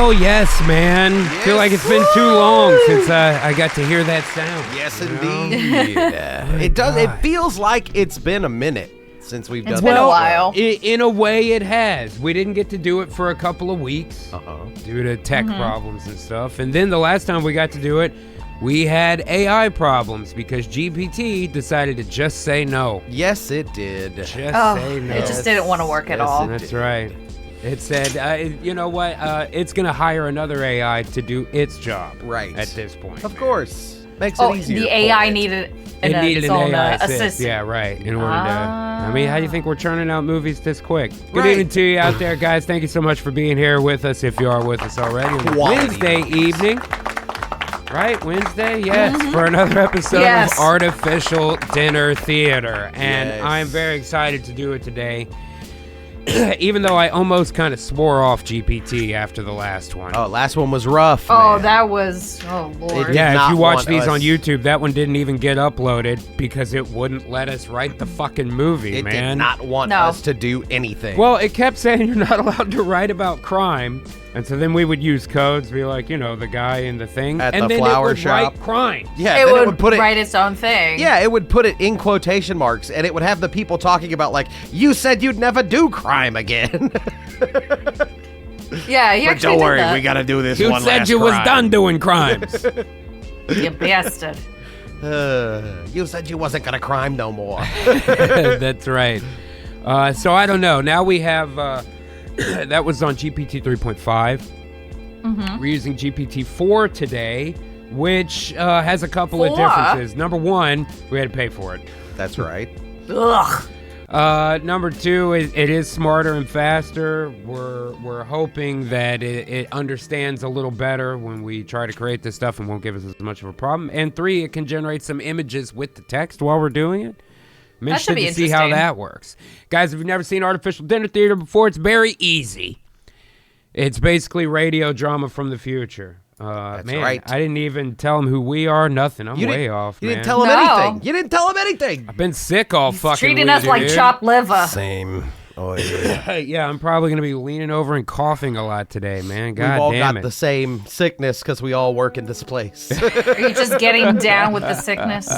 Hell yes, man. Yes. Feel like it's been too long since I got to hear that sound. Yes, indeed. It does. It feels like it's been a minute since we've done. It's been a while. In a way, it has. We didn't get to do it for a couple of weeks due to tech problems and stuff. And then the last time we got to do it, we had AI problems because GPT decided to just say no. Yes, it did. Just say no. It just didn't want to work at all. That's right. It said, you know what? It's going to hire another AI to do its job. Right. At this point. Of course. Makes it easier. The AI needed an AI assist. Yeah, right. In order to. I mean, how do you think we're churning out movies this quick? Good evening to you out there, guys. Thank you so much for being here with us. If you are with us already, on Wednesday evening. Right, Wednesday, yes, for another episode of Artifical Dinner Theater. And I'm very excited to do it today. Even though I almost kind of swore off GPT after the last one. Oh, last one was rough. Oh, man. that was, Lord. Yeah, if you watch these on YouTube, that one didn't even get uploaded because it wouldn't let us write the fucking movie, man. It did not want us to do anything. Well, it kept saying you're not allowed to write about crime. And so then we would use codes, be like, you know, the guy in the thing. At and the then flower it would shop. write crime. Yeah, it then would put write its own thing. Yeah, it would put it in quotation marks, and it would have the people talking about, like, you said you'd never do crime again. Yeah, you but actually don't worry, did that. we got to do this you one last said you was done doing crimes. You bastard. You said you wasn't going to crime no more. That's right. So I don't know. Now we have, that was on GPT 3.5. We're using GPT-4 today, which has a couple of differences. Number one, we had to pay for it. That's right. Ugh. Number two, it is smarter and faster. We're hoping that it understands a little better when we try to create this stuff and won't give us as much of a problem. And three, it can generate some images with the text while we're doing it. I'm interested to see how that works. Guys, if you've never seen Artificial Dinner Theater before, it's very easy. It's basically radio drama from the future. That's man, right. I didn't even tell him who we are, nothing. I'm way off, You man. didn't tell him anything. You didn't tell him anything. I've been sick all fucking treating week, us like dude. chopped liver. Same. Oh, yeah. Yeah, I'm probably going to be leaning over and coughing a lot today, man. God We've all damn got it. the same sickness because we all work in this place. Are you just getting down with the sickness?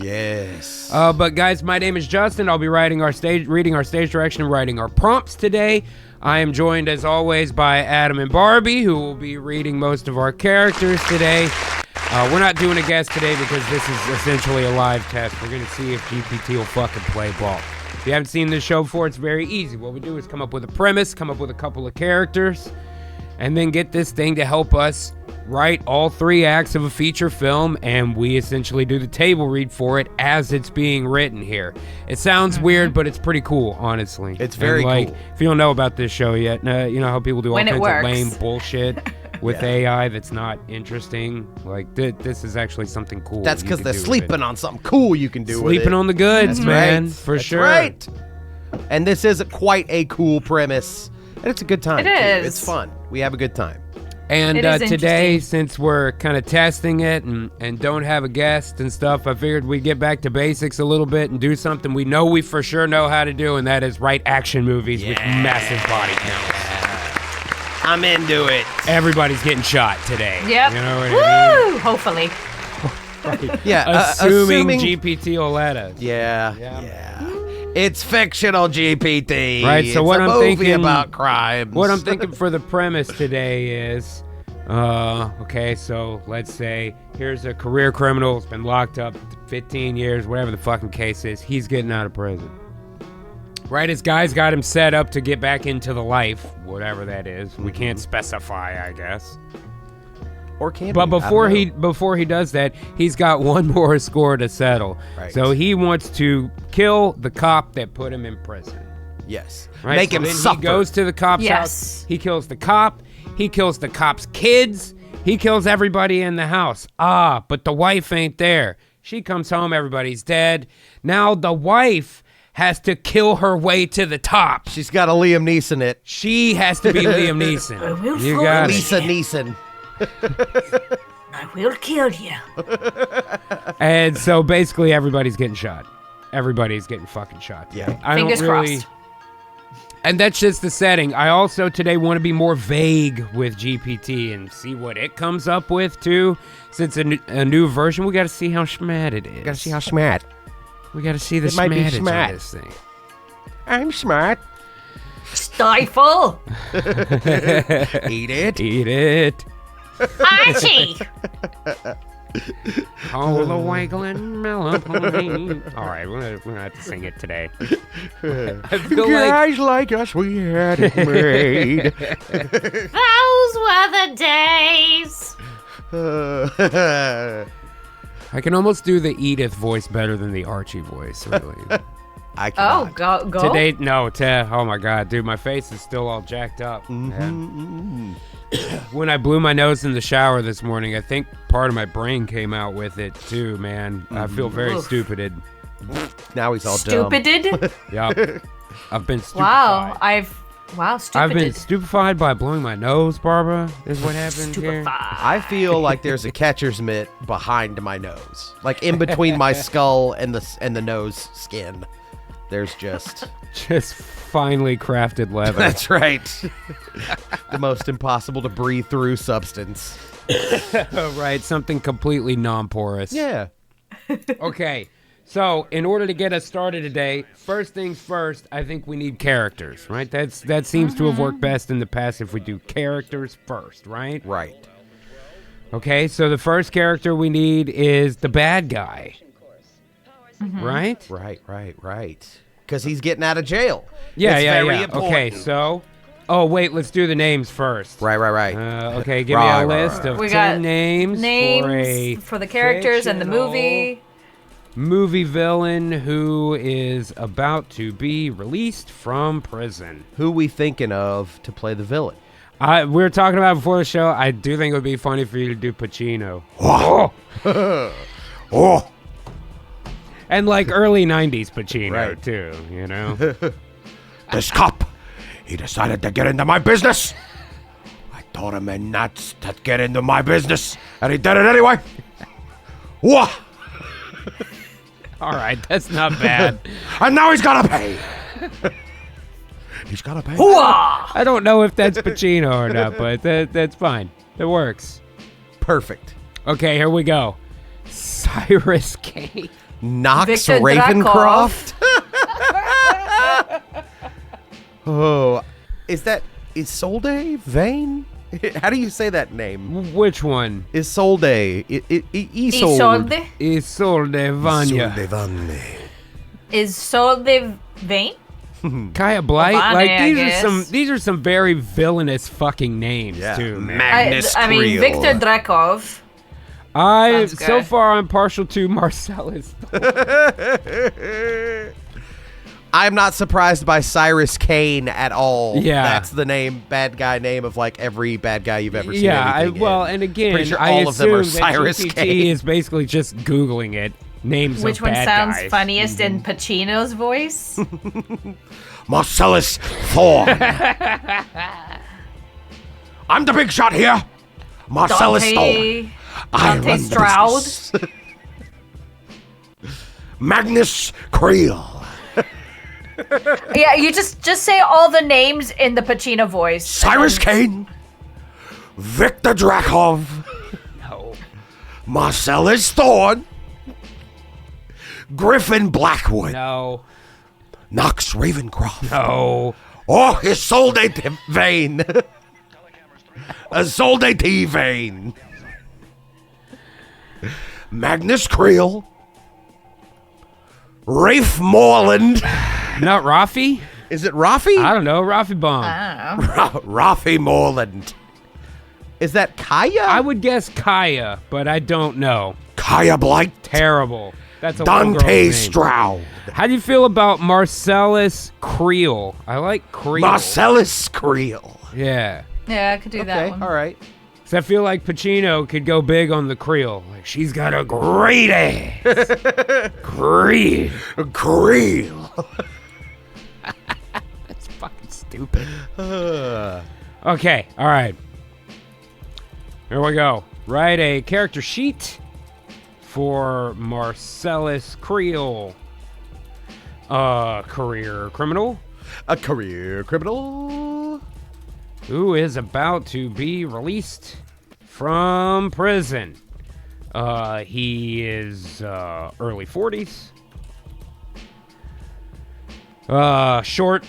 Yes. But guys, my name is Justin. I'll be reading our stage direction and writing our prompts today. I am joined, as always, by Adam and Barbie, who will be reading most of our characters today. We're not doing a guest today because this is essentially a live test. We're going to see if GPT will fucking play ball. If you haven't seen this show before, it's very easy. What we do is come up with a premise, come up with a couple of characters, and then get this thing to help us write all 3 acts of a feature film, and we essentially do the table read for it as it's being written here. It sounds weird, but it's pretty cool, honestly. It's very cool. If you don't know about this show yet, you know how people do all kinds of lame bullshit with AI that's not interesting? Like, this is actually something cool. That's because they're sleeping on something cool you can do with it. Sleeping on the goods, man, for sure. Right. And this is quite a cool premise. And it's a good time. It is. It's fun. We have a good time. And today, since we're kind of testing it and don't have a guest and stuff, I figured we'd get back to basics a little bit and do something we know we for sure know how to do, and that is write action movies with massive body counts. I'm into it. Everybody's getting shot today. Yep. You know what I mean? Hopefully. Yeah. Assuming GPT will let us. Yeah. It's fictional GPT. Right, so what I'm thinking about crimes. What I'm thinking for the premise today is, okay, so let's say here's a career criminal who's been locked up 15 years, whatever the fucking case is. He's getting out of prison. Right, his guy's got him set up to get back into the life, whatever that is. We can't specify, I guess. Or can But we? before he does that, he's got one more score to settle. Right. So he wants to kill the cop that put him in prison. Yes. Right? Make so him then suffer. He goes to the cop's house. He kills the cop. He kills the cop's kids. He kills everybody in the house. But the wife ain't there. She comes home. Everybody's dead. Now the wife has to kill her way to the top. She's got a Liam Neeson it. She has to be Liam Neeson. You got Lisa Neeson. I will kill you. And so basically everybody's getting shot. Everybody's getting fucking shot. Yeah. I Fingers don't really, crossed. And that's just the setting. I also today want to be more vague with GPT and see what it comes up with, too. Since a new version, we got to see how schmad it is. Gotta see how smart. We got to see the It might be schmadage schmat. of this thing. I'm smart. Stifle. Eat it. Eat it. Archie. Oh, the waggling melancholy. All right, we're gonna have to sing it today. I feel like Guys like us, we had it made. Those were the days. I can almost do the Edith voice better than the Archie voice. Really. I Oh, cannot. go. Today, no, oh my God, dude, my face is still all jacked up. When I blew my nose in the shower this morning, I think part of my brain came out with it too, man. I feel very Oof. stupided. Now he's all dumb. Stupided. Yup. I've been stupefied. Wow. I've Stupided. been stupefied by blowing my nose, Barbara, is what happened here. I feel like there's a catcher's mitt behind my nose, like in between my skull and the nose skin. There's just Just finely crafted leather. that's right. The most impossible to breathe through substance. Oh, right, something completely non-porous. Yeah. Okay, so in order to get us started today, first things first, I think we need characters, right? That seems to have worked best in the past if we do characters first, right? Right. Okay, so the first character we need is the bad guy. Right? Right. Because he's getting out of jail. Yeah, It's yeah, very yeah. important. Okay, so... Oh, wait, let's do the names first. Right. Okay, give Right, me a right, list of We 10 got names for the characters and the movie. movie villain who is about to be released from prison. Who we thinking of to play the villain? We were talking about before the show. I do think it would be funny for you to do Pacino. Oh. And like early 90s Pacino, Right. too, you know? This cop, he decided to get into my business. I told him not to get into my business, and he did it anyway. Whoa. All right, that's not bad. And now he's gotta pay. He's gotta pay. I don't know if that's Pacino or not, but that's fine. It works. Perfect. Okay, here we go. Cyrus Kane. Knox Victor Ravencroft. Oh, is Isolde Vane? How do you say that name? Which one? Isolde. Isolde. Isolde Vanya. Isolde Vane. Isolde Vane? Kaya Blight. Vanya, Like I these are some very villainous fucking names too, man. Magnus I mean, Creel. Victor Drakov. Sounds So good. far I'm partial to Marcellus. I'm not surprised by Cyrus Kane at all. Yeah. That's the bad guy name of like every bad guy you've ever seen. Yeah, anything in. and again, Pretty sure I all of them are assume that Cyrus GPT Kane. is basically just Googling it. Names Which of one bad sounds guys. funniest in Pacino's voice? Marcellus Thorne. I'm the big shot here. Marcellus Thorne. I Dante run the Stroud. business. Magnus Creel. Yeah, you just say all the names in the Pacino voice. Cyrus Kane. Victor Drakov. No. Marcellus Thorne. Griffin Blackwood. No. Knox Ravencroft. No. Oh, Isolde Vane. Isolde T. Vane. Magnus Creel. Rafe Moreland. Not Rafi? Is it Rafi? I don't know. Rafi Bomb. I don't know. Rafi Moreland. Is that Kaya? I would guess Kaya, but I don't know. Kaya Blight. Terrible. That's a little girl's Dante name. Stroud. How do you feel about Marcellus Creel? I like Creel. Marcellus Creel. Yeah. Yeah, I could do that Okay, one. all right. 'Cause I feel like Pacino could go big on the Creel. Like, she's got a great ass. Creel. Creel. That's fucking stupid. Okay, all right. Here we go. Write a character sheet for Marcellus Creel. Career criminal. A career criminal. Who is about to be released from prison. He is early 40s. Short.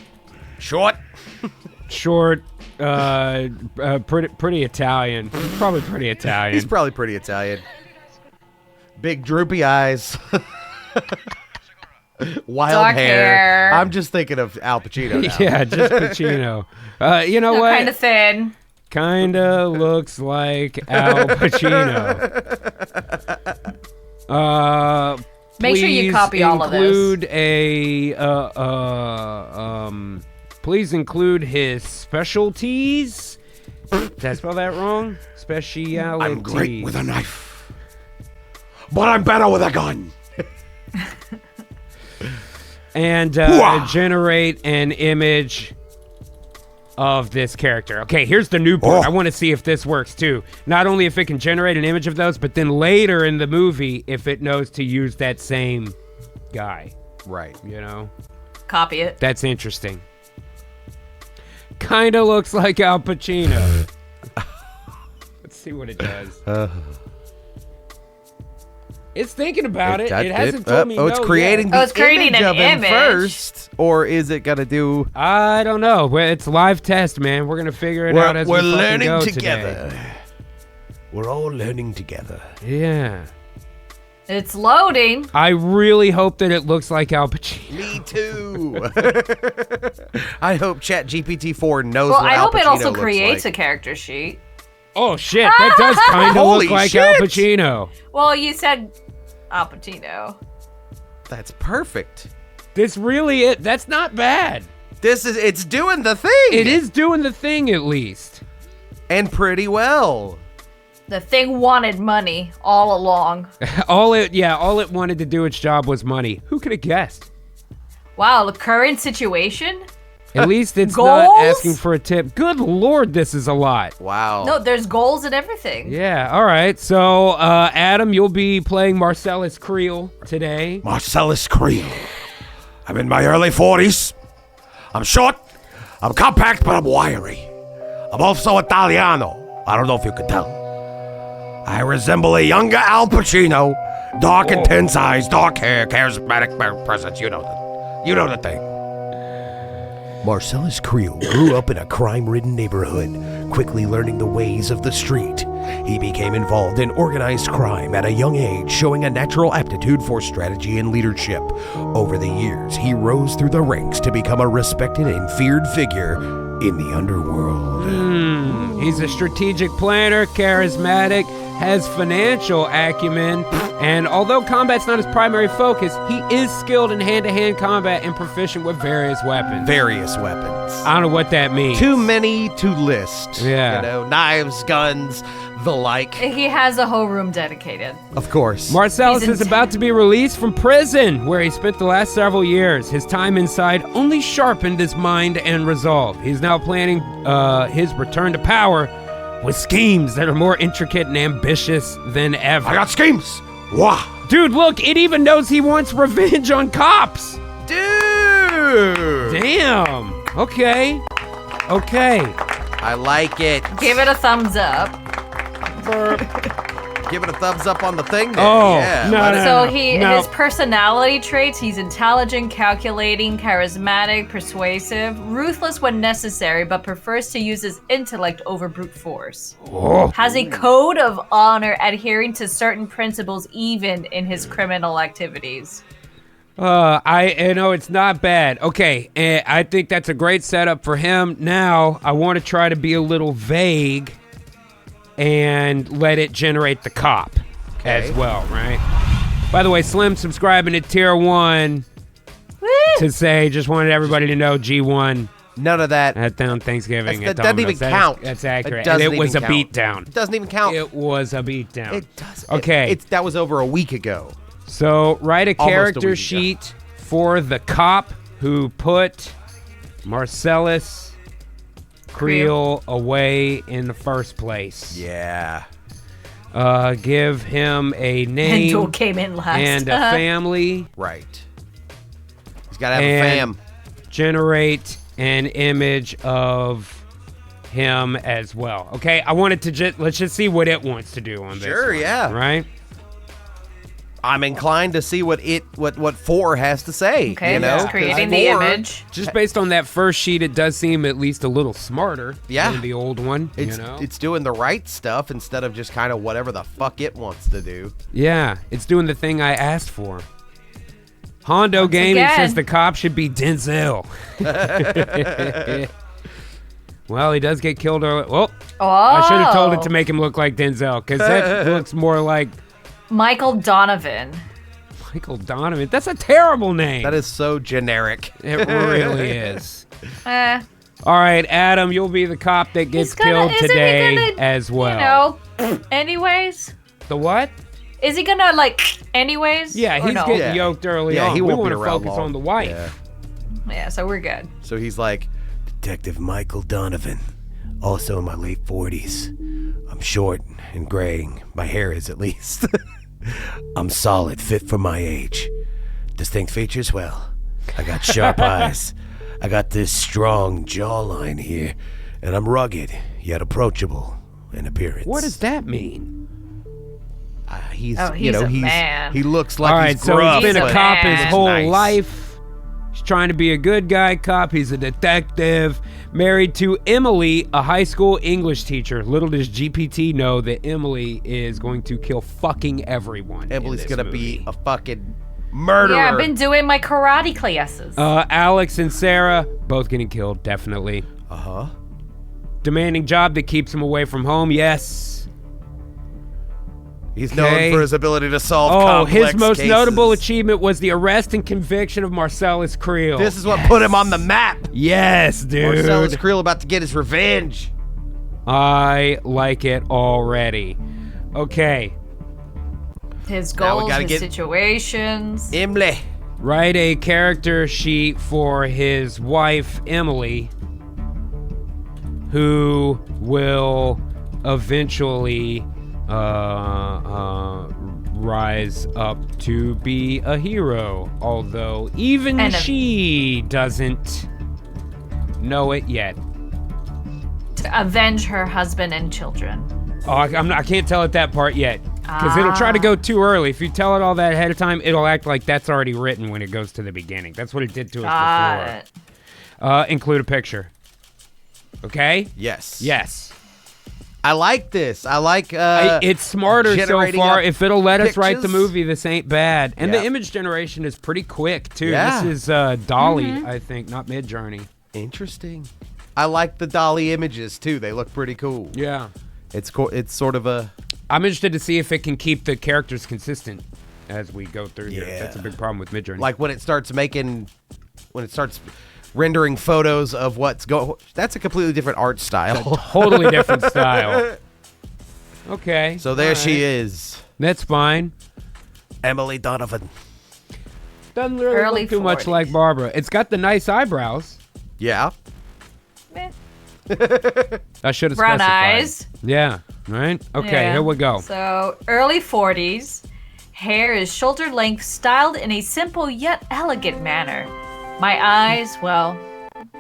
Pretty Italian. Probably pretty Italian. He's probably pretty Italian. Big droopy eyes. Wild Dark hair. I'm just thinking of Al Pacino now. Yeah, just Pacino. You know what? Kind of thin. Kinda looks like Al Pacino. Make sure you please copy all of include please include his specialties. Did I spell that wrong? Specialities. I'm great with a knife, but I'm better with a gun. And generate an image of this character. Okay, here's the new part. I want to see if this works too. Not only if it can generate an image of those, but then later in the movie, if it knows to use that same guy. Right. You know? Copy it. That's interesting. Kinda looks like Al Pacino. Let's see what it does. It's thinking about it. It hasn't told me no it's creating yet. the it's creating image an of him image. first, or is it gonna do? I don't know. Well, it's live test, man. We're gonna figure it out as we fucking learning go together. today. We're all learning together. Yeah. It's loading. I really hope that it looks like Al Pacino. Me too. I hope ChatGPT 4 knows Well, what I Al hope it Pacino also looks creates like. a character sheet. Oh shit, that does kind of Holy look like shit. Al Pacino. Well, you said Al Pacino. That's perfect. This really is. That's not bad. It's doing the thing. It is doing the thing at least. And pretty well. The thing wanted money all along. all it wanted to do its job was money. Who could have guessed? Wow, the current situation? At least it's Goals? not asking for a tip. Good lord, this is a lot. Wow. No, there's goals and everything. Yeah, all right. So, Adam, you'll be playing Marcellus Creel today. Marcellus Creel. I'm in my early 40s. I'm short, I'm compact, but I'm wiry. I'm also Italiano. I don't know if you can tell. I resemble a younger Al Pacino. Dark, intense eyes, dark hair, charismatic presence. You know the thing. Marcellus Creel grew up in a crime-ridden neighborhood, quickly learning the ways of the street. He became involved in organized crime at a young age, showing a natural aptitude for strategy and leadership. Over the years, he rose through the ranks to become a respected and feared figure in the underworld. He's a strategic planner, charismatic, has financial acumen, and although combat's not his primary focus, he is skilled in hand-to-hand combat and proficient with various weapons. Various weapons. I don't know what that means. Too many to list. Yeah. You know, knives, guns, the like. He has a whole room dedicated. Of course. Marcellus He's is about to be released from prison, where he spent the last several years. His time inside only sharpened his mind and resolve. He's now planning his return to power with schemes that are more intricate and ambitious than ever. I got schemes. Wah. Dude, look, it even knows he wants revenge on cops. Dude. Damn. Okay. I like it. Give it a thumbs up. Give it a thumbs up on the thing there. Oh, yeah. no, let it- no. So his personality traits, he's intelligent, calculating, charismatic, persuasive, ruthless when necessary, but prefers to use his intellect over brute force. Has a code of honor adhering to certain principles even in his criminal activities. I know it's not bad. Okay, I think that's a great setup for him. Now, I want to try to be a little vague and let it generate the cop as well, right? By the way, Slim subscribing to Tier 1 to say, just wanted everybody to know G1 None of that. at down Thanksgiving. That at doesn't even Domino's. count. That's accurate. It And doesn't it was a even count. beatdown. It doesn't even count. It was a beatdown. It does. Okay. That was over a week ago. So write a Almost a character week ago. sheet for the cop who put Marcellus Creel away in the first place. Yeah. Give him a And name Joel came in last. and a family. Right. He's got to have And- a fam. generate an image of him as well. Okay, I wanted to let's just see what it wants to do on this. Sure, one, yeah. Right? I'm inclined to see what 4 has to say. Okay, you know? it's creating the image. Just based on that first sheet, it does seem at least a little smarter than the old one. It's doing the right stuff instead of just kind of whatever the fuck it wants to do. Yeah, it's doing the thing I asked for. Hondo Gaming says the cop should be Denzel. Well, he does get killed early. Well, I should have told it to make him look like Denzel, because that looks more like Michael Donovan. Michael Donovan. That's a terrible name. That is so generic. It really is. All right, Adam, you'll be the cop that gets killed today as well. Anyways. The what? Is he gonna, anyways? Yeah, he's getting yoked early on. He won't we be want to around focus long. on the wife. Yeah, so we're good. So he's like, Detective Michael Donovan, also in my late 40s. I'm short and graying. My hair is, at least. I'm solid, fit for my age. Distinct features, well, I got sharp eyes. I got this strong jawline here, and I'm rugged, yet approachable in appearance. What does that mean? he's a man. He looks like All right, he's so gruff, he's been a but cop his looks whole nice. life. He's trying to be a good guy cop. He's a detective. Married to Emily, a high school English teacher. Little does GPT know that Emily is going to kill fucking everyone. Emily's gonna movie. be a fucking murderer. Yeah, I've been doing my karate classes. Alex and Sarah, both getting killed, definitely. Uh-huh. Demanding job that keeps him away from home, yes. He's Okay. known for his ability to solve Oh, complex his most cases. notable achievement was the arrest and conviction of Marcellus Creel. This is what put him on the map. Yes, dude. Marcellus Creel about to get his revenge. I like it already. Okay. His Now we goals, gotta his get- situations. Emily. Write a character sheet for his wife, Emily, who will eventually rise up to be a hero, although even she doesn't know it yet. To avenge her husband and children. Oh, I can't tell it that part yet, because it'll try to go too early. If you tell it all that ahead of time, it'll act like that's already written when it goes to the beginning. That's what it did to us before. Include a picture. Okay? Yes. Yes. I like this. I like it's smarter so generating far. up If it'll let us write the pictures. movie, this ain't bad. And Yeah. the image generation is pretty quick, too. Yeah. This is Dolly, I think, not Midjourney. Interesting. I like the Dolly images too. They look pretty cool. Yeah. It's sort of a I'm interested to see if it can keep the characters consistent as we go through here. That's a big problem with Midjourney. like when it starts rendering photos of what's going. That's a completely different art style. Totally different style. Okay. So there she is, That's fine. Emily Donovan. Doesn't really Early look too much 40s. like Barbara. It's got the nice eyebrows. Yeah. Meh. I should have Brown specified. eyes. Yeah. Right. Okay. Yeah. Here we go. So, early 40s. Hair is shoulder length, styled in a simple yet elegant manner. My eyes, well,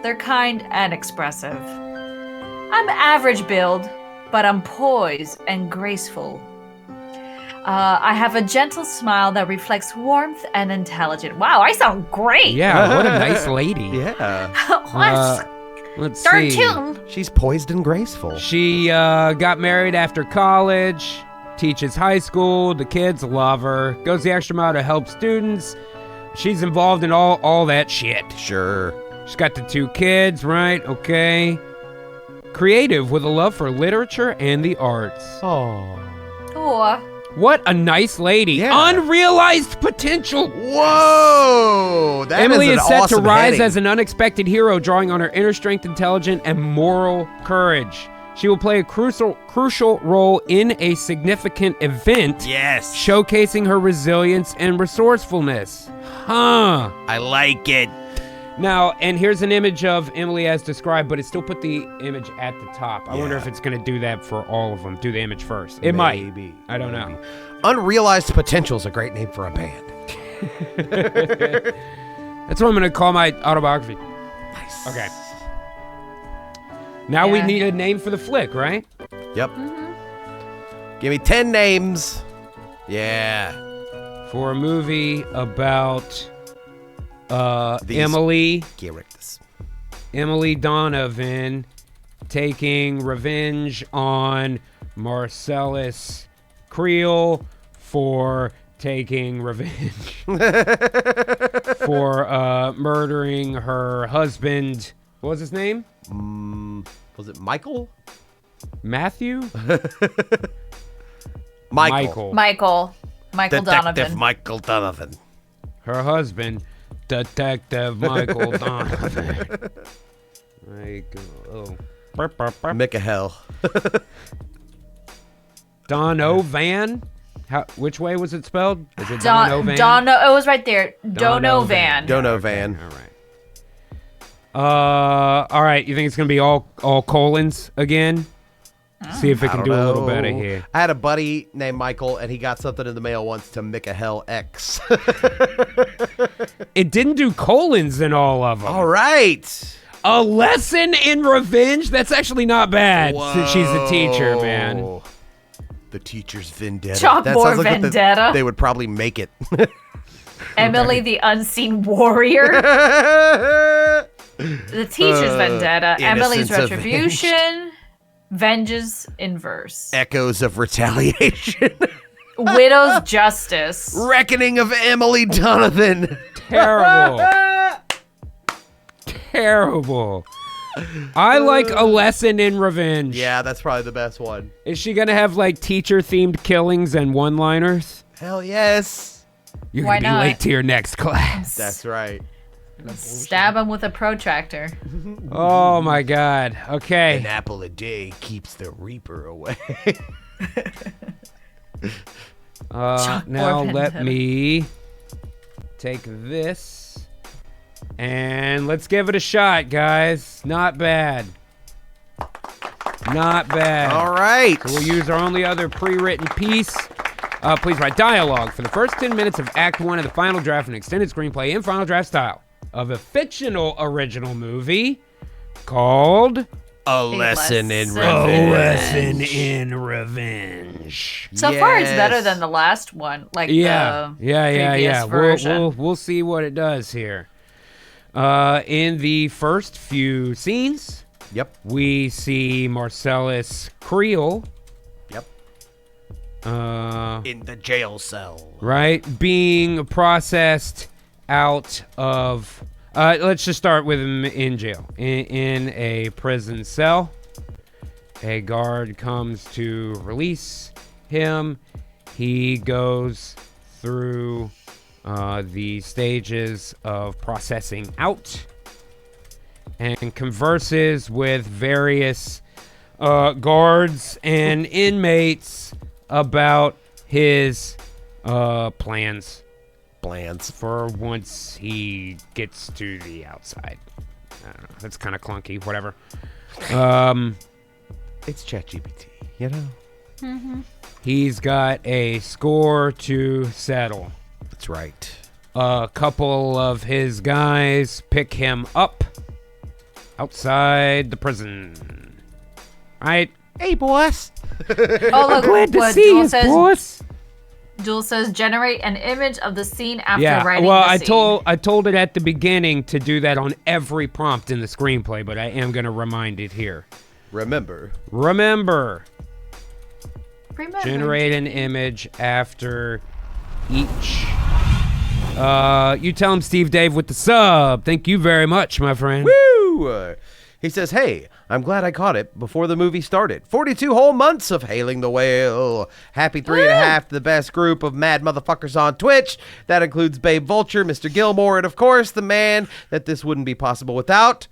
they're kind and expressive. I'm average build, but I'm poised and graceful. I have a gentle smile that reflects warmth and intelligence. Wow, I sound great. Yeah. What a nice lady. Yeah. Let's Start see. tune. She's poised and graceful. She got married after college, teaches high school, the kids love her, goes the extra mile to help students. She's involved in all that shit. Sure. She's got the 2 kids, right? Okay. Creative with a love for literature and the arts. Oh. Oh, What a nice lady. Yeah. Unrealized potential. Whoa. That Emily is, is an set awesome to rise heading. as an unexpected hero, drawing on her inner strength, intelligence, and moral courage. She will play a crucial role in a significant event, Yes. showcasing her resilience and resourcefulness. Huh. I like it. Now, and here's an image of Emily as described, but it still put the image at the top. I wonder Yeah. if it's going to do that for all of them. Do the image first. It might. Maybe. I don't know. Unrealized Potential is a great name for a band. That's what I'm going to call my autobiography. Nice. Okay. Now we Yeah. need a name for the flick, right? Yep. Give me 10 names. Yeah. For a movie about These Emily characters. Donovan taking revenge on Marcellus Creel for taking revenge for murdering her husband. What was his name? Was it Michael? Matthew? Michael. Michael Detective Donovan. Michael Donovan. Her husband, Detective Michael Donovan. Michael. Donovan? Which way was it spelled? Is it Donovan? It was right there. Donovan. Donovan. All right. All right. You think it's gonna be all colons again? See if it can do a little better here. I had a buddy named Michael, and he got something in the mail once to Michael X. It didn't do colons in all of them. All right. A lesson in revenge? That's actually not bad since she's a teacher, man. Whoa. The teacher's vendetta. Chalkboard That sounds like what vendetta. they would probably make it. Emily the Unseen Warrior. The teacher's vendetta. Emily's Innocence retribution. Vengeance in verse. Echoes of retaliation. Widow's justice. Reckoning of Emily Donovan. Terrible. Terrible. I like a lesson in revenge. Yeah, that's probably the best one. Is she gonna have like teacher-themed killings and one-liners? Hell yes. You're Why gonna be not? late to your next class. That's right. Stab him with a protractor. Oh my God. Okay. An apple a day keeps the reaper away. Now let vendetta. me take this and let's give it a shot, guys. Not bad. Not bad. All right. So we'll use our only other pre-written piece. Please write dialogue for the first 10 minutes of Act 1 of the final draft and extended screenplay in final draft style of a fictional original movie called A lesson in lesson. revenge. in Revenge. So far, it's better Yes. than the last one. Like Yeah, the yeah. previous version. We'll see what it does here. In the first few scenes, Yep. we see Marcellus Creel, Yep. uh, In the jail cell. right, being processed out of. Let's just start with him in jail, in a prison cell. A guard comes to release him. He goes through the stages of processing out and converses with various guards and inmates about his plans Blands. for once he gets to the outside. I don't know. That's kind of clunky. Whatever. It's ChatGPT, you know? He's got a score to settle. That's right. A couple of his guys pick him up outside the prison. Right? Hey, boss. Oh, look, Glad to what see Jewel you, says. boss. Jewel says, generate an image of the scene after Yeah, writing well, the I scene. told it at the beginning to do that on every prompt in the screenplay, but I am going to remind it here. Remember. Remember, Remember. generate an image after each. You tell him Steve Dave with the sub. Thank you very much, my friend. Woo! He says, hey, I'm glad I caught it before the movie started. 42 whole months of hailing the whale. Happy 3.5 to the best group of mad motherfuckers on Twitch. That includes Babe Vulture, Mr. Gilmore, and of course, the man that this wouldn't be possible without,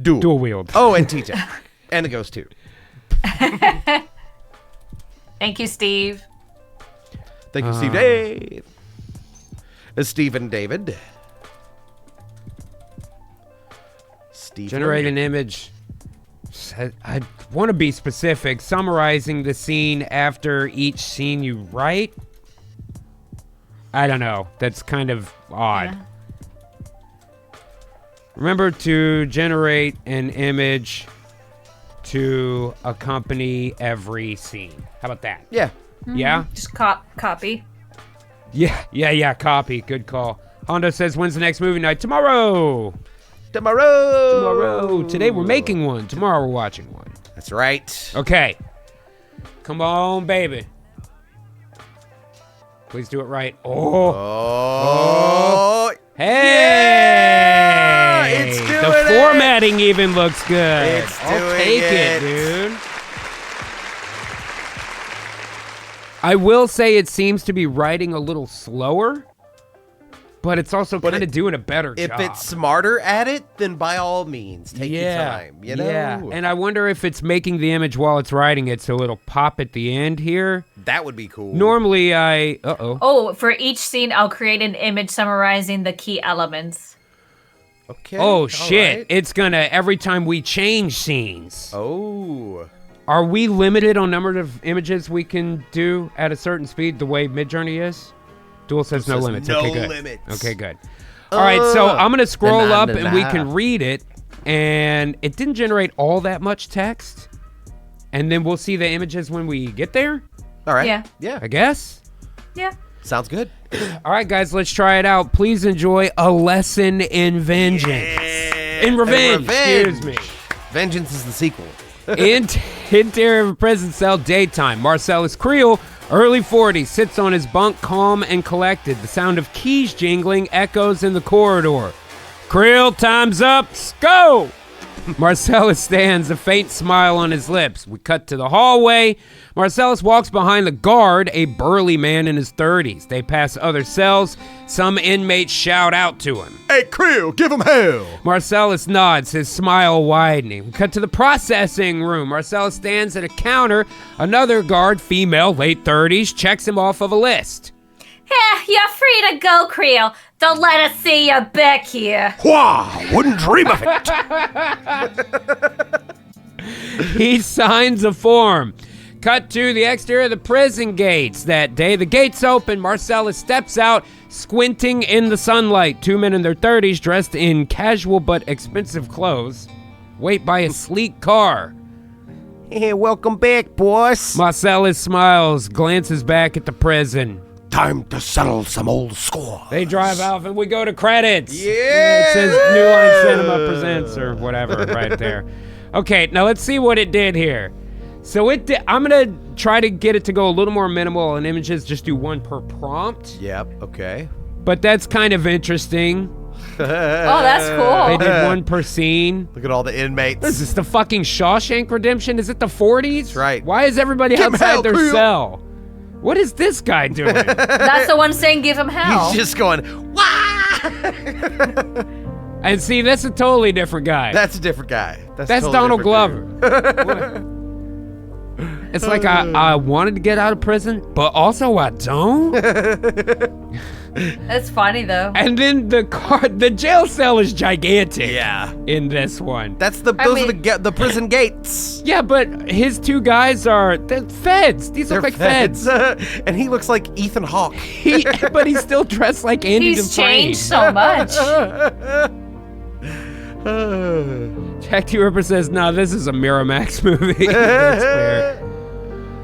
Dual wield. Oh, and TJ. And the Ghost too. Thank you, Steve. Thank you, Steve Dave. Stephen David. Steve. Generate an image. I want to be specific. Summarizing the scene after each scene you write. I don't know. That's kind of odd. Remember to generate an image to accompany every scene. How about that? Yeah. Yeah? Just copy. Yeah, copy. Good call. Hondo says, when's the next movie night? Tomorrow. Today we're making one. Tomorrow we're watching one. That's right. Okay. Come on, baby. Please do it right. Oh. Hey! It's doing the it. formatting even looks good. It's I'll doing take it, dude. I will say it seems to be writing a little slower, but it's also kind of doing a better If job. it's smarter at it, then by all means, take your time. You know? Yeah, and I wonder if it's making the image while it's writing it, so it'll pop at the end here. That would be cool. Normally, Oh, for each scene, I'll create an image summarizing the key elements. Okay. Oh, all shit. right. It's gonna, every time we change scenes. Oh. Are we limited on number of images we can do at a certain speed, the way Midjourney is? Dual says no limits. no Okay, good. limits. Okay, good. All right, so I'm going to scroll up and we nah. can read it. And it didn't generate all that much text. And then we'll see the images when we get there, All right. Yeah. Yeah. I guess. Yeah. Sounds good. All right, guys, let's try it out. Please enjoy A Lesson in Vengeance. In Revenge. Excuse me. Vengeance is the sequel. Interior of a prison cell, daytime. Marcellus Creel, early 40s, sits on his bunk, calm and collected. The sound of keys jingling echoes in the corridor. Creel, time's up. Go! Marcellus stands, a faint smile on his lips. We cut to the hallway. Marcellus walks behind the guard, a burly man in his 30s. They pass other cells. Some inmates shout out to him. Hey, Creel, give him hell. Marcellus nods, his smile widening. We cut to the processing room. Marcellus stands at a counter. Another guard, female, late 30s, checks him off of a list. You're free to go, Creel. Don't let us see you back here. Wah! Wouldn't dream of it. He signs a form. Cut to the exterior of the prison gates. That day, the gates open. Marcellus steps out, squinting in the sunlight. Two men in their 30s, dressed in casual but expensive clothes, wait by a sleek car. Hey, welcome back, boss. Marcellus smiles, glances back at the prison. Time to settle some old score. They drive off and we go to credits. Yeah. It says New Line Cinema Presents or whatever right there. Okay, now let's see what it did here. So I'm going to try to get it to go a little more minimal and images just do one per prompt. Yep, okay. But that's kind of interesting. Oh, that's cool. They did one per scene. Look at all the inmates. Is this the fucking Shawshank Redemption? Is it the 40s? That's right. Why is everybody Give him outside hell, their Creel. cell? What is this guy doing? That's the one saying give him hell. He's just going, wah! And see, that's a totally different guy. That's a different guy. That's totally Donald different Glover. dude. It's like I wanted to get out of prison, but also I don't. That's funny, though. And then the jail cell is gigantic. Yeah. In this one. Those are the prison gates. Yeah, but his two guys they're feds. These They're look like feds. And he looks like Ethan Hawke. But he's still dressed like Andy He's Dufresne. changed so much. Jack T. Ripper says, "No, this is a Miramax movie." That's fair.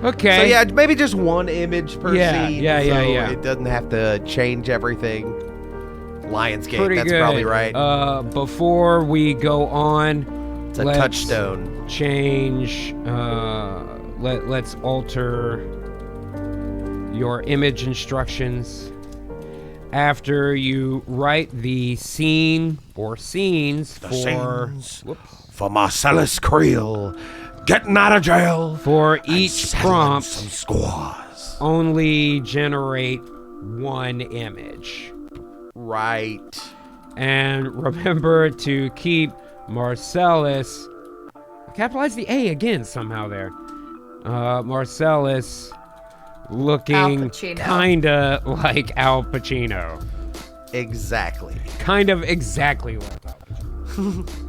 Okay. So yeah, maybe just one image per scene. Yeah. It doesn't have to change everything. Lionsgate, Pretty that's good. probably right. Before we go on, It's a let's touchstone. Change. Let's alter your image instructions after you write the scene or scenes Scenes for Marcellus Creel getting out of jail. For each settling prompt, some scores. only generate one image. Right. And remember to keep Marcellus, capitalize the A again somehow there. Marcellus looking kinda like Al Pacino. Exactly. Kind of exactly like Al Pacino.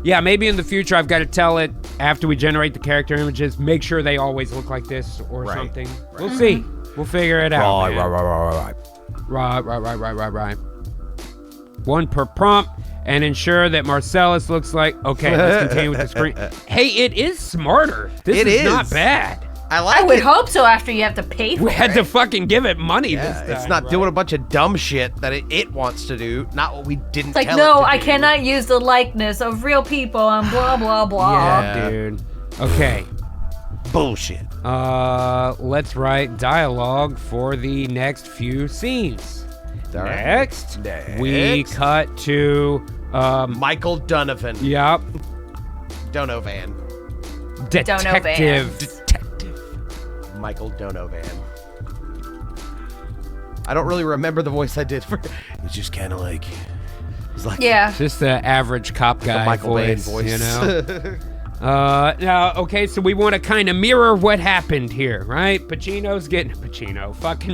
Yeah, maybe in the future I've got to tell it after we generate the character images, make sure they always look like this or something. Right. We'll see. We'll figure it out. Right. Right. One per prompt. and ensure that Marcellus looks like... Okay, let's continue with the screen. Hey, it is smarter. This is not bad. I would hope so after you have to pay for it. We had to fucking give it money this time. It's not doing a bunch of dumb shit that it wants to do, not what we didn't It's like, tell no, it to I do. cannot use the likeness of real people and blah, blah, blah. Yeah, dude. Okay. Bullshit. Let's write dialogue for the next few scenes. All right. Next, we cut to... Michael Donovan. Yep. Donovan. Detective. Michael Donovan. I don't really remember the voice I did for. It's just kind of like, It's like Yeah. Just the average cop guy Michael Bay voice, you know? Now, okay, so we want to kind of mirror what happened here, right? Fucking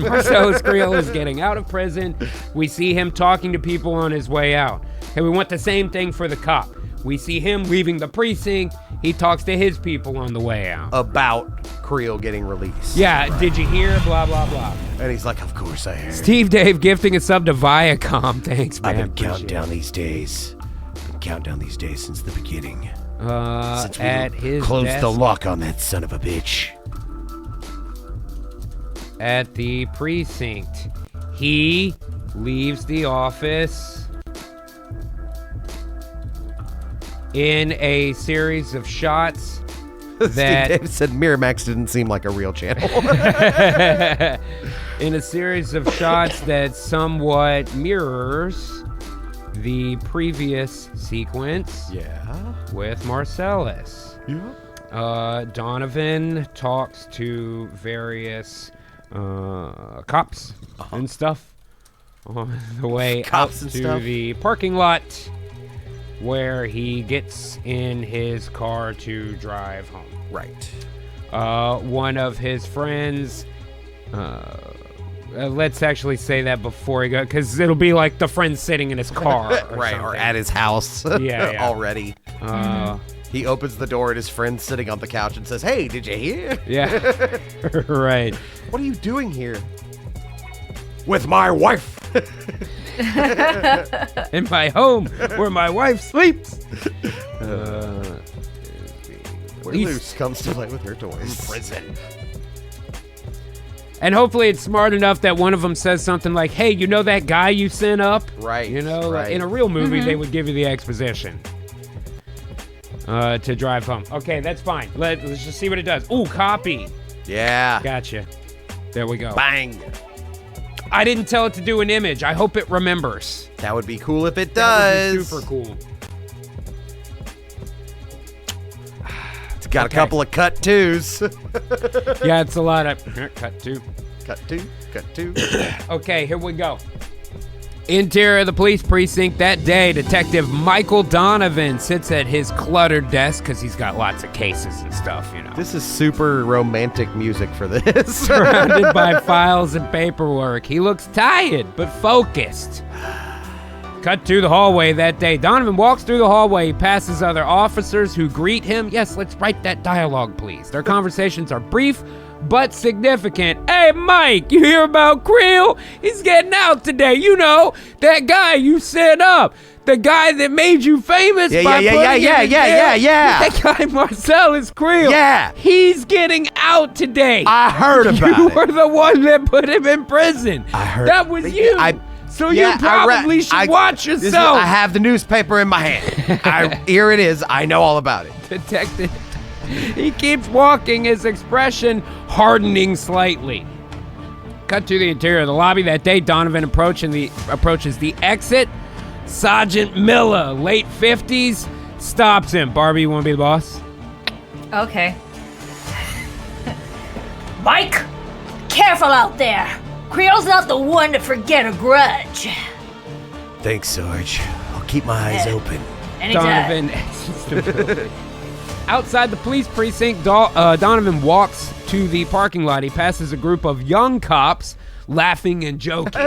Marcelo Screel is getting out of prison. We see him talking to people on his way out. And we want the same thing for the cop. We see him leaving the precinct. He talks to his people on the way out. about Creel getting released. Yeah, did you hear? Blah, blah, blah. And he's like, of course I heard. Steve Dave gifting a sub to Viacom. Thanks, man. I've been Appreciate counting down these days. Been counting down these days since the beginning. it. Since we At his closed desk. the lock on that son of a bitch. At the precinct. He leaves the office in a series of shots Steve that Dave said Miramax didn't seem like a real channel. in a series of shots that somewhat mirrors the previous sequence with Marcellus. Donovan talks to various cops and stuff on the way Cops out and to stuff? the parking lot, where he gets in his car to drive home. Right. One of his friends, let's actually say that before he goes, because it'll be like the friend sitting in his car. Right, or at his house Yeah. already. He opens the door and his friend's sitting on the couch and says, hey, did you hear? Yeah, right. What are you doing here? With my wife. In my home, where my wife sleeps. Where Luce comes to play with her toys. Prison. And hopefully it's smart enough that one of them says something like, hey, you know that guy you sent up? Right, You know, right. in a real movie, they would give you the exposition to drive home. Okay, that's fine. Let's just see what it does. Ooh, copy. Yeah. Gotcha. There we go. Bang. I didn't tell it to do an image. I hope it remembers. That would be cool if it That would be does. super cool. It's got Okay. a couple of cut twos. Yeah, it's a lot of... Cut to. Cut two. Cut two. Okay, here we go. Interior of the police precinct that day, Detective Michael Donovan sits at his cluttered desk because he's got lots of cases and stuff, you know. This is super romantic music for this. Surrounded by files and paperwork. He looks tired, but focused. Cut to the hallway that day. Donovan walks through the hallway. He passes other officers who greet him. Yes, let's write that dialogue, please. Their conversations are brief, but significant. Hey, Mike, you hear about Creel? He's getting out today. You know, that guy you set up. The guy that made you famous Yeah, by yeah, putting yeah, him yeah, in yeah, jail. yeah. That guy Marcellus Creel. Yeah. He's getting out today. I heard about You it. were the one that put him in prison. I heard- That was you. So you probably should watch yourself. I have the newspaper in my hand. Here it is. I know all about it. Detective. He keeps walking, his expression hardening slightly. Cut to the interior of the lobby that day. Donovan approaches the exit. Sergeant Miller, late 50s, stops him. Barbie, you want to be the boss? Okay. Mike, careful out there. Creel's not the one to forget a grudge. Thanks, Sarge. I'll keep my eyes open. Anytime. Donovan. Outside the police precinct, Donovan walks to the parking lot. He passes a group of young cops laughing and joking.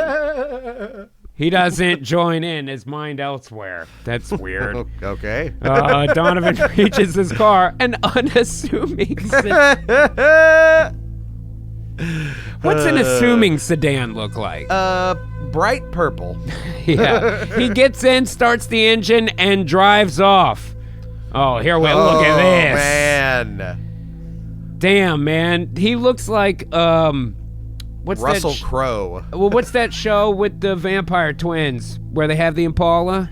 He doesn't join in, his mind elsewhere. That's weird. Okay. Donovan reaches his car, an unassuming What's an assuming sedan look like? Bright purple. Yeah. He gets in, starts the engine, and drives off. Oh, here we look at this. Man. Damn, man. He looks like what's Russell that Crowe. Well, what's that show with the vampire twins where they have the Impala?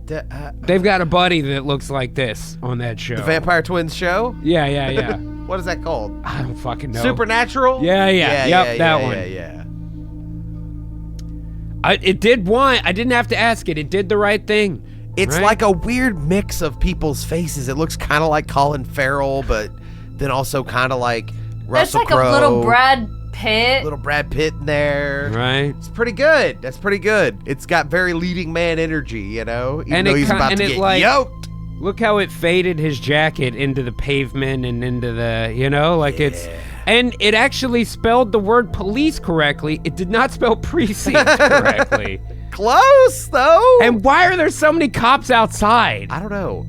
They've got a buddy that looks like this on that show. The Vampire Twins show? Yeah. What is that called? I don't fucking know. Supernatural? Yeah. Yep, that one. Yeah. It did one. I didn't have to ask it. It did the right thing. It's right? like a weird mix of people's faces. It looks kind of like Colin Farrell, but then also kind of like Russell Crowe. There's like a little Brad Pitt. Little Brad Pitt in there. Right. It's pretty good. That's pretty good. It's got very leading man energy, you know? Even though he's about to get yoked. Look how it faded his jacket into the pavement and into the, it's... And it actually spelled the word police correctly. It did not spell precinct correctly. Close, though. And why are there so many cops outside? I don't know.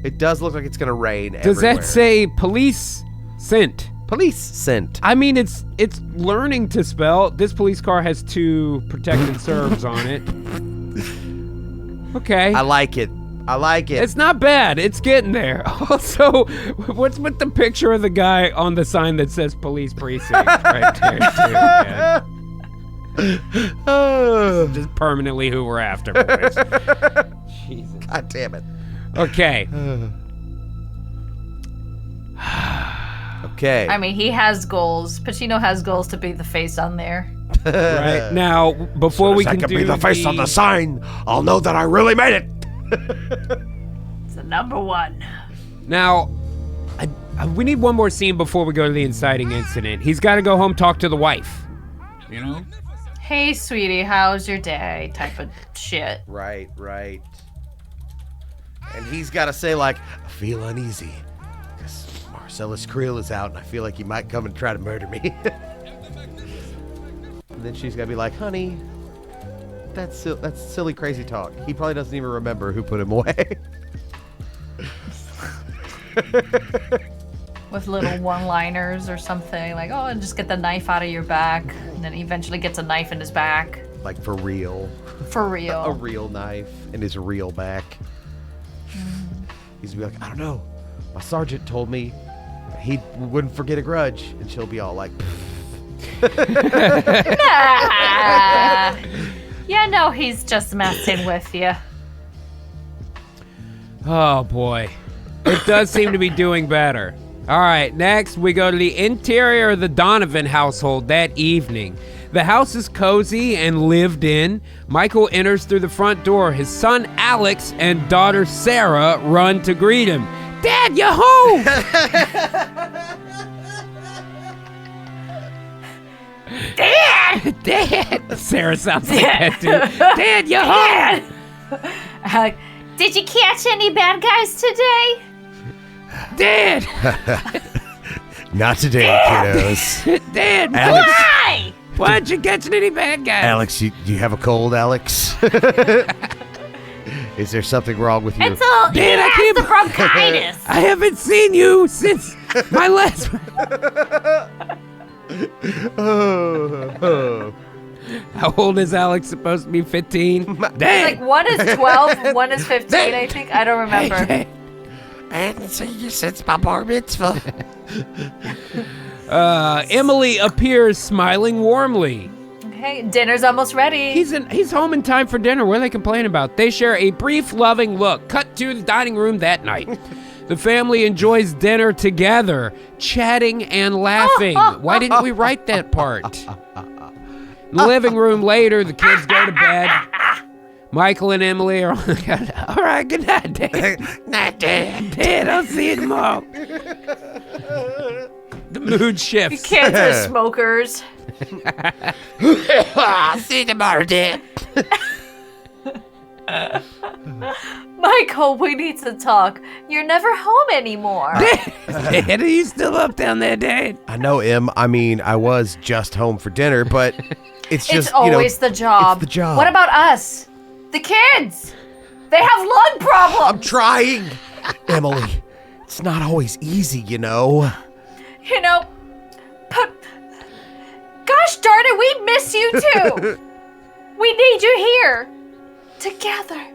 It does look like it's going to rain Does everywhere. that say police scent? Police scent. I mean, it's learning to spell. This police car has 2 protected serves on it. Okay. I like it. It's not bad. It's getting there. Also, what's with the picture of the guy on the sign that says police precinct right there, too, man? Just permanently who we're after, boys. Jesus. God damn it. Okay. Okay. I mean, he has goals. Pacino has goals to be the face on there. Right. Now, before we I can can do be the face on the sign, I'll know that I really made it. It's the number 1. Now, we need one more scene before we go to the inciting incident. He's got to go home, talk to the wife. Hey, sweetie, how's your day? Type of shit. Right. And he's got to say, like, I feel uneasy because Marcellus Creel is out and I feel like he might come and try to murder me. and then she's got to be like, honey, that's silly, crazy talk. He probably doesn't even remember who put him away. With little one-liners or something. Like, oh, and just get the knife out of your back. And then he eventually gets a knife in his back. Like, for real. For real. A real knife in his real back. He's gonna be like, I don't know. My sergeant told me he wouldn't forget a grudge. And she'll be all like, Nah. You know he's just messing with you. Oh, boy. It does seem to be doing better. All right, next we go to the interior of the Donovan household that evening. The house is cozy and lived in. Michael enters through the front door. His son Alex and daughter Sarah run to greet him. Dad, you home! Dad! Sarah sounds like that, dude. Dad, you home! Did you catch any bad guys today? Dad! Not today, kiddos. Dad, Alex. Why? why aren't you catching any bad guys? Alex, do you have a cold, Alex? Is there something wrong with you? It's all Dad, I he can't- has the bronchitis. I haven't seen you since my last... How old is Alex supposed to be? 15? Dad! Like, one is 12, one is 15, I think. I don't remember. Dad. I haven't seen you since my bar mitzvah. Emily appears smiling warmly. Okay, dinner's almost ready. He's home in time for dinner. What are they complaining about? They share a brief, loving look. Cut to the dining room that night. The family enjoys dinner together, chatting and laughing. Why didn't we write that part? In the living room later, the kids go to bed. Michael and Emily are on the couch. All right, good night, Dad. Night, Dad. Dad, I'll see you tomorrow. The mood shifts. Kids are smokers. I'll see you tomorrow, Dad. Michael, we need to talk. You're never home anymore. Dad, are you still up down there, Dad? I know, Em. I mean, I was just home for dinner, but it's just, It's always the job. It's the job. What about us? The kids. They have lung problems. I'm trying. Emily, it's not always easy, you know. You know, put You two! We need you here! Together!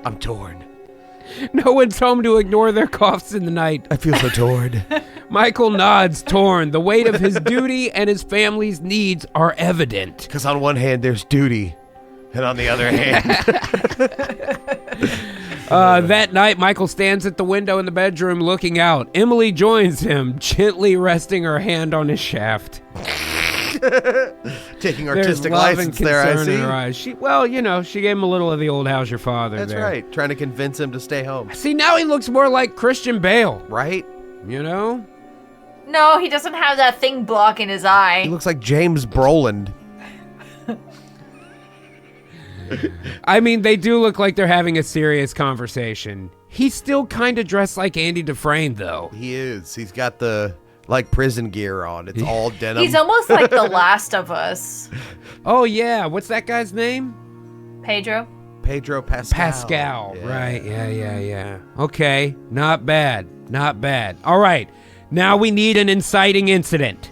I'm torn. No one's home to ignore their coughs in the night. I feel so torn. Michael nods, torn. The weight of his duty and his family's needs are evident. Because on one hand, there's duty, and on the other hand, That night, Michael stands at the window in the bedroom looking out. Emily joins him, gently resting her hand on his shaft. taking There's artistic love and license there, I concern see. in her eyes. She gave him a little of the old "How's your father?" That's there. right. Trying to convince him to stay home. See, now he looks more like Christian Bale. Right? You know? No, he doesn't have that thing blocking his He eye. looks like James Brolin. I mean, they do look like they're having a serious conversation. He's still kind of dressed like Andy Dufresne, though. He is. He's got the, prison gear on. It's all denim. He's almost like the Last of Us. Oh, yeah. What's that guy's name? Pedro? Pedro Pascal. Pascal. Yeah. Right. Yeah. Okay. Not bad. All right. Now we need an inciting incident.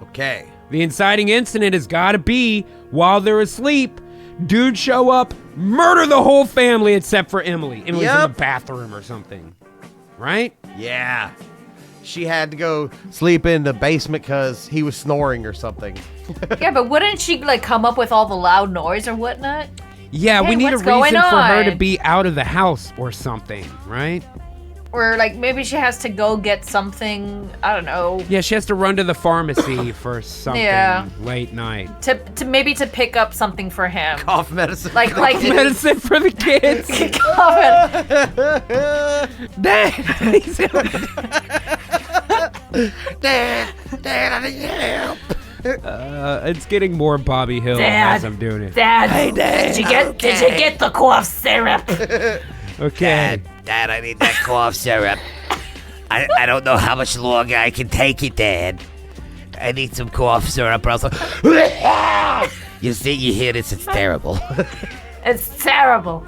Okay. The inciting incident has got to be while they're asleep. Dudes show up, murder the whole family except for Emily. Emily's in the Yep. bathroom or something. Right? Yeah. She had to go sleep in the basement because he was snoring or something. Yeah, but wouldn't she come up with all the loud noise or whatnot? Yeah, Hey, we need a what's going reason for her to on? be out of the house or something, right? Or maybe she has to go get something, I don't know, Yeah, she has to run to the pharmacy for something Yeah. late night. to pick up something for him. Cough medicine. Like Medicine for the kids. Dad, I need help. It's getting more Bobby Hill Dad. as I'm doing it. Dad, Dad, did you get the cough syrup? Okay. Dad, I need that cough syrup. I don't know how much longer I can take it, Dad. I need some cough syrup or else You hear this, it's terrible. It's terrible.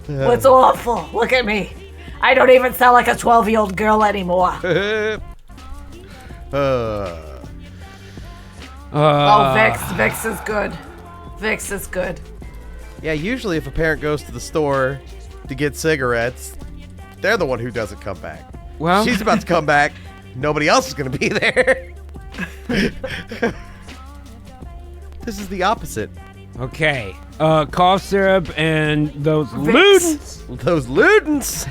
It's awful. Look at me. I don't even sound like a 12-year-old girl anymore. Vicks is good. Vicks is good. Yeah, usually if a parent goes to the store to get cigarettes, they're the one who doesn't come back. Well, She's about to come back. Nobody else is going to be there. This is the opposite. okay. Cough syrup and those Ludens. Those Ludens.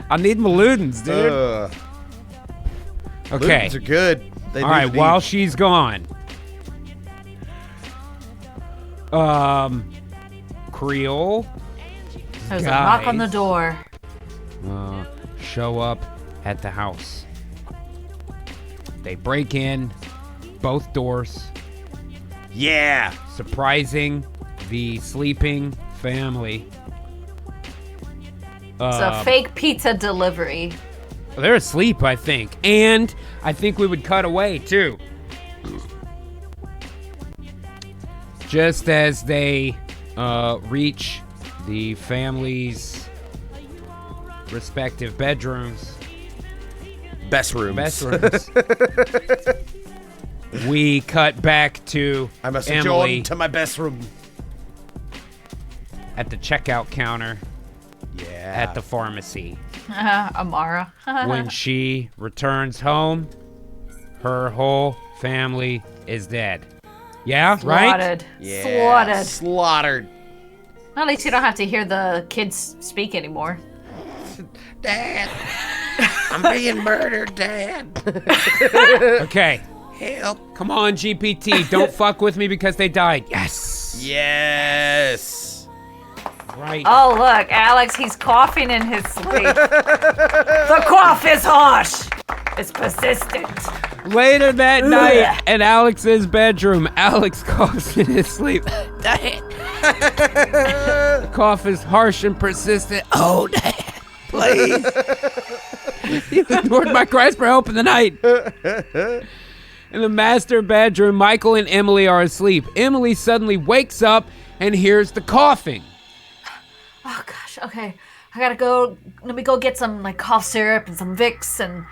I need my Ludens, dude. Okay. Ludens are good. They All do right, indeed. while she's gone. Creole There's a knock on the Guys. door. show up at the house. They break in both doors, Yeah. surprising the sleeping family. It's a fake pizza delivery. They're asleep, I think. And I think we would cut away, too. Just as they reach the family's respective bedrooms. Best rooms. We cut back to I must Emily adjourn to my best room. at the checkout counter Yeah. at the pharmacy. Amara. When she returns home, her whole family is dead. Yeah, right? Slaughtered. Yeah. Slaughtered. Slaughtered. At least you don't have to hear the kids speak anymore. Dad. I'm being murdered, Dad. Okay. Help. Come on, GPT. Don't fuck with me because they died. Yes. Yes. Right. Oh, look, Alex, he's coughing in his sleep. The cough is harsh. It's persistent. Later that night in Alex's bedroom, Alex coughs in his sleep. The cough is harsh and persistent. Oh, Dad. Please. You ignored my cries for help in the night. In the master bedroom, Michael and Emily are asleep. Emily suddenly wakes up and hears the coughing. Oh, gosh, okay. I gotta go. Let me go get some, cough syrup and some Vicks and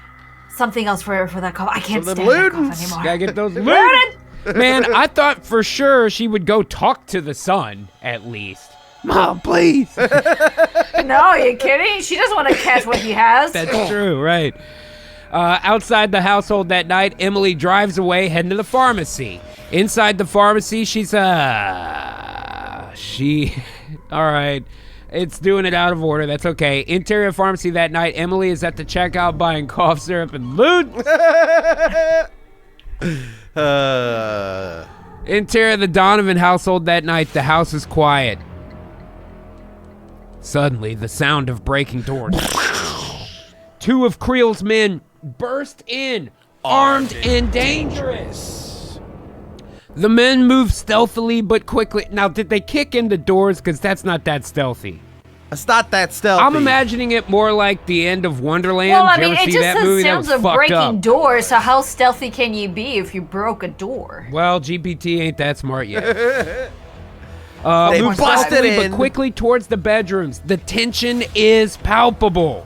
something else for that cough. I can't Some stand that cough Ludens. anymore. Gotta get those loot. Man, I thought for sure she would go talk to the son, at least. Mom, please. No, you kidding? She doesn't want to catch what he has. That's true, right. Outside the household that night, Emily drives away, heading to the pharmacy. Inside the pharmacy, all right. It's doing it out of order. That's okay. Interior pharmacy that night, Emily is at the checkout buying cough syrup and loot. Interior of the Donovan household that night, the house is quiet. Suddenly, the sound of breaking doors. Two of Creel's men burst in, armed and dangerous. The men move stealthily but quickly. Now, did they kick in the doors? Because that's not that stealthy. It's not that stealthy. I'm imagining it more like the end of Wonderland. Well, I Did you mean, ever it see just that says movie? That sounds was of fucked breaking up. doors, so how stealthy can you be if you broke a door? Well, GPT ain't that smart yet. They Move busted stealthily in. but quickly towards the bedrooms. The tension is palpable.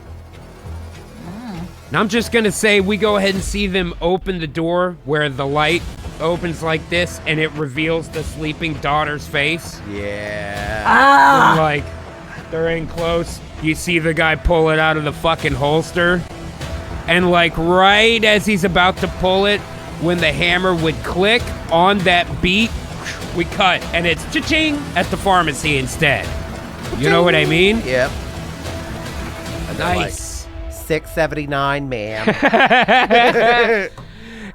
And I'm just going to say we go ahead and see them open the door where the light opens like this and it reveals the sleeping daughter's face. Yeah. And like, they're in close. You see the guy pull it out of the fucking holster. And like right as he's about to pull it, when the hammer would click on that beat, we cut. And it's cha-ching at the pharmacy instead. You know what I mean? Yep. Nice. 679, ma'am.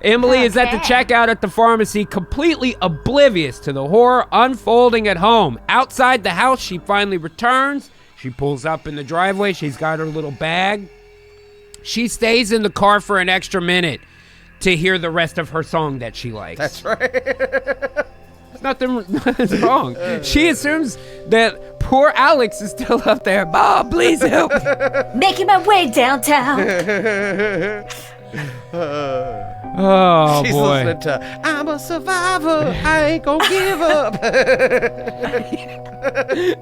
Emily is at the checkout at the pharmacy, completely oblivious to the horror unfolding at home. Outside the house, she finally returns. She pulls up in the driveway. She's got her little bag. She stays in the car for an extra minute to hear the rest of her song that she likes. That's right. Nothing's wrong. She assumes that poor Alex is still up there. Bob, please help. Making my way downtown. Oh, She's boy. listening to I'm a survivor, I ain't gonna give up.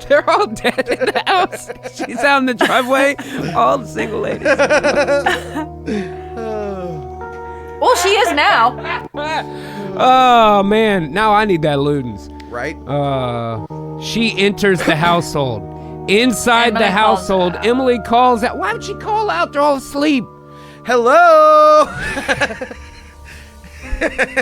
They're all dead in the house. She's out in the driveway. All the single ladies. Well, she is now. Oh, man. Now I need that Ludens. Right? She enters the household. Inside Emily the calls household, out. Emily calls out. Why would she call out? They're all asleep. Hello!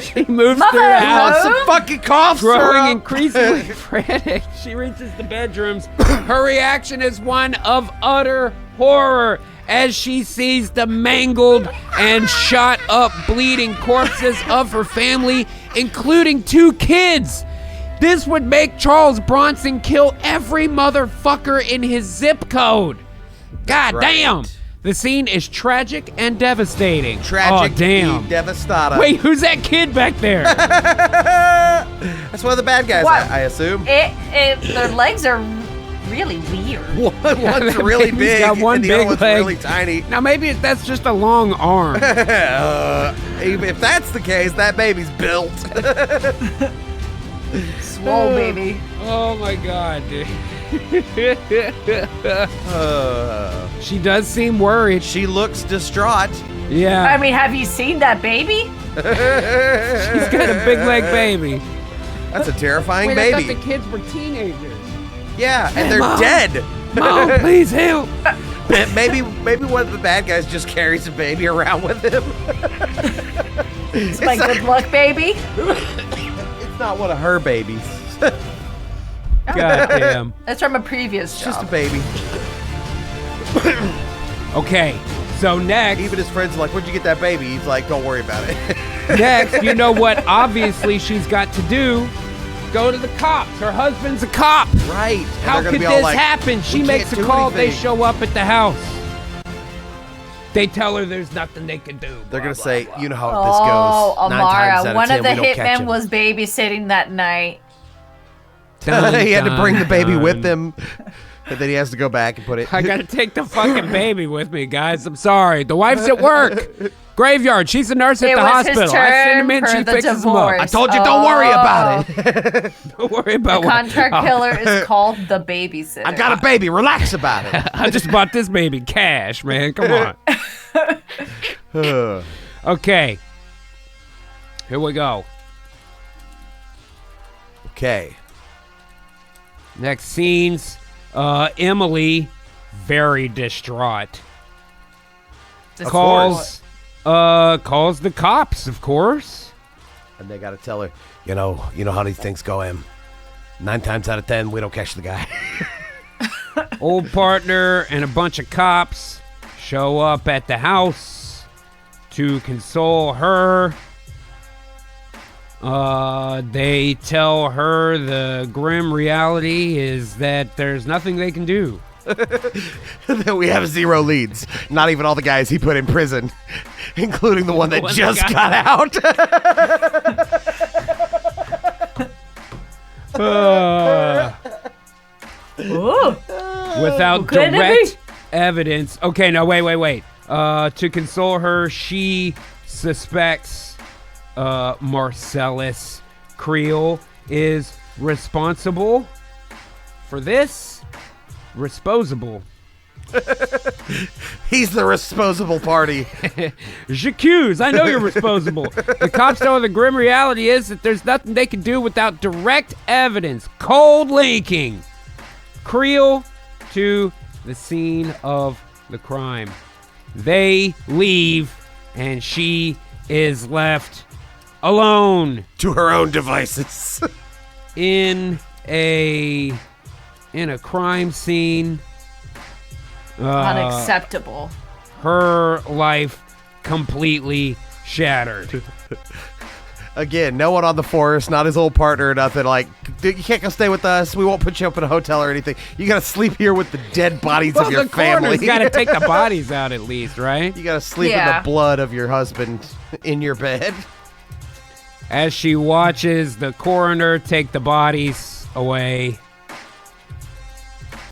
She moves Mother, through the hello? house. Some fucking cough Growing syrup. increasingly frantic, she reaches the bedrooms. Her reaction is one of utter horror as she sees the mangled and shot up bleeding corpses of her family, including 2 kids. This would make Charles Bronson kill every motherfucker in his zip code. God Right. damn. The scene is tragic and devastating. Tragic. Oh, damn. Devastada. Wait, who's that kid back there? That's one of the bad guys, What? I assume. Their legs are really weird. One's really Baby's big, got one and the big other one's leg. really tiny. Now maybe that's just a long arm. If that's the case, that baby's built. Swole baby. Oh my god, dude. She does seem worried. She looks distraught. Yeah. I mean, have you seen that baby? She's got a big leg baby. That's a terrifying Wait, I baby. thought the kids were teenagers. Yeah, and they're Mom. dead. Mom, please help. Maybe one of the bad guys just carries a baby around with him. It's my good luck baby. It's not one of her babies. God damn. That's from a previous It's just a job. baby. Okay, so next, Even his friends are like, where'd you get that baby? He's like, don't worry about it. next, you know what obviously she's got to do? Go to the cops. Her husband's a cop. Right. And How they're gonna could be all this like, happen? She "We makes can't a do call. They anything." show up at the house. They tell her there's nothing they can do. They're blah, going to blah, say, blah. you know how this Oh, goes. 9 times Amara, out of one 10, of the we don't catch hitmen him. was babysitting that night. Dun, He had to bring the baby dun, with dun. him. And then he has to go back and put it. I gotta take the fucking baby with me, guys. I'm sorry. The wife's at work. Graveyard. She's a nurse at It the was his hospital. I send him in. turn She for the fixes him up. divorce. I told you, don't worry about it. Don't worry about what. Contract killer is called the babysitter. I got a baby. Relax about it. I just bought this baby cash, man. Come on. Okay. Here we go. Okay. Next scenes. Emily, very distraught. Calls the cops, of course. And they got to tell her, You know how these things go, Em. 9 times out of 10, we don't catch the guy. Old partner and a bunch of cops show up at the house to console her. They tell her the grim reality is that there's nothing they can do. that we have 0 leads. Not even all the guys he put in prison, including the one that just got out. Without direct evidence. Okay, no, wait. To console her, she suspects Marcellus Creel is responsible for this. Resposable. He's the responsible party. J'accuse. I know you're responsible. The cops know the grim reality is that there's nothing they can do without direct evidence. Cold linking Creel to the scene of the crime. They leave, and she is left alone To her own devices. in a crime scene. Unacceptable. Her life completely shattered. Again, no one on the force, not his old partner or nothing. Like, dude, you can't go stay with us. We won't put you up in a hotel or anything. You gotta sleep here with the dead bodies of your the family. coroner's got to take the bodies out at least, right? You gotta sleep in Yeah. the blood of your husband in your bed. As she watches the coroner take the bodies away,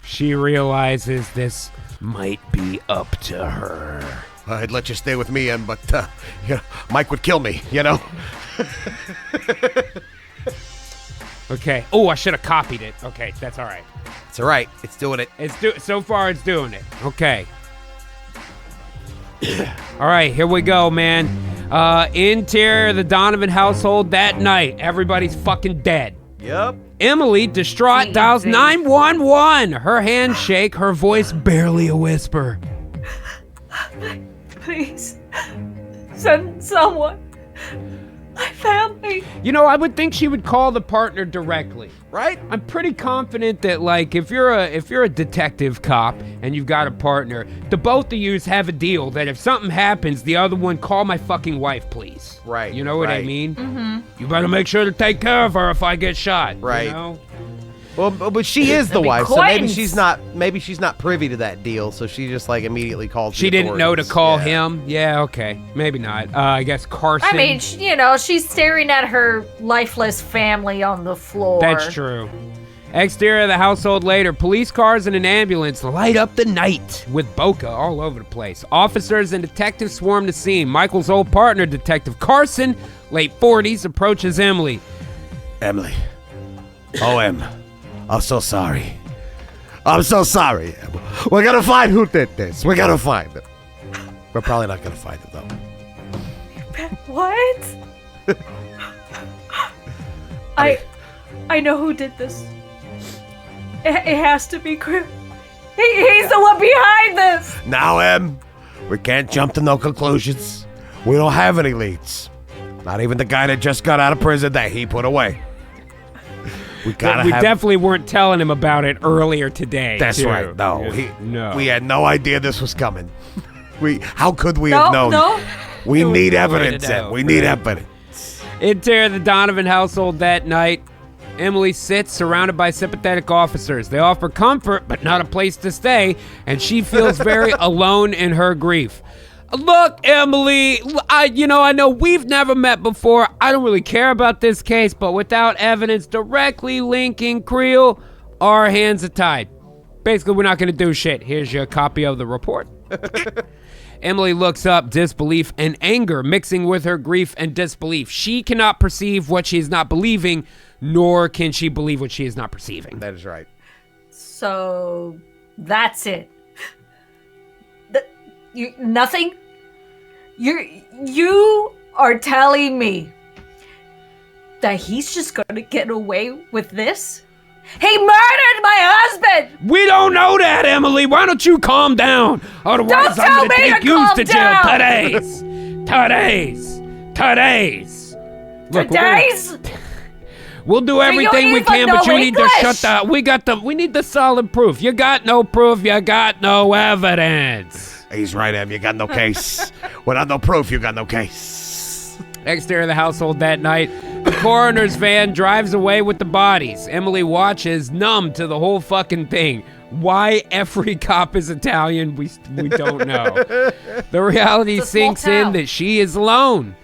she realizes this might be up to her. I'd let you stay with me, Em, but Mike would kill me, you know? Okay. Oh, I should have copied it. Okay, that's all right. It's all right. It's doing it. So far, it's doing it. Okay. All right, here we go, man. Interior of the Donovan household that night. Everybody's fucking dead. Yep. Emily, distraught, dials 911. Her hands shake, her voice barely a whisper. Please, send someone. My family. You know, I would think she would call the partner directly. Right? I'm pretty confident that, like, if you're a detective cop and you've got a partner, the both of yous have a deal that if something happens, the other one, call my fucking wife, please. Right. You know what I right. mean? Mm-hmm. You better make sure to take care of her if I get shot. Right. You know? Well, but she is the That'd be wife, so maybe coins. she's not privy to that deal, so she just like immediately called. She the didn't know to authorities. call Yeah. him. Yeah, okay. Maybe not. I guess Carson. I mean, she's staring at her lifeless family on the floor. That's true. Exterior of the household later. Police cars and an ambulance light up the night with bokeh all over the place. Officers and detectives swarm the scene. Michael's old partner, Detective Carson, late 40s, approaches Emily. Emily. Oh, Em. I'm so sorry. I'm so sorry, Em. We're gonna find who did this. We're gonna find them. We're probably not gonna find them, though. What? I know who did this. It has to be Chris. He's the one behind this. Now, Em, we can't jump to no conclusions. We don't have any leads. Not even the guy that just got out of prison that he put away. We definitely weren't telling him about it earlier today. That's too. right. No, No. we had no idea this was coming. How could we have known? No. We need way to evidence, know, Em. We need evidence. Interior of the Donovan household that night. Emily sits surrounded by sympathetic officers. They offer comfort, but not a place to stay, and she feels very alone in her grief. Look, Emily, I know we've never met before. I don't really care about this case, but without evidence directly linking Creel, our hands are tied. Basically, we're not going to do shit. Here's your copy of the report. Emily looks up, disbelief and anger mixing with her grief and disbelief. She cannot perceive what she is not believing, nor can she believe what she is not perceiving. That is right. So that's it. Nothing? You are telling me that he's just gonna get away with this? He murdered my husband! We don't know that, Emily. Why don't you calm down? Otherwise, Don't I'm tell gonna me take to you calm to jail down! today's. Look, Today's? we'll do everything we even can, but know you need to English? shut the. We need the solid proof. You got no proof. You got no evidence. He's right, Em. You got no case. Without no proof, you got no case. Exterior of the household that night, the coroner's van drives away with the bodies. Emily watches, numb to the whole fucking thing. Why every cop is Italian, we don't know. The reality It's a small sinks in town. that she is alone.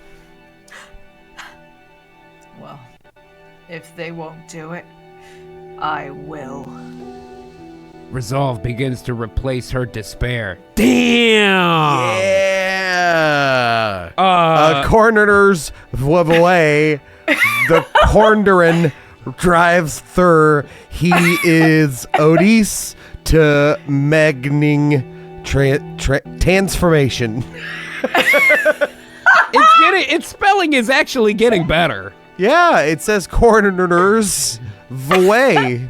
Well, if they won't do it, I will. Resolve begins to replace her despair. Damn! Yeah. Coroner's away. The cornerin drives through. He is Odis to Megning transformation. Its spelling is actually getting better. Yeah, it says coroner's way.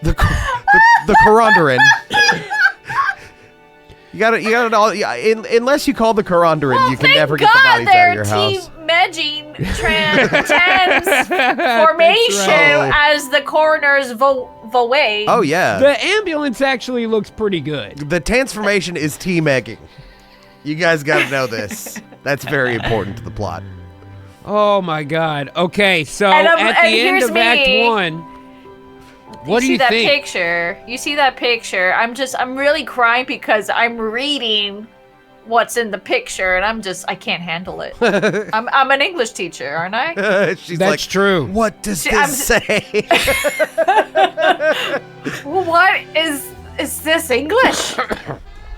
The Coronderin. You gotta all. Unless you call the Coronderin, Well, you can thank never God get the bodies out of your they're house. Medging transformation right. as the coroner's way. Oh yeah, The ambulance actually looks pretty good. the transformation is T-megging. You guys gotta know this. That's very important to the plot. Oh my God. Okay, so And, at the and end here's of Act me. 1, what do you see that think? picture? You see that picture? I'm really crying because I'm reading what's in the picture, and I can't handle it. I'm an English teacher, aren't I? She's That's like, true. what does See, this say? What is this English?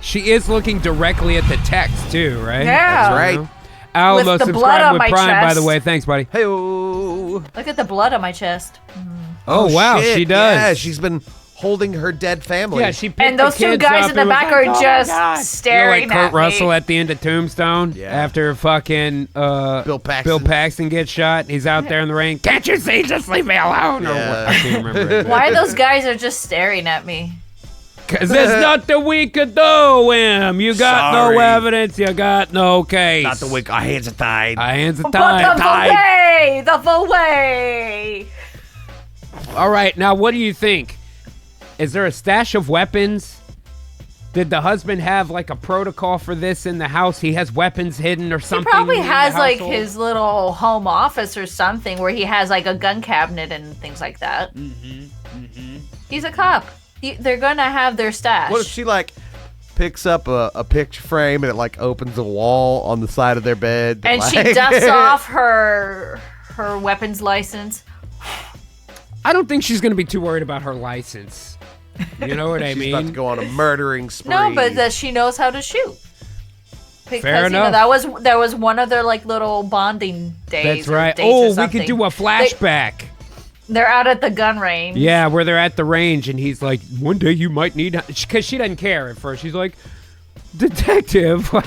She is looking directly at the text too, right? Yeah. That's right. Almost With the blood subscribed on with my Prime, by the chest. way. Thanks, buddy. Hey-oh. Look at the blood on my chest. Oh, wow, shit. she does. Yeah, she's been holding her dead family. Yeah, she picked And those the two kids guys up in the and was back like, are "Oh my just God." staring You know, like Kurt at Russell me. at the end of Tombstone Yeah. after fucking Bill Paxton. Gets shot. He's out there in the rain. Can't you see? Just leave me alone. Or Yeah. what? I can't remember. Why those guys are just staring at me? Because there's nothing we could do, Em. You got no Sorry. evidence. You got no case. Not the week. Our hands are tied. Our hands are But tied. the way. All right, now what do you think? Is there a stash of weapons? Did the husband have like a protocol for this in the house? He has weapons hidden or He something? probably in the has like household? his little home office or something where he has like a gun cabinet and things like that. He's a cop. They're gonna have their stash. What if she like picks up a picture frame and it like opens a wall on the side of their bed? and she like- dusts off her weapons license. I don't think she's going to be too worried about her license. You know what I She's mean? about to go on a murdering spree. No, but that she knows how to shoot. Because Fair you know, enough. that was one of their like little bonding days. That's or right. dates or Oh, we something. could do a flashback. They're out at the gun range. Yeah, where they're at the range, and he's like, "One day you might need," because she doesn't care at first. She's like, "Detective, why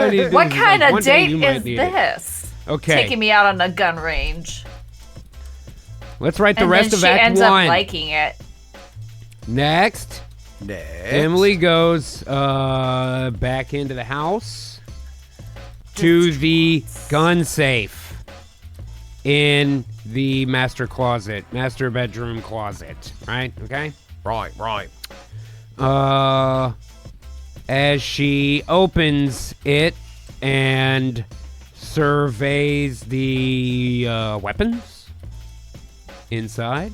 do you do What this?" He's kind like, of "One day date you might is need it." this? Okay, Taking me out on a gun range. let's write the And rest then of she Act ends 1. up liking it. Next, Emily goes back into the house to the gun safe in the master bedroom closet, right? Okay. Right. As she opens it and surveys the weapons inside.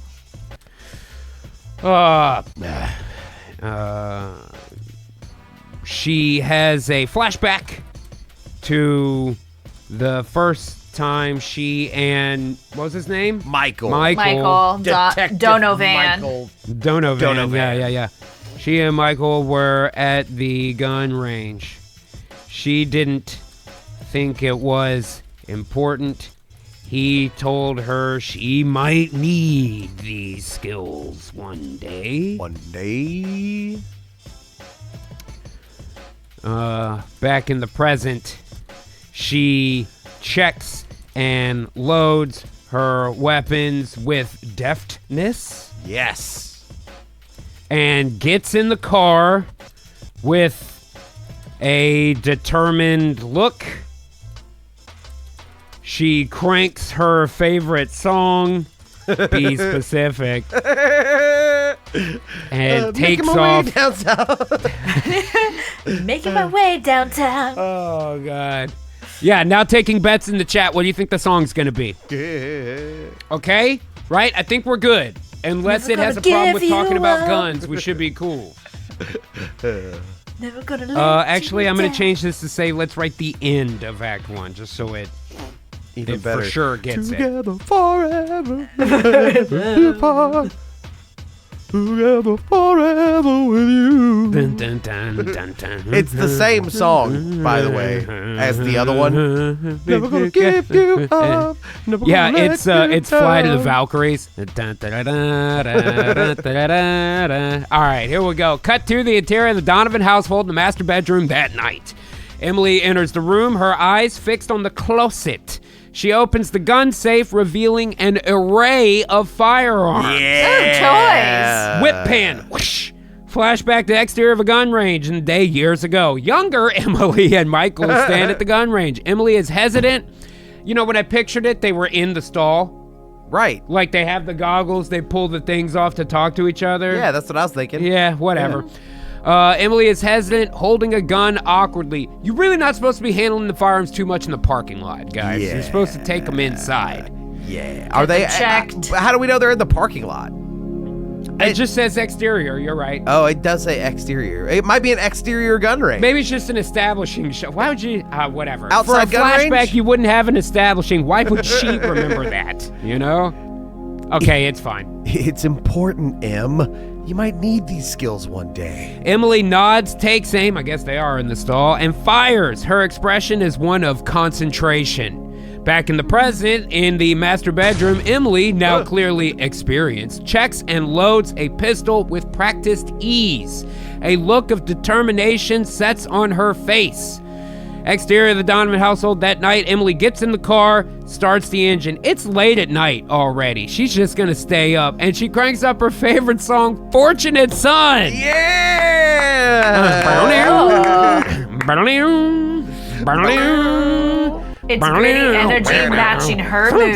She has a flashback to the first time she and what was his name? Michael. Michael Detective Donovan. Michael. Donovan. Yeah. She and Michael were at the gun range. She didn't think it was important. He told her she might need these skills one day. One day. back in the present, she checks and loads her weapons with deftness. Yes. And gets in the car with a determined look. She cranks her favorite song, be specific, and takes off. Making my way downtown. Oh, God. Yeah, now taking bets in the chat. What do you think the song's going to be? Okay? Right? I think we're good. Unless it has a problem with talking about guns, we should be cool. Never gonna let actually, I'm going to change this to say, let's write the end of Act 1, just so it Even better. for sure gets Together forever. Apart. Together forever with you. Dun, dun, dun, dun, dun. It's the same song, by the way, as the other one. Never gonna give you up. Never Yeah, gonna it's let you it's Fly to the down. Valkyries. All right, here we go. Cut to the interior of the Donovan household in the master bedroom that night. Emily enters the room, her eyes fixed on the closet. She opens the gun safe, revealing an array of firearms. Yeah. Whip pan. Whoosh. Flashback to the exterior of a gun range in the day years ago. Younger Emily and Michael stand at the gun range. Emily is hesitant. You know, when I pictured it, they were in the stall. Right. Like they have the goggles, they pull the things off to talk to each other. Yeah, that's what I was thinking. Yeah, whatever. Emily is hesitant, holding a gun awkwardly. You're really not supposed to be handling the firearms too much in the parking lot, guys. Yeah. You're supposed to take them inside. Yeah. Are they checked? How do we know they're in the parking lot? It just says exterior, you're right. Oh, it does say exterior. It might be an exterior gun range. Maybe it's just an establishing shot. Why would you, whatever. Outside For a gun flashback, range? you wouldn't have an establishing. Why would she remember that, you know? Okay, it's fine. It's important, Em. You might need these skills one day. Emily nods, takes aim, I guess they are in the stall, and fires. Her expression is one of concentration. Back in the present, in the master bedroom, Emily, now clearly experienced, checks and loads a pistol with practiced ease. A look of determination sets on her face. Exterior of the Donovan household that night, Emily gets in the car, starts the engine. It's late at night already. She's just gonna stay up, and she cranks up her favorite song, Fortunate Son. It's gritty energy matching her mood.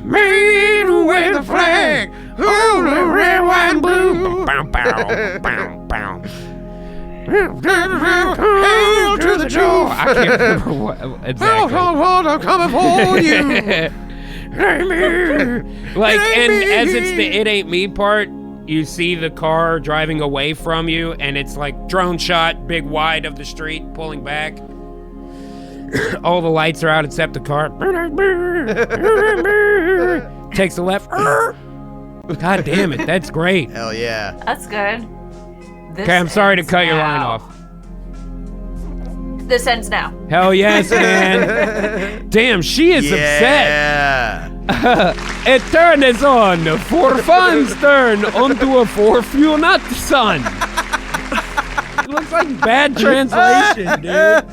Made with the flag, oh, the red, white, and blue. Hail to the Joe. I can't remember what exactly. I'm coming for you. Like, and as it's the "It Ain't Me" part, you see the car driving away from you, and it's like drone shot, big wide of the street, pulling back. All the lights are out except the car. Takes a left. God damn it, that's great. Hell yeah. That's good. This Okay, I'm sorry to ends cut your line now. off. This ends now. Hell yes, man. Damn, she is upset. Yeah. It turn is on for fun's turn onto a fortunate son. It looks like bad translation, dude.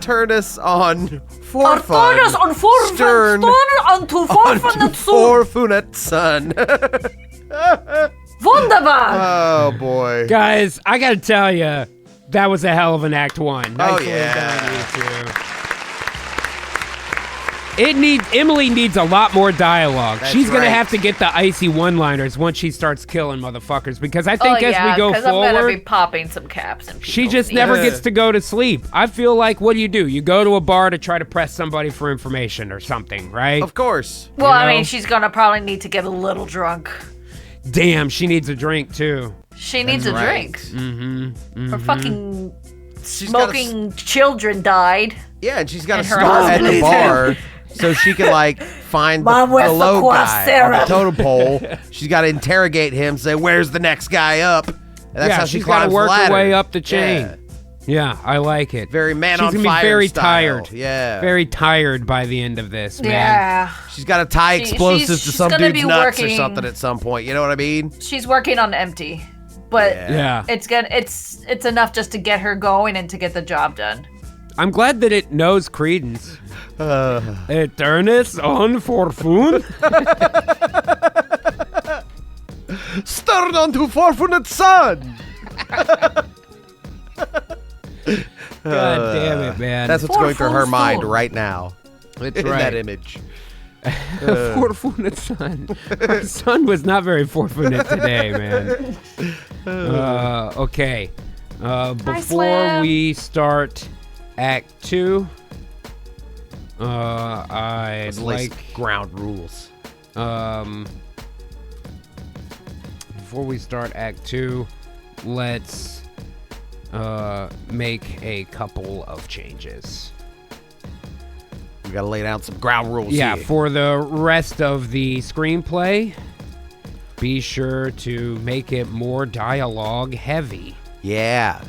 Turn us on for fun. Turn us on for Stern fun. Onto fortunate son. Fortunate son. Wunderbar. Oh boy. Guys, I gotta tell you, that was a hell of an Act 1. Nicely yeah. done, you two. Emily needs a lot more dialogue. That's She's gonna right. have to get the icy one-liners once she starts killing motherfuckers, because I think as we go I'm gonna be forward, popping some caps and she just never gets to go to sleep. I feel like, what do? You go to a bar to try to press somebody for information or something, right? Of course. Well, I know? mean, she's gonna probably need to get a little drunk. Damn, she needs a drink too. She needs a drink. Mm-hmm. Her fucking She's gotta smoking children died. Yeah, and she's got to And her start at the husband. bar so she can like find Mom, the where's the low guy Quacera? on the totem pole. She's got to interrogate him, say where's the next guy up. And that's how she she's got to climbs work the her ladder. way up the chain. Yeah. Yeah, I like it. Very man She's on gonna fire be very style. tired. Yeah. Very tired by the end of this, man. Yeah. She's got to tie explosives to she's some gonna dude's be nuts or working- something at some point. You know what I mean? She's working on empty. but Yeah. it's enough just to get her going and to get the job done. I'm glad that it knows Credence. Eternus on fortune. Stern unto fortunate son. God damn it, man. That's what's going through her Fortunate mind son. right now. That's in right. that image. Fortunate son. Our son was not very fortunate today, man. Okay. Before Slim. we start Act 2, I'd Let's lay like ground rules. before we start Act 2, let's make a couple of changes. We gotta lay down some ground rules. Yeah, here. for the rest of the screenplay, be sure to make it more dialogue heavy, Yeah.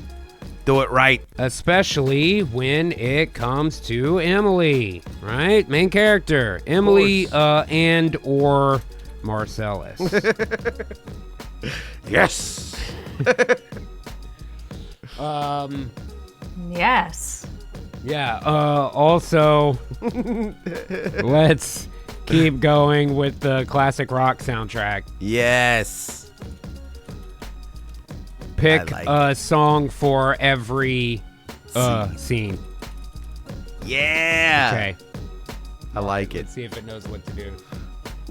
Do it right. especially when it comes to Emily, right? Main character, Emily, and or Marcellus. Yes. Yes. Yeah, also, let's keep going with the classic rock soundtrack. Yes. Pick I like a song for every scene. Yeah. Okay, I like it. let's see if it knows what to do.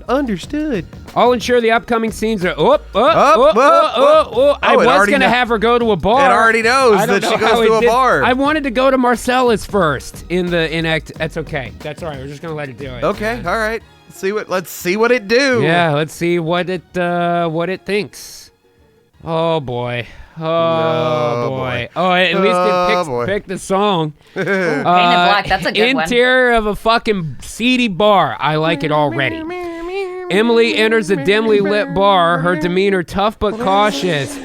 Understood. I'll ensure the upcoming scenes are. I Oh, it was already gonna kno- have her go to a bar. It already knows I don't that she know how goes to it a did- bar. I wanted to go to Marcellus first in act. That's okay. That's all right. We're just gonna let it do it. Okay. man. All right. Let's see what it do. Yeah. Let's see what it thinks. Oh boy. Oh Oh, boy. boy. Oh, at least Oh, boy. it picked the song. Painted Black, that's a good one. Interior of a fucking seedy bar. I like it already. Emily enters a dimly lit bar, her demeanor tough but cautious.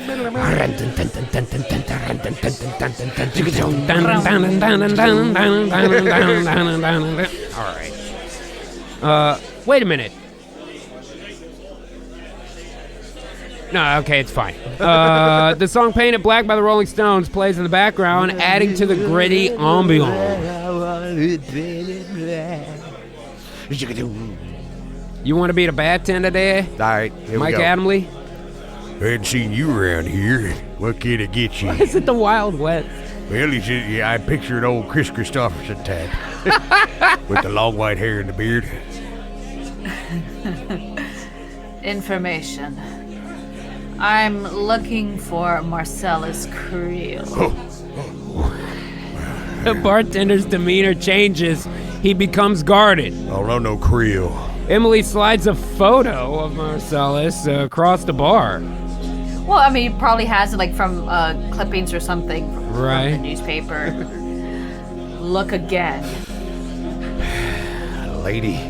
Alright. Wait a minute. No, okay, it's fine. The song Painted Black by the Rolling Stones plays in the background, adding to the gritty ambiance. You want to be the bartender there, All right. Here Mike we go. Adamley? Hadn't seen you around here. What can I get you? Is it the Wild West? Well, I picture an old Chris Christopherson type. With the long white hair and the beard. Information. I'm looking for Marcellus Creel. The bartender's demeanor changes. He becomes guarded. I don't know no Creole. Emily slides a photo of Marcellus across the bar. Well, I mean, he probably has it like from clippings or something from Right. the newspaper. Look again. Lady,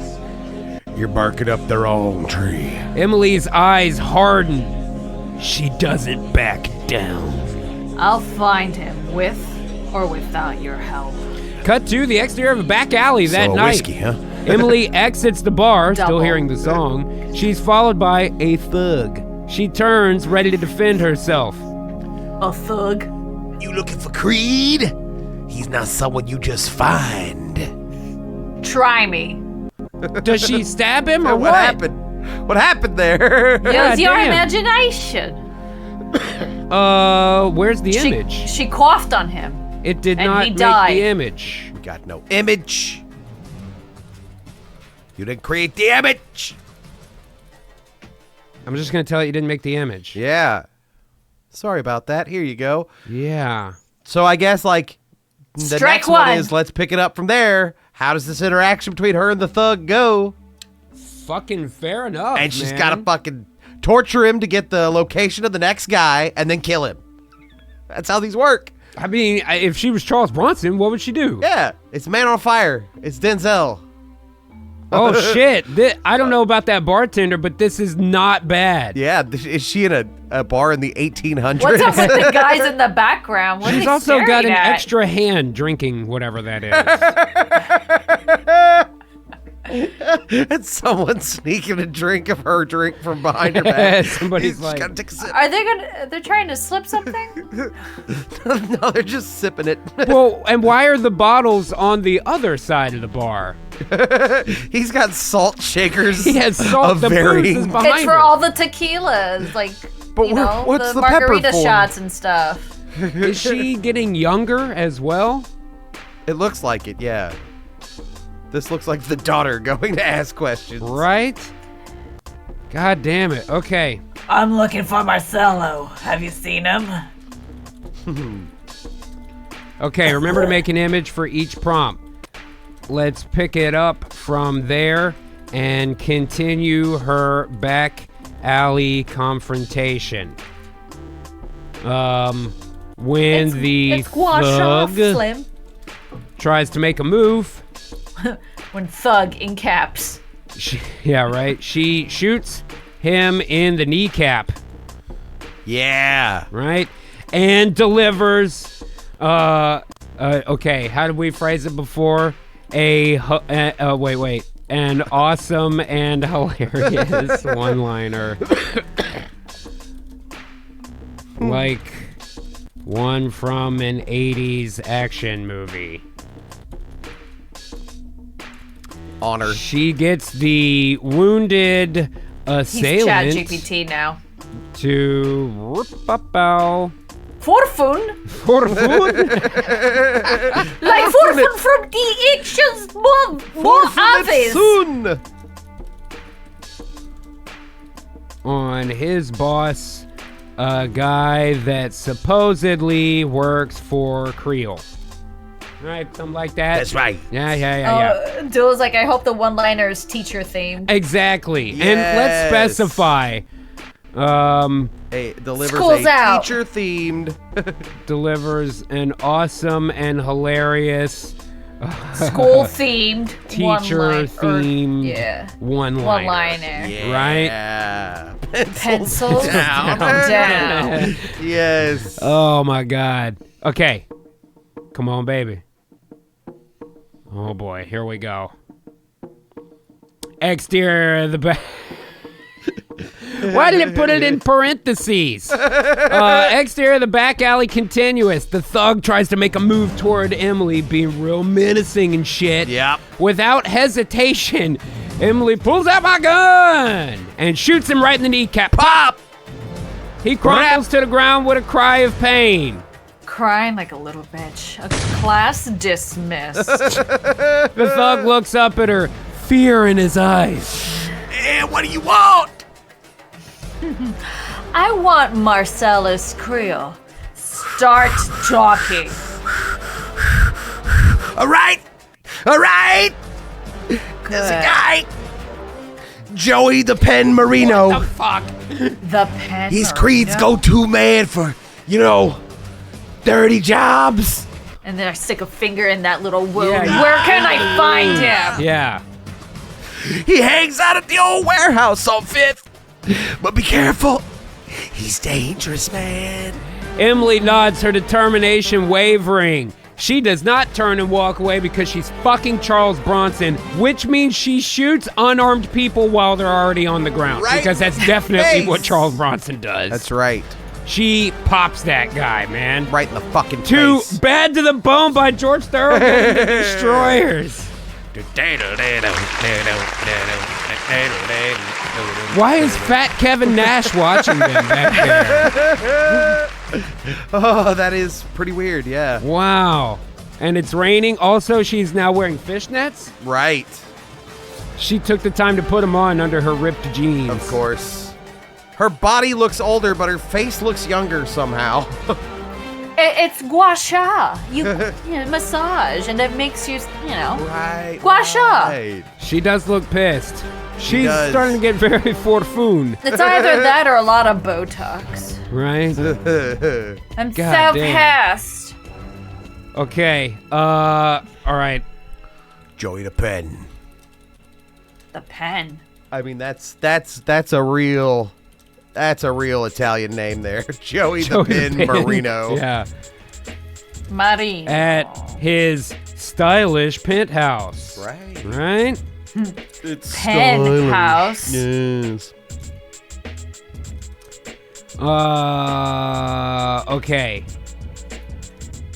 you're barking up the wrong tree. Emily's eyes harden. She doesn't back down. I'll find him with or without your help. Cut to the exterior of a back alley that So, night. whiskey, huh? Emily exits the bar, still Double. hearing the song. She's followed by a thug. She turns, ready to defend herself. A thug? You looking for Creed? He's not someone you just find. Try me. Does she stab him or What happened? What happened there? God Use your damn. imagination. Where's the She, image? she coughed on him. It did and not he make died. the image. We got no image. You didn't create the image. I'm just gonna tell you didn't make the image. Yeah. Sorry about that. Here you go. Yeah. So I guess like the Strike next one one. is let's pick it up from there. How does this interaction between her and the thug go? Fucking fair enough. And she's man. got to fucking torture him to get the location of the next guy and then kill him. That's how these work. I mean, if she was Charles Bronson, what would she do? Yeah. It's Man on Fire. It's Denzel. Oh shit! I don't know about that bartender, but this is not bad. Yeah. Is she in a bar in the 1800s? What's up with the guys in the background? What are She's they also got an staring at? extra hand drinking whatever that And someone sneaking a drink of her drink from behind her back. Somebody's He's like, gotta take a sip. Are they're trying to slip something? No, they're just sipping it. well, and why are the bottles on the other side of the bar? He's got salt shakers. He has salt. of The booze varying. is behind It's for her. all the tequilas, like, But you know, what's the the pepper margarita for? shots and stuff. Is she getting younger as well? It looks like it, yeah. This looks like the daughter going to ask questions. Right? God damn it. Okay. I'm looking for Marcelo. Have you seen him? Okay, remember to make an image for each prompt. Let's pick it up from there and continue her back alley confrontation. When the It's gua sha, thug Slim. tries to make a move, When thug in caps. yeah, right, she shoots him in the kneecap, Yeah. right? And delivers, okay, how did we phrase it before? Wait. An awesome and hilarious one-liner. Like one from an 80s action movie. Honor. She gets the wounded He's assailant ChatGPT now. to rip up out. Forfun? Forfun? Like Forfun from the actions more obvious. Soon. On his boss, a guy that supposedly works for Creel. Right, something like that. That's right. Yeah. Duel's like, I hope the one-liner is teacher themed. Exactly. And let's Yes. specify. Delivers School's a out. teacher-themed. Delivers an awesome and hilarious School themed. teacher-themed Yeah. one-liner. One-liner. Right? Yeah. Pencils down. Yes. Oh my God. Okay. Come on, baby. Oh boy, here we go. Exterior of the back. Why did it put it in parentheses? Exterior of the back alley continuous. The thug tries to make a move toward Emily, being real menacing and shit. Yep. Without hesitation, Emily pulls out my gun and shoots him right in the kneecap. Pop! He crumples to the ground with a cry of pain. Crying like a little bitch. Class dismissed. The thug looks up at her, fear in his eyes. What do you want? I want Marcellus Creel. Start talking. All right. There's a guy. Joey the Pen Marino. Fuck. The pen. He's Creed's go-to man for, dirty jobs. And then I stick a finger in that little wound. Yeah. Where can I find him? Yeah. He hangs out at the old warehouse on 5th. But be careful. He's dangerous, man. Emily nods, her determination wavering. She does not turn and walk away because she's fucking Charles Bronson, which means she shoots unarmed people while they're already on the ground. Right because that's in the definitely face. what Charles Bronson does. That's right. She pops that guy, man. Right in the fucking To face. Bad to the Bone by George Thorogood and the Destroyers. Why is Fat Kevin Nash watching them back there? Oh, that is pretty weird, yeah. Wow. And it's raining. Also, she's now wearing fishnets. Right. She took the time to put them on under her ripped jeans. Of course. Her body looks older, but her face looks younger somehow. It's gua sha. You massage, and it makes you, Right. Gua sha. Right. She does look pissed. She's does. starting to get very forfoon, It's either that or a lot of Botox. right? I'm God so damn. pissed. Okay. All right. Joey the Pen. The pen. I mean, that's a real Italian name there. Joey the Pin Marino. Yeah. Marino. At his stylish penthouse. Right. Right? It's Penthouse. Yes. Okay.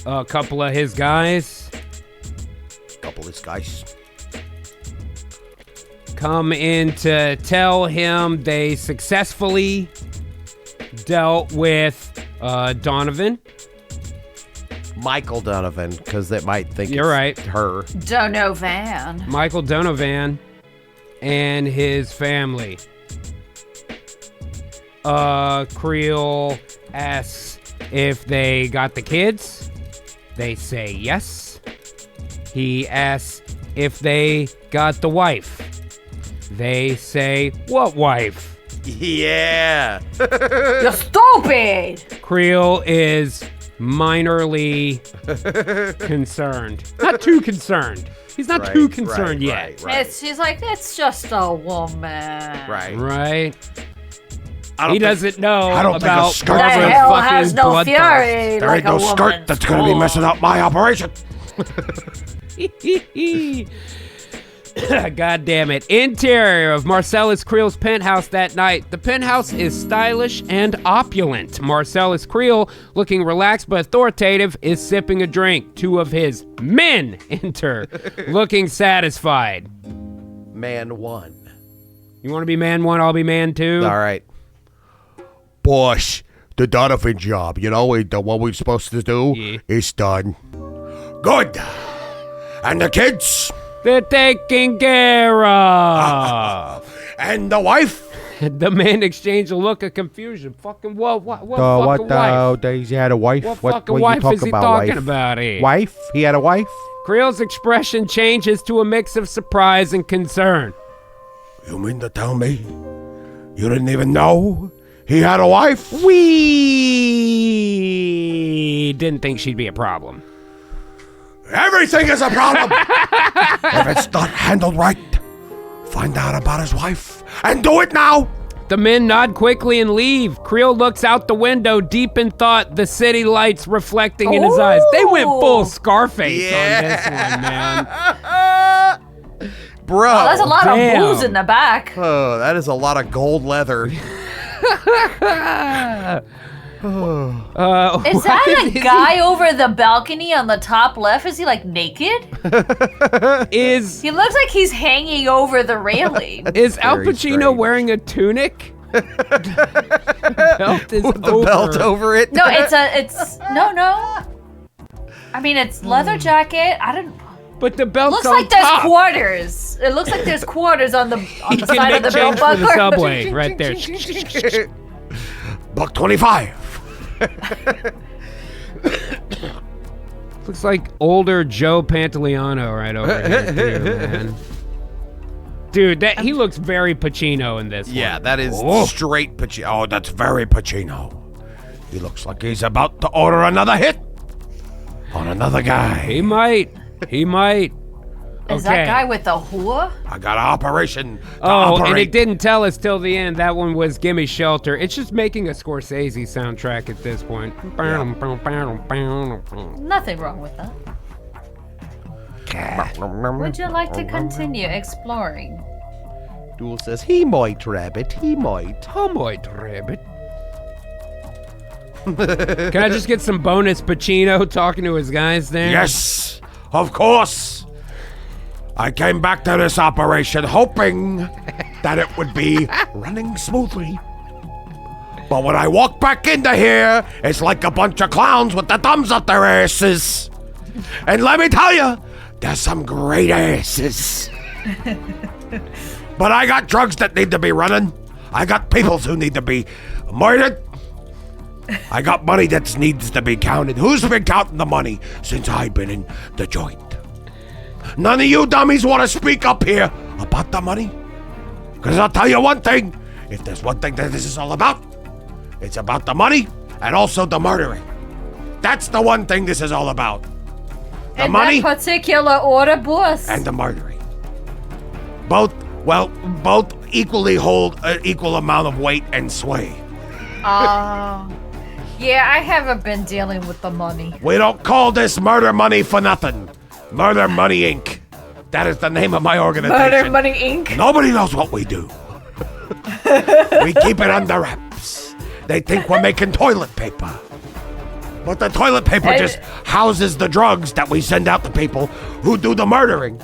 A couple of his guys Couple of these guys. come in to tell him they successfully dealt with Donovan. Michael Donovan, because they might think You're right. her. Donovan. Michael Donovan and his family. Creel asks if they got the kids. They say yes. He asks if they got the wife. They say, what wife? Yeah. You're stupid. Creel is minorly concerned. Not too concerned. He's not too concerned yet. She's like, it's just a woman. Right. Right? I don't He think- doesn't know I don't think a about skirt The Barbara's hell fucking has no bloodthirst. fury There like ain't no a skirt woman's that's gonna be messing up my operation. God damn it. Interior of Marcellus Creel's penthouse that night. The penthouse is stylish and opulent. Marcellus Creel, looking relaxed but authoritative, is sipping a drink. Two of his men enter, looking satisfied. Man one. You want to be man one, I'll be man two? All right. Boss, the Donovan job, you know, the what we're supposed to do Yeah. is done. Good. And the kids? They're taken care of. And the wife? The men exchange a look of confusion. Fucking what fucking What wife? he had a wife? What What fucking you wife talk is he about, talking wife? about here? Wife? He had a wife? Creel's expression changes to a mix of surprise and concern. You mean to tell me you didn't even know he had a wife? We didn't think she'd be a problem. Everything is a problem. If it's not handled right, find out about his wife and do it now. The men nod quickly and leave. Creel looks out the window, deep in thought, the city lights reflecting in his eyes. They went full Scarface on this one, man. Bro. Oh, there's a lot damn. of booze in the back. Oh, that is a lot of gold leather. Is that a guy over the balcony on the top left? Is he like naked? Is He looks like he's hanging over the railing. Al very Pacino strange. wearing a tunic? Belt is With the over. belt over it. No, it's no. I mean, it's leather jacket. I don't. But the belt's Looks on like there's top. quarters. It looks like there's quarters on the You can side of make the belt change for the buckle. subway right there. $1.25. Looks like older Joe Pantoliano right over here, too, man. Dude, he looks very Pacino in this Yeah, one. that is Oh. straight Pacino. Oh, that's very Pacino. He looks like he's about to order another hit on another guy. He might. Is that guy with the whore? I got an operation to Oh, and operate. it didn't tell us till the end. That one was Gimme Shelter. It's just making a Scorsese soundtrack at this point. Nothing wrong with that. Would you like to continue exploring? Duel says he might, Rabbit. He might. Homoid rabbit. Can I just get some bonus Pacino talking to his guys there? Yes, of course. I came back to this operation hoping that it would be running smoothly. But when I walk back into here, it's like a bunch of clowns with the thumbs up their asses. And let me tell you, there's some great asses. But I got drugs that need to be running. I got people who need to be murdered. I got money that needs to be counted. Who's been counting the money since I've been in the joint? None of you dummies want to speak up here about the money? Because I'll tell you one thing. If there's one thing that this is all about, it's about the money and also the murdering. That's the one thing this is all about. The In money that particular order, boss. and the murdering. Both equally hold an equal amount of weight and sway. Yeah, I haven't been dealing with the money. We don't call this murder money for nothing. Murder Money Inc. That is the name of my organization. Murder Money Inc. Nobody knows what we do. We keep it under wraps. They think we're making toilet paper. But the toilet paper just houses the drugs that we send out to people who do the murdering.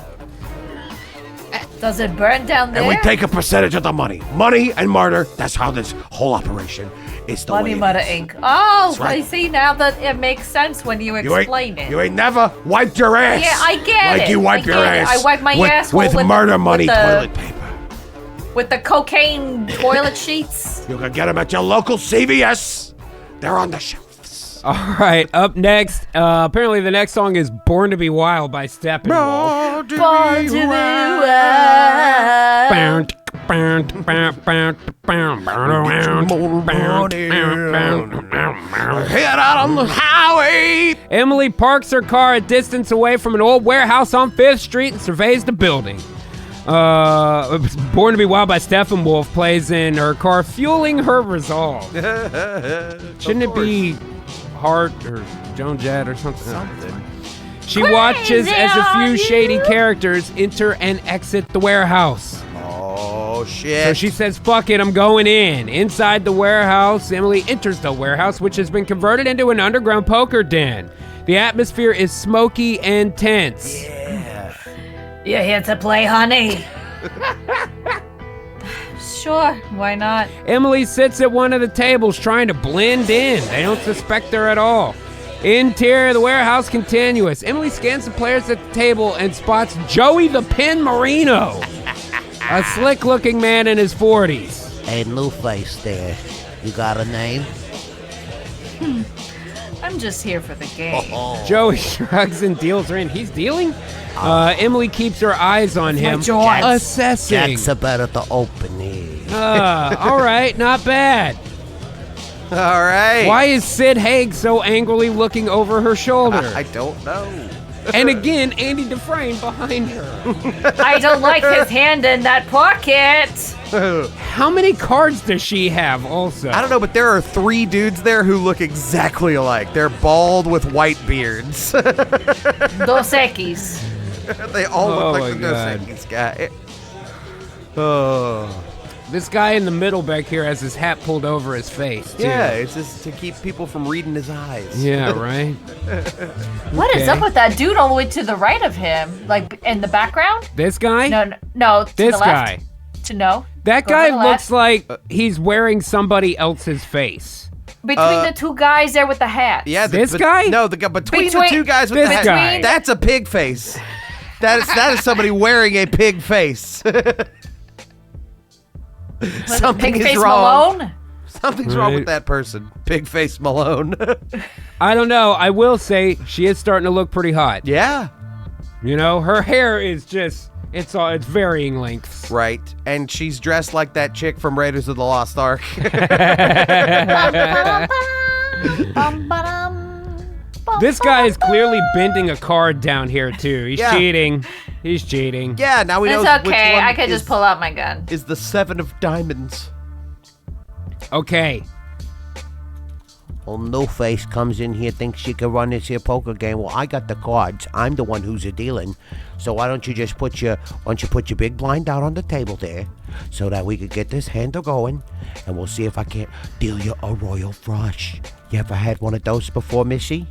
Does it burn down there? And we take a percentage of the money. Money and murder, that's how this whole operation is the Money way it Murder is. Inc. Oh, That's right. I see now that it makes sense when you explain it. You ain't never wiped your ass. Yeah, I get like it. you wipe I your get it. ass. I wipe my asshole with with murder the- money with the- toilet paper. With the cocaine toilet sheets. You can get them at your local CVS. They're on the shelves. All right, up next. Apparently, the next song is "Born to Be Wild" by Steppenwolf. Born to be wild. Head out on the highway. Emily parks her car a distance away from an old warehouse on 5th Street and surveys the building. Born to Be Wild by Steppenwolf plays in her car, fueling her resolve. Shouldn't it be Hart or Joan Jett or something? She watches as a few shady characters enter and exit the warehouse. Oh, shit. So she says, fuck it, I'm going in. Inside the warehouse, Emily enters the warehouse, which has been converted into an underground poker den. The atmosphere is smoky and tense. You here to play, honey? Sure, why not? Emily sits at one of the tables trying to blend in. They don't suspect her at all. Interior of the warehouse continuous. Emily scans the players at the table and spots Joey the Pin Marino, a slick-looking man in his 40s. Hey, new face there. You got a name? I'm just here for the game. Joey shrugs and deals her in. He's dealing? Emily keeps her eyes on him, joints. assessing. Jack's about at the opening. All right, not bad. All right. Why is Sid Haig so angrily looking over her shoulder? I don't know. And again, Andy Dufresne behind her. I don't like his hand in that pocket. How mmany cards does she have also? I don't know, but there are 3 dudes there who look exactly alike. They're bald with white beards. Dos Equis. They all Oh look like my the God. Dos Equis guy. Oh. This guy in the middle back here has his hat pulled over his face, too. Yeah, it's just to keep people from reading his eyes. Yeah, right? What is Okay. up with that dude all the way to the right of him? Like in the background? This guy? No, to This the left. guy. To no. That Go to guy the looks left. like he's wearing somebody else's face. Between the 2 guys there with the hats. Yeah, This guy? No, the guy between the Between- 2 guys with this the hat. guy. That's a pig face. That is somebody wearing a pig face. Something Pig is face wrong. Malone? Something's wrong Right. with that person. Pig face Malone. I don't know. I will say she is starting to look pretty hot. Yeah. You know, her hair is just, it's varying lengths. Right. And she's dressed like that chick from Raiders of the Lost Ark. This guy is clearly bending a card down here, too. He's Yeah. cheating. He's cheating. Yeah, now we know It's which okay. one I could just is- pull out my gun. is the 7 of diamonds. Okay. Well, no face comes in here, thinks she can run this here poker game. Well, I got the cards. I'm the one who's a dealing. So why don't you just put your big blind down on the table there, so that we could get this handle going, and we'll see if I can't deal you a royal flush. You ever had one of those before, Missy?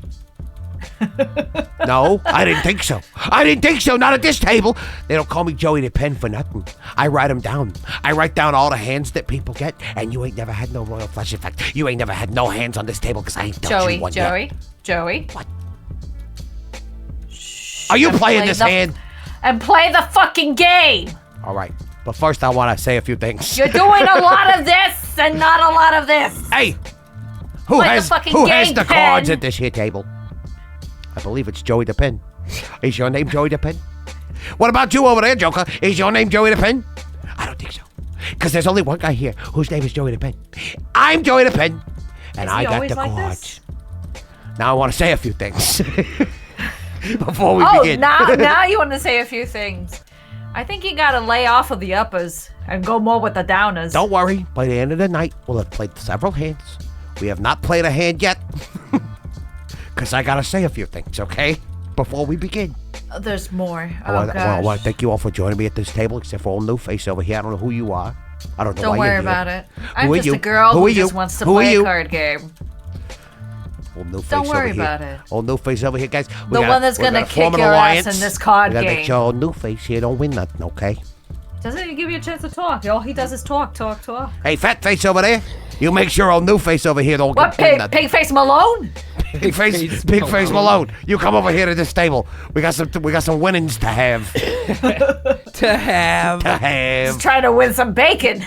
No, I didn't think so. I didn't think so. Not at this table. They don't call me Joey the Pen for nothing. I write them down. I write down all the hands that people get, and you ain't never had no royal flush. In fact, you ain't never had no hands on this table because I ain't dealt you one yet. Joey. What? Are you playing play this the- hand? And play the fucking game. All right, but first I want to say a few things. You're doing a lot of this and not a lot of this. Hey, who Play the has fucking who has game, the cards Pen. at this here table? I believe it's Joey the Pen. Is your name Joey the Pen? What about you over there, Joker? Is your name Joey the Pen? I don't think so. Because there's only one guy here whose name is Joey the Pen. I'm Joey the Pen, and Is I he got always the like cards. Now I want to say a few things before we Oh, begin. now you want to say a few things. I think you gotta lay off of the uppers and go more with the downers. Don't worry. By the end of the night, we'll have played several hands. We have not played a hand yet. Because I got to say a few things, okay? Before we begin. There's more. I want to thank you all for joining me at this table, except for old No Face over here. I don't know who you are. I don't know Don't why worry you're here. about it. I'm Who are just you? a girl Who who are you? just wants to Who are play you? a card game. Old No Face Don't worry over here. about it. Old No Face over here, guys. The one that's gonna kick your ass in this card We gotta game. make sure old No Face here don't win nothing, okay? Doesn't even give you a chance to talk. All he does is talk. Hey, fat face over there. You make sure old No Face over here don't What, win nothing. pig face Malone? Big face Malone. You come over here to this table. We got some winnings to have. To have. He's trying to win some bacon.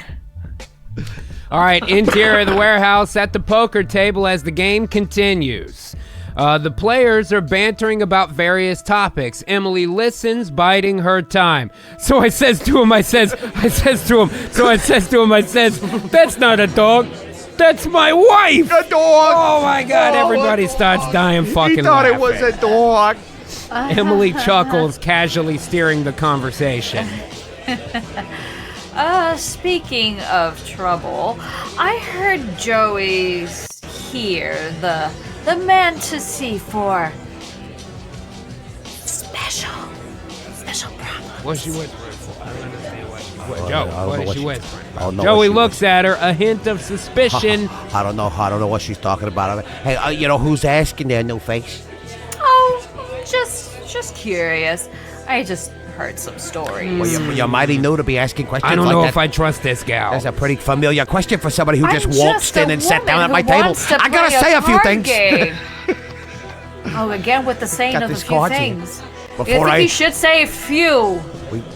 All right, interior of the warehouse at the poker table as the game continues. The players are bantering about various topics. Emily listens, biding her time. So I says to him, that's not a dog. That's my wife. A dog. Oh my God, everybody starts dying fucking He thought laughing. it was a dog. Emily chuckles, casually steering the conversation. Speaking of trouble, I heard Joey's here, the man to see for special problems. What's she whispering for? I don't understand what Joe, what is she whispering? I don't know Joey what she looks at her, a hint of suspicion. I don't know what she's talking about. Hey, you know who's asking there, No Face? Oh, just curious. I just heard some stories. Well, you're mighty new to be asking questions I don't like know that. if I trust this gal. That's a pretty familiar question for somebody who I'm just waltzed in a and sat down at woman my who table. wants to I gotta play say a few card things. game. Oh, again with the saying Got of a this few card here. things. Before I think I- you should say a few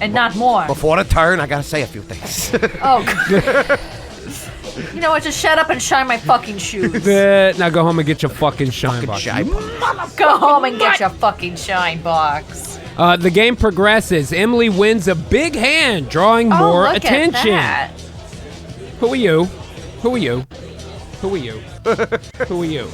and not more. Before the turn, I gotta say a few things. Oh, God. You know what? Just shut up and shine my fucking shoes. Now go home and get your fucking shine box. Go home and get your fucking shine box. The game progresses. Emily wins a big hand, drawing Oh, more look attention. At that. Who are you? Who are you? Who are you? Who are you?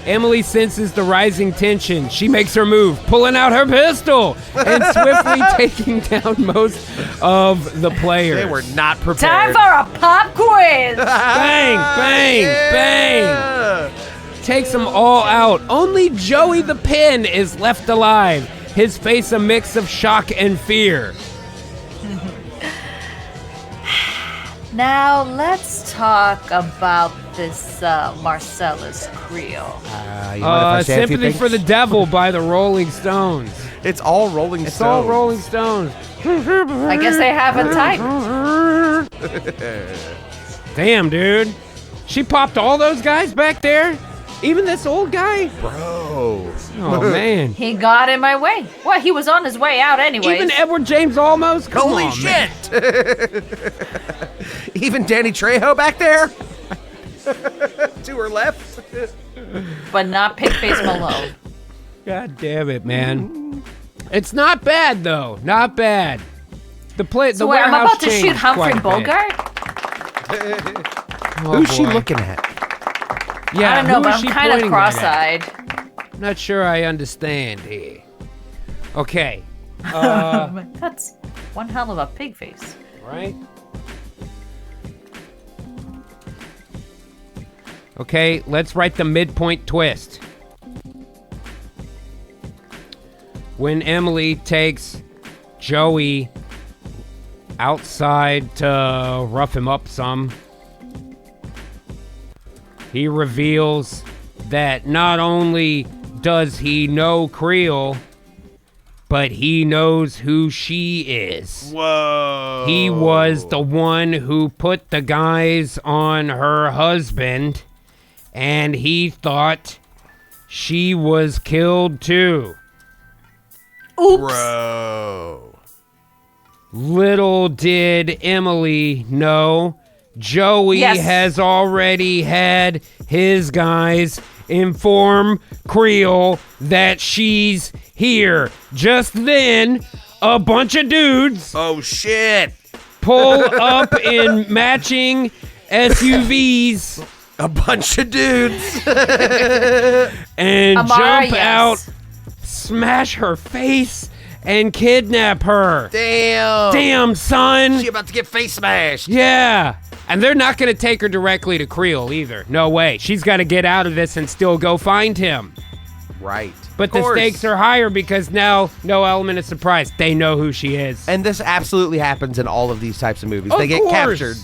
Emily senses the rising tension. She makes her move, pulling out her pistol and swiftly taking down most of the players. They were not Time prepared. for a pop quiz. Bang, bang, bang. Takes them all out. Only Joey the Pin is left alive. His face a mix of shock and fear. Now let's talk about this Marcellus Creole. You mind if I say a few Sympathy things? for the Devil by the Rolling Stones. It's all Rolling It's Stones. all Rolling Stones. I guess they have a type. Damn, dude. She popped all those guys back there? Even this old guy? Bro. Oh, man. He got in my way. Well, he was on his way out anyways. Even Edward James Olmos? Come Holy on, man. shit. Even Danny Trejo back there? To her left? But not Pigface Malone. God damn it, man. It's not bad, though. Not bad. The So wait, I'm warehouse about to shoot changed Humphrey quite a bit. Bogart? Oh, Who's she boy. looking at? Yeah, I don't know, who but is I'm she kind of pointing that at? cross-eyed. Not sure I understand here. Okay. That's one hell of a pig face. Right? Okay, let's write the midpoint twist. When Emily takes Joey outside to rough him up some, he reveals that not only does he know Creole, but he knows who she is. Whoa. He was the one who put the guys on her husband, and he thought she was killed too. Oops. Bro. Little did Emily know, Joey Yes. has already had his guys inform Creole that she's here. Just then, a bunch of dudes Oh shit. pull up in matching SUVs A bunch of dudes. and Amara, jump yes. out, smash her face, and kidnap her. Damn. Damn, son. She about to get face smashed. Yeah. And they're not going to take her directly to Creole either. No way. She's got to get out of this and still go find him. Right. But Of the course. stakes are higher because now no element of surprise. They know who she is. And this absolutely happens in all of these types of movies. Of They get course. captured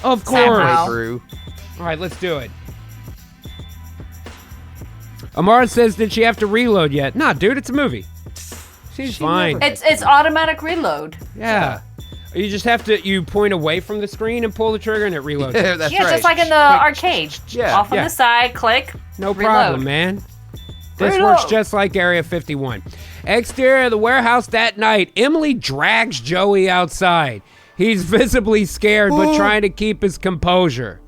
Of Somehow. course. halfway through. All right, let's do it. Amara says, did she have to reload yet? Nah, dude, it's a movie. She's fine. It's automatic reload. Yeah. You just have to, you point away from the screen and pull the trigger and it reloads. That's Yeah, right. just like in the arcade. Yeah. Off on the side, click. No reload. problem, man. This Reload. works just like Area 51. Exterior of the warehouse that night, Emily drags Joey outside. He's visibly scared, but trying to keep his composure.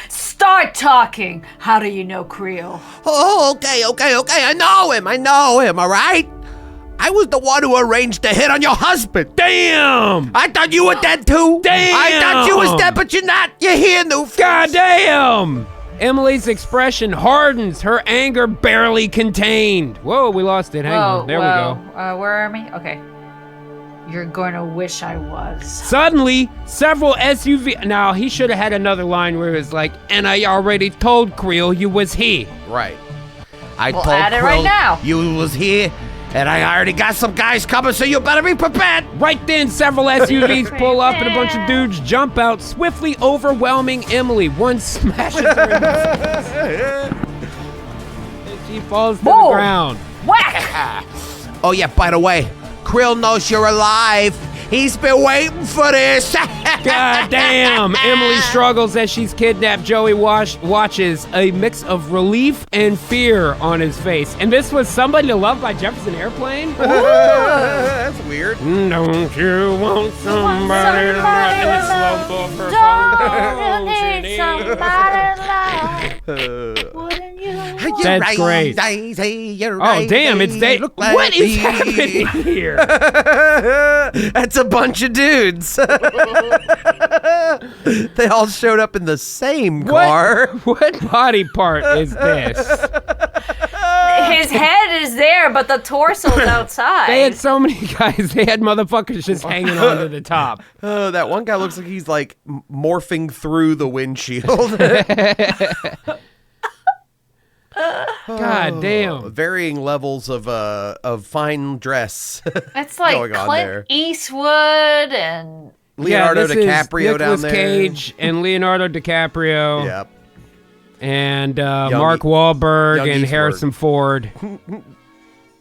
Start talking. How do you know Creole? Oh, okay. I know him, all right? I was the one who arranged the hit on your husband. Damn! I thought you were dead too. Damn! I thought you was dead, but you're not. You're here, new. Goddamn! Emily's expression hardens, her anger barely contained. Whoa, we lost it. Hang on. There we go. Where are we? Okay. You're going to wish I was. Suddenly, several SUV. Now, he should have had another line where it was like, and I already told Creole you was he. Right. I We'll told add it right Krill now. you was here, and I already got some guys coming, so you better be prepared. Right then, several SUVs pull up and a bunch of dudes jump out, swiftly overwhelming Emily. One smashes her in the face. And she falls to the Whoa. ground. Whack! Oh yeah, by the way, Krill knows you're alive. He's been waiting for this. God damn! Emily struggles as she's kidnapped. Joey watches, a mix of relief and fear on his face. And this was Somebody to Love by Jefferson Airplane? That's weird. Don't you want somebody to love in the slow of her phone? Don't you need- Wouldn't you? That's great. Oh, damn, it's day. What is happening here? That's a bunch of dudes. They all showed up in the same car. What body part is this? His head is there, but the torso's outside. They had so many guys. They had motherfuckers just hanging onto the top. Oh, that one guy looks like he's like morphing through the windshield. God damn. Varying levels of fine dress. It's like going on Clint there. Eastwood and Leonardo this is DiCaprio down Nicolas there. Cage and Leonardo DiCaprio. Yep. And Mark Wahlberg young and Eastwood. Harrison Ford.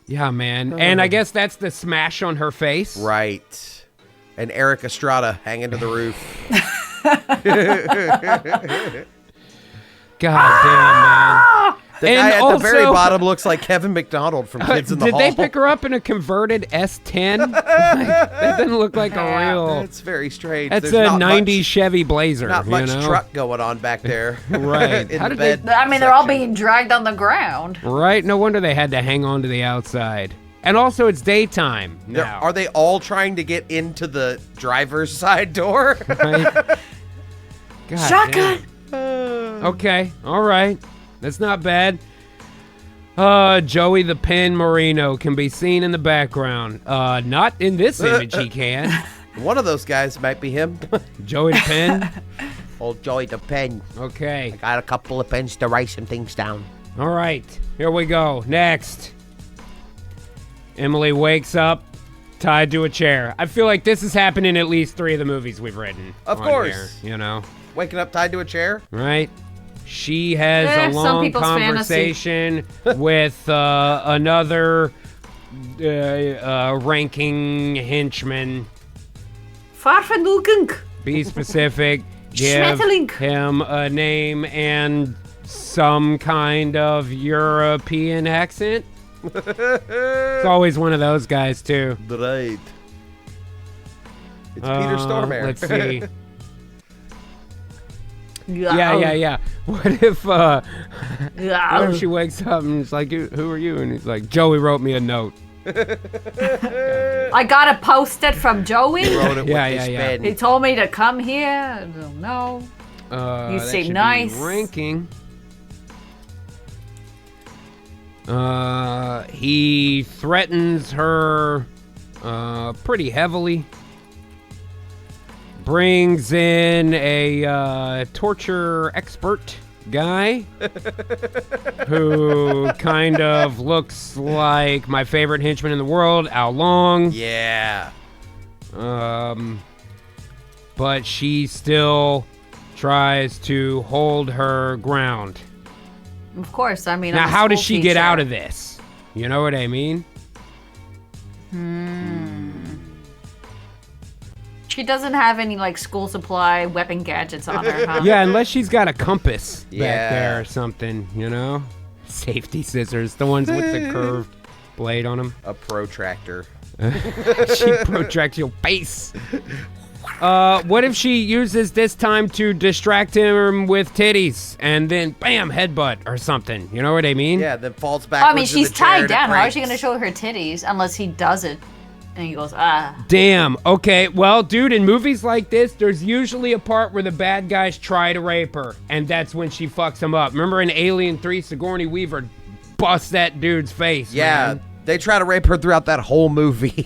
Yeah, man. And I guess that's the smash on her face. Right. And Eric Estrada hanging to the roof. God damn, man. The And guy at the very also- bottom looks like Kevin McDonald from Kids in the Did Hall. they pick her up in a converted S10? Like, that doesn't look like a real... That's very strange. That's There's a not 90s much, Chevy Blazer, not you much know? truck going on back there. Right. in How the did they- bed I mean, they're all section. being dragged on the ground. Right? No wonder they had to hang on to the outside. And also, it's daytime now. Are they all trying to get into the driver's side door? Right? God Shotgun. damn. Okay, all right. That's not bad. Joey the Pen Marino can be seen in the background. Not in this image, he can. One of those guys might be him. Joey the Pen? Old Joey the pen. Okay. Got a couple of pens to write some things down. All right, here we go. Next. Emily wakes up tied to a chair. I feel like this has happened in at least 3 of the movies we've written. Of on course. here, you know, Waking up tied to a chair? right? She has a Some long people's conversation with another ranking henchman. Farfenukink. Be specific. Give Schmetterling. him a name and some kind of European accent. It's always one of those guys, too. Right. It's Peter Stormare. Let's see. Yeah. What if she wakes up and it's like, who are you? And he's like, Joey wrote me a note. I got a post-it from Joey. Wrote it Yeah, with his yeah. pen. He told me to come here. I don't know. You That seem should be nice. ranking. He threatens her pretty heavily. Brings in a torture expert. guy who kind of looks like my favorite henchman in the world, Al Long. Yeah. But she still tries to hold her ground. Of course, I mean. Now, I'm a how does school she get teacher. out of this? You know what I mean? She doesn't have any like school supply weapon gadgets on her, huh? Yeah, unless she's got a compass back Yeah. there or something, you know? Safety scissors, the ones with the curved blade on them. A protractor. She protracts your face. What if she uses this time to distract him with titties and then bam, headbutt or something? You know what I mean? Yeah, then falls Oh, backwards. I mean, she's in the chair and tied it down. How is she breaks. gonna show her titties unless he does it? And he goes, ah. Damn. Okay. Well, dude, in movies like this, there's usually a part where the bad guys try to rape her, and that's when she fucks him up. Remember in Alien 3, Sigourney Weaver busts that dude's face. Yeah, man. they try to rape her throughout that whole movie.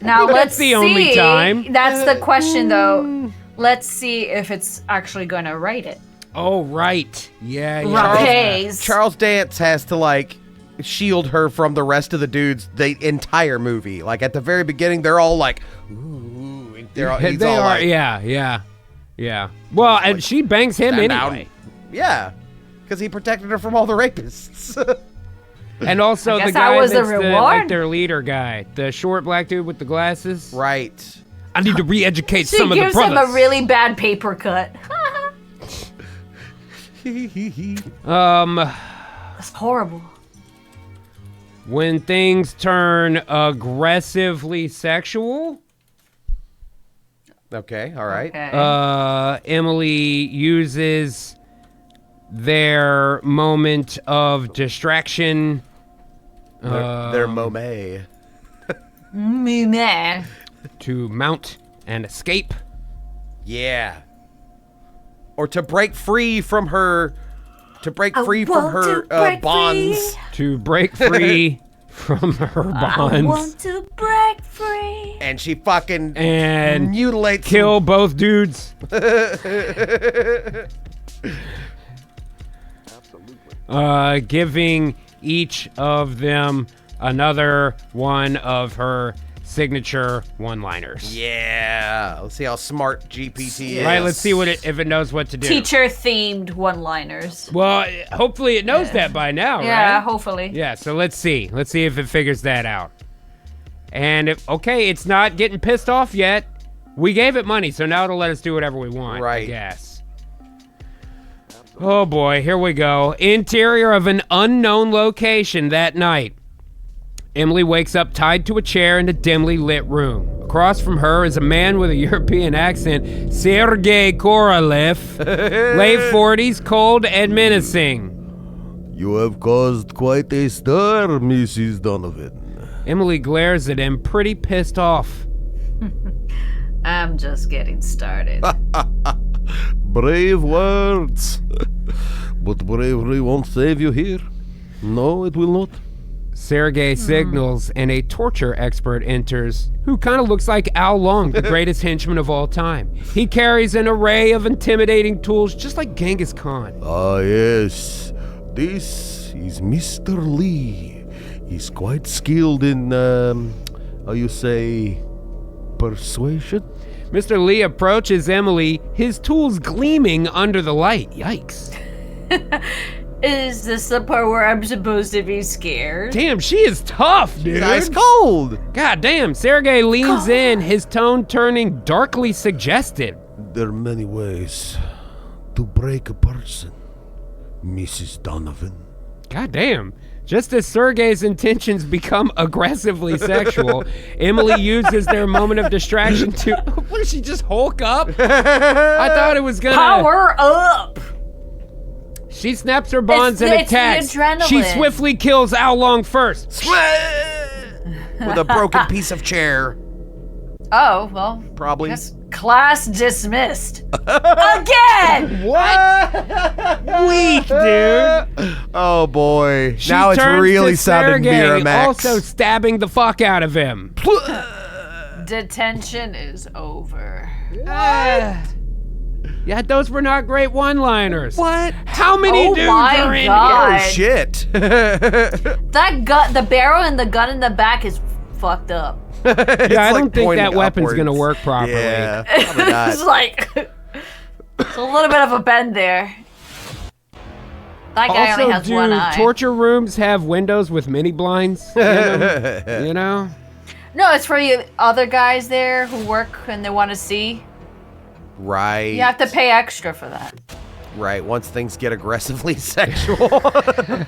Now think let's that's the see. only time. That's the question, though. Let's see if it's actually gonna write it. Oh, right. Yeah. Rapes. Charles Dance has to like shield her from the rest of the dudes the entire movie. Like at the very beginning, they're all like, ooh, and he's They all are. like, Yeah. Well, and she bangs him stand anyway. down. Yeah, because he protected her from all the rapists. And also I the guess guy that was the that's reward. like their leader guy, the short black dude with the glasses. Right. I need to re-educate She some of the gives him brothers. a really bad paper cut. That's horrible. When things turn aggressively sexual, Okay. All right. Okay. Emily uses their moment of distraction. They're Monet. Meh. To mount and escape. Yeah. Or to break free from her. To break free from want her to break bonds. free. To break free from her I bonds. want to break free. And she fucking And mutilates kill both dudes. Giving each of them another one of her signature one-liners. Yeah. Let's see how smart GPT is. Right, let's see if it knows what to do. Teacher-themed one-liners. Well, hopefully it knows that by now, Yeah, right? hopefully. Yeah, so let's see. Let's see if it figures that out. And okay, it's not getting pissed off yet. We gave it money, so now it'll let us do whatever we want, I Right. guess. Oh boy, here we go. Interior of an unknown location that night. Emily wakes up tied to a chair in a dimly lit room. Across from her is a man with a European accent, Sergei Korolev, late 40s, cold and menacing. You have caused quite a stir, Mrs. Donovan. Emily glares at him, pretty pissed off. I'm just getting started. Brave words. But bravery won't save you here. No, it will not. Sergei signals, and a torture expert enters, who kind of looks like Al Long, the greatest henchman of all time. He carries an array of intimidating tools, just like Genghis Khan. Ah, yes. This is Mr. Lee. He's quite skilled in, how you say, persuasion? Mr. Lee approaches Emily, his tools gleaming under the light. Yikes. Is this the part where I'm supposed to be scared? Damn, she is tough, dude. Ice cold. God damn, Sergei leans in, his tone turning darkly suggestive. There are many ways to break a person, Mrs. Donovan. God damn. Just as Sergei's intentions become aggressively sexual, Emily uses their moment of distraction to... What, did she just Hulk up? I thought it was gonna... Power up! She snaps her bonds and It's the attacks. adrenaline. She swiftly kills Ao Long first. With a broken piece of chair. Oh, well. Probably. Guess class dismissed. Again! Weak, dude. Oh boy. She now it's turns really to sounding Sergei, Miramax. also stabbing the fuck out of him. Detention is over. Yeah, those were not great one-liners. What? How many Oh dudes my are in God. here? Oh shit. That gun, the barrel and the gun in the back is fucked up. Yeah, I don't think that weapon's gonna work properly. Yeah, probably not. It's like it's a little bit of a bend there. That guy Also, only has do one eye. torture rooms have windows with mini blinds? In them? You know? No, it's for the other guys there who work and they want to see. Right. You have to pay extra for that. Right. Once things get aggressively sexual. That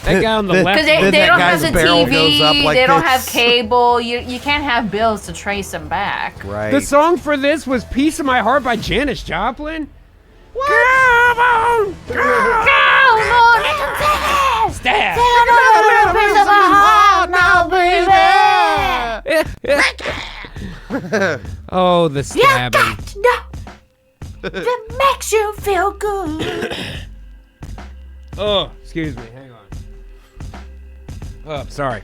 guy on the left. Because they that don't have guy's the barrel goes up TV, like they don't this. have cable. You can't have bills to trace them back. Right. The song for this was "Piece of My Heart" by Janis Joplin. What? Come on, stab. Oh, the stabbing. That makes you feel good. Oh, excuse me. Hang on. Oh, sorry.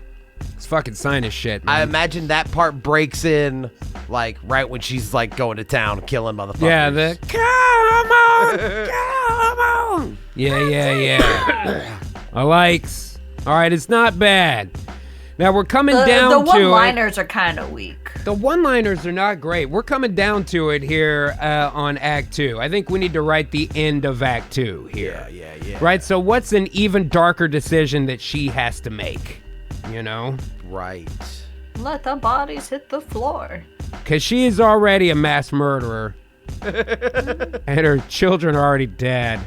It's fucking sinus shit, man. I imagine that part breaks in like right when she's like going to town killing motherfuckers. Yeah, the come on, come on. Yeah. I likes. All right, it's not bad. Now we're coming down The to it. one-liners are kind of weak. The one-liners are not great. We're coming down to it here on Act 2. I think we need to write the end of Act 2 here. Yeah. Right? So what's an even darker decision that she has to make? You know? Right. Let the bodies hit the floor. Because she is already a mass murderer. And her children are already dead.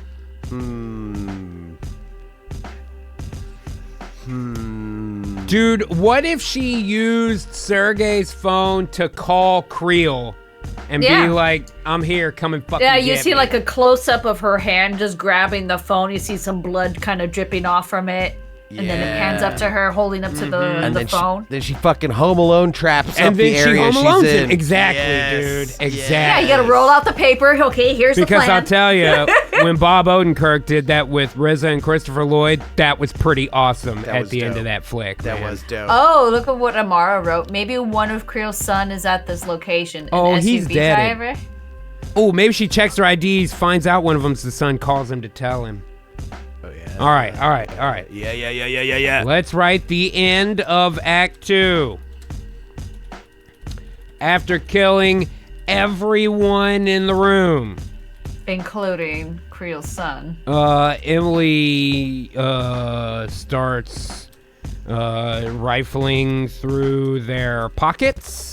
Dude, what if she used Sergei's phone to call Creel and Yeah. be like, I'm here, come and fucking Yeah, you get see me. like a close-up of her hand just grabbing the phone. You see some blood kind of dripping off from it. And then it pans up to her holding up to And the then phone. then she fucking Home Alone traps and up the then she area home she's alone's in. it. Exactly, Yes, dude. Exactly. Yeah, you gotta roll out the paper. Okay, here's Because the plan. I'll tell you, when Bob Odenkirk did that with RZA and Christopher Lloyd, that was pretty awesome That at was the end dope. of that flick. That man. was dope. Oh, look at what Amara wrote. Maybe one of Creel's son is at this location. Oh, An he's SUV dead. driver. Oh, maybe she checks her IDs, finds out one of them's the son, calls him to tell him. Oh, yeah. All right. Yeah. Let's write the end of Act 2. After killing everyone in the room, Including Creel's son. Emily starts rifling through their pockets.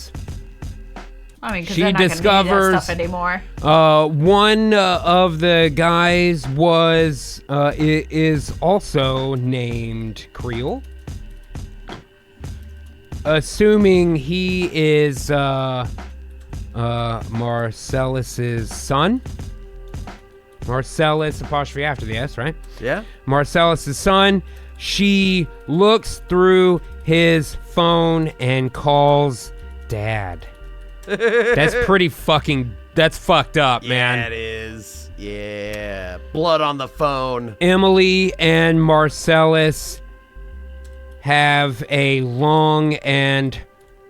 I mean, because She they're not discovers- gonna need that stuff anymore. One of the guys is also named Creel. Assuming he is Marcellus's son. Marcellus apostrophe after the S, right? Yeah. Marcellus's son. She looks through his phone and calls Dad. That's pretty fucking. That's fucked up, man. Yeah, it is. Yeah. Blood on the phone. Emily and Marcellus have a long and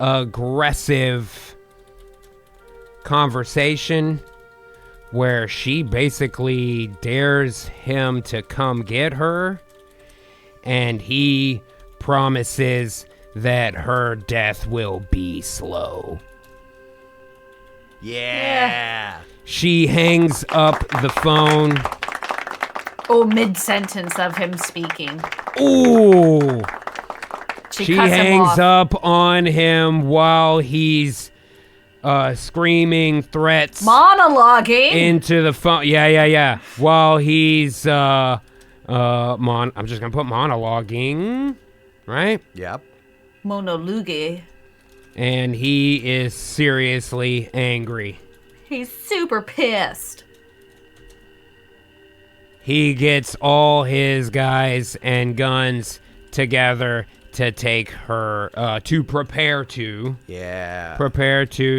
aggressive conversation where she basically dares him to come get her, and he promises that her death will be slow. Yeah. She hangs up the phone. Oh, mid-sentence of him speaking. Ooh! She cuts him hangs off. up on him while he's screaming threats Monologuing. into the phone. Yeah. While he's I'm just gonna put monologuing, right? Yep. Monologue. And he is seriously angry. He's super pissed. He gets all his guys and guns together to take her, prepare to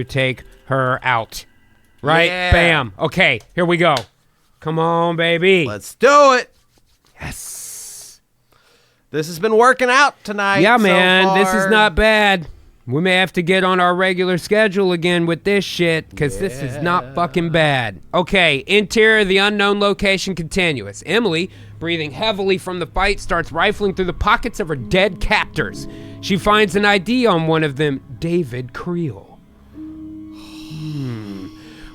take her out. Right? Yeah. Bam. Okay, here we go. Come on, baby. Let's do it. Yes. This has been working out tonight. Yeah, so man, this is far. not bad. We may have to get on our regular schedule again with this shit, because this is not fucking bad. Okay, interior of the unknown location continuous. Emily, breathing heavily from the fight, starts rifling through the pockets of her dead captors. She finds an ID on one of them, David Creel.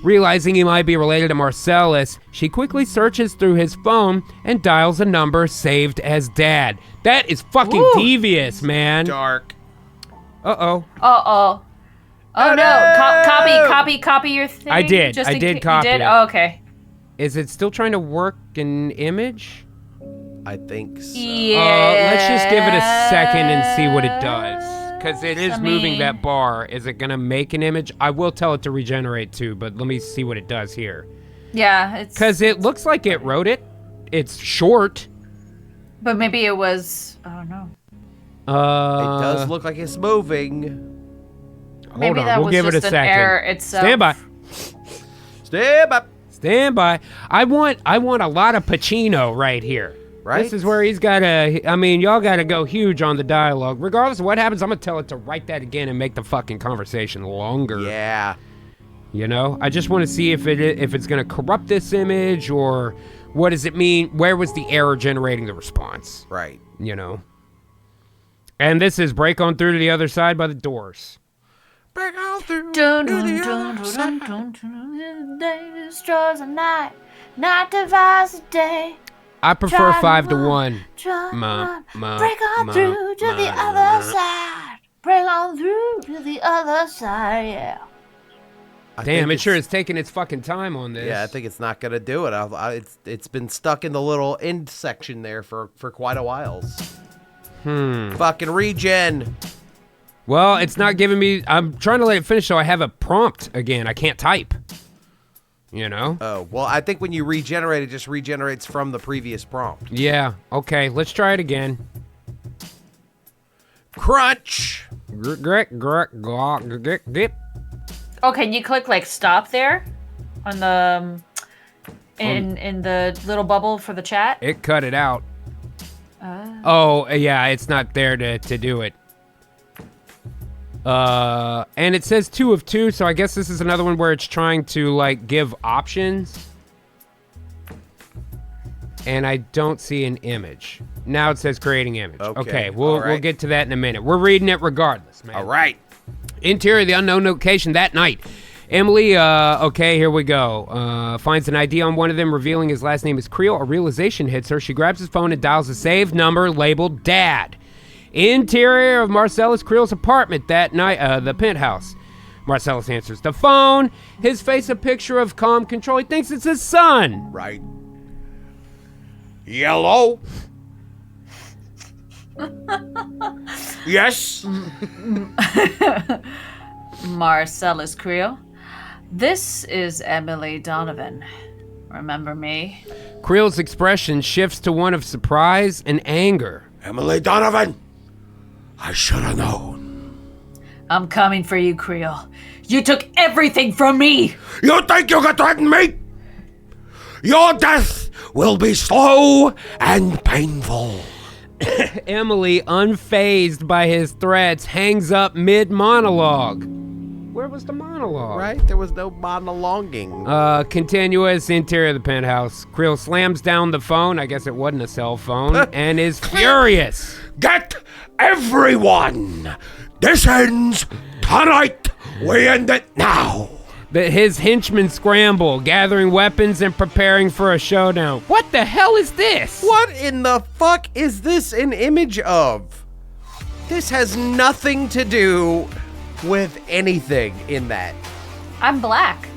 Realizing he might be related to Marcellus, she quickly searches through his phone and dials a number saved as Dad. That is fucking devious, man. Dark. Uh-oh. Oh no! Copy your thing. I did. I did copy You did? it. Oh, okay. Is it still trying to work an image? I think so. Yeah. Let's just give it a second and see what it does. Because it is moving mean- that bar. Is it going to make an image? I will tell it to regenerate too, but let me see what it does here. Yeah, it's. Because it looks like it wrote it. It's short. But maybe it was. I don't know. It does look like it's moving. Hold Maybe on, that we'll was give it a just an second. error itself. Stand by. Step up. Stand by. I want a lot of Pacino right here. Right? This is where he's got to, I mean, y'all got to go huge on the dialogue. Regardless of what happens, I'm going to tell it to write that again and make the fucking conversation longer. Yeah. You know? I just want to see if it's going to corrupt this image or what does it mean? Where was the error generating the response? Right. You know? And this is Break On Through to the Other Side by the Doors. Break on through. Dun dun dun dun dun dun. Day destroys the night. Night divides the day. I prefer Try to 5 to run, 1. Try to Ma, run. ma, Break on ma, through to ma, the ma. other side. Break on through to the other side. Yeah. I Damn, think it sure it's- is taking its fucking time on this. Yeah, I think it's not gonna do it. It's been stuck in the little end section there for quite a while. Fucking regen. Well, it's not giving me... I'm trying to let it finish so I have a prompt again. I can't type. You know? Oh, well, I think when you regenerate, it just regenerates from the previous prompt. Yeah. Okay, let's try it again. Crunch. Oh, can you click like stop there on the in the little bubble for the chat? It cut it out. Oh, yeah, it's not there to do it. And it says 2 of 2, so I guess this is another one where it's trying to, like, give options. And I don't see an image. Now it says creating image. Okay, we'll all right. get to that in a minute. We're reading it regardless, man. All right. Interior of the unknown location that night. Emily, okay, here we go. Finds an ID on one of them, revealing his last name is Creel. A realization hits her. She grabs his phone and dials a saved number labeled Dad. Interior of Marcellus Creel's apartment that night, the penthouse. Marcellus answers the phone. His face a picture of calm control. He thinks it's his son. Right. Yellow. Yes. Marcellus Creel. This is Emily Donovan. Remember me? Creel's expression shifts to one of surprise and anger. Emily Donovan. I should have known. I'm coming for you, Creel. You took everything from me! You think you can threaten me? Your death will be slow and painful. Emily, unfazed by his threats, hangs up mid-monologue. Where was the monologue? Right? There was no monologuing. Continuous interior of the penthouse. Creel slams down the phone, I guess it wasn't a cell phone, and is furious. Get everyone. This ends tonight. We end it now. His henchmen scramble, gathering weapons and preparing for a showdown. What the hell is this? What in the fuck is this an image of? This has nothing to do with anything in that. I'm black.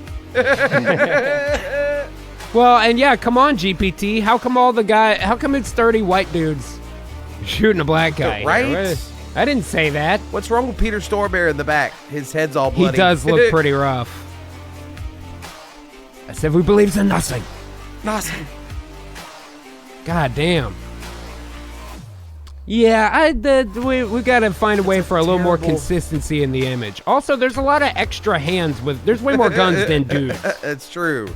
Well, and yeah, come on, GPT. How come it's 30 white dudes shooting a black guy? Right? Here? I didn't say that. What's wrong with Peter Stormare in the back? His head's all bloody. He does look pretty rough. I said we believes in nothing. Nothing. God damn. Yeah, we gotta find a way for a little more terrible- consistency in the image. Also, there's a lot of extra hands there's way more guns than dudes. It's true.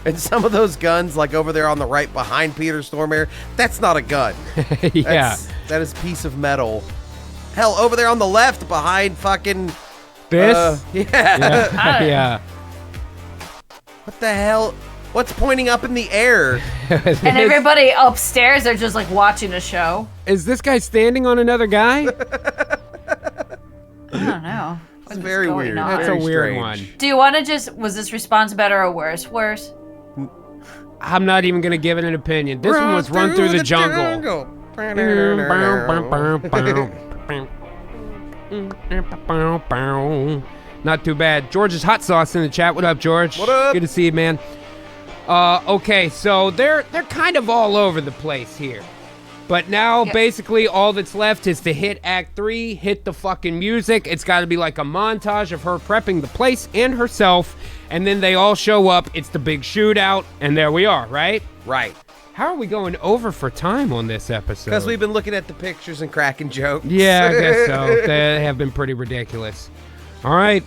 And some of those guns, like over there on the right behind Peter Stormare, that's not a gun. Yeah. That is a piece of metal. Hell, over there on the left behind fucking... This? Yeah. What the hell? What's pointing up in the air? And everybody upstairs are just like watching a show. Is this guy standing on another guy? I don't know. It's very weird. on? That's a Very weird strange. one. Do you want to just, was this response better or worse? Worse. I'm not even gonna give it an opinion. This one was Run Through the Jungle. Not too bad. George's Hot Sauce in the chat. What up, George? What up? Good to see you, man. Okay, so they're kind of all over the place here. But now, basically, all that's left is to hit Act 3, hit the fucking music. It's got to be like a montage of her prepping the place and herself, and then they all show up. It's the big shootout, and there we are, right? Right. How are we going over for time on this episode? Because we've been looking at the pictures and cracking jokes. Yeah, I guess so. They have been pretty ridiculous. All right.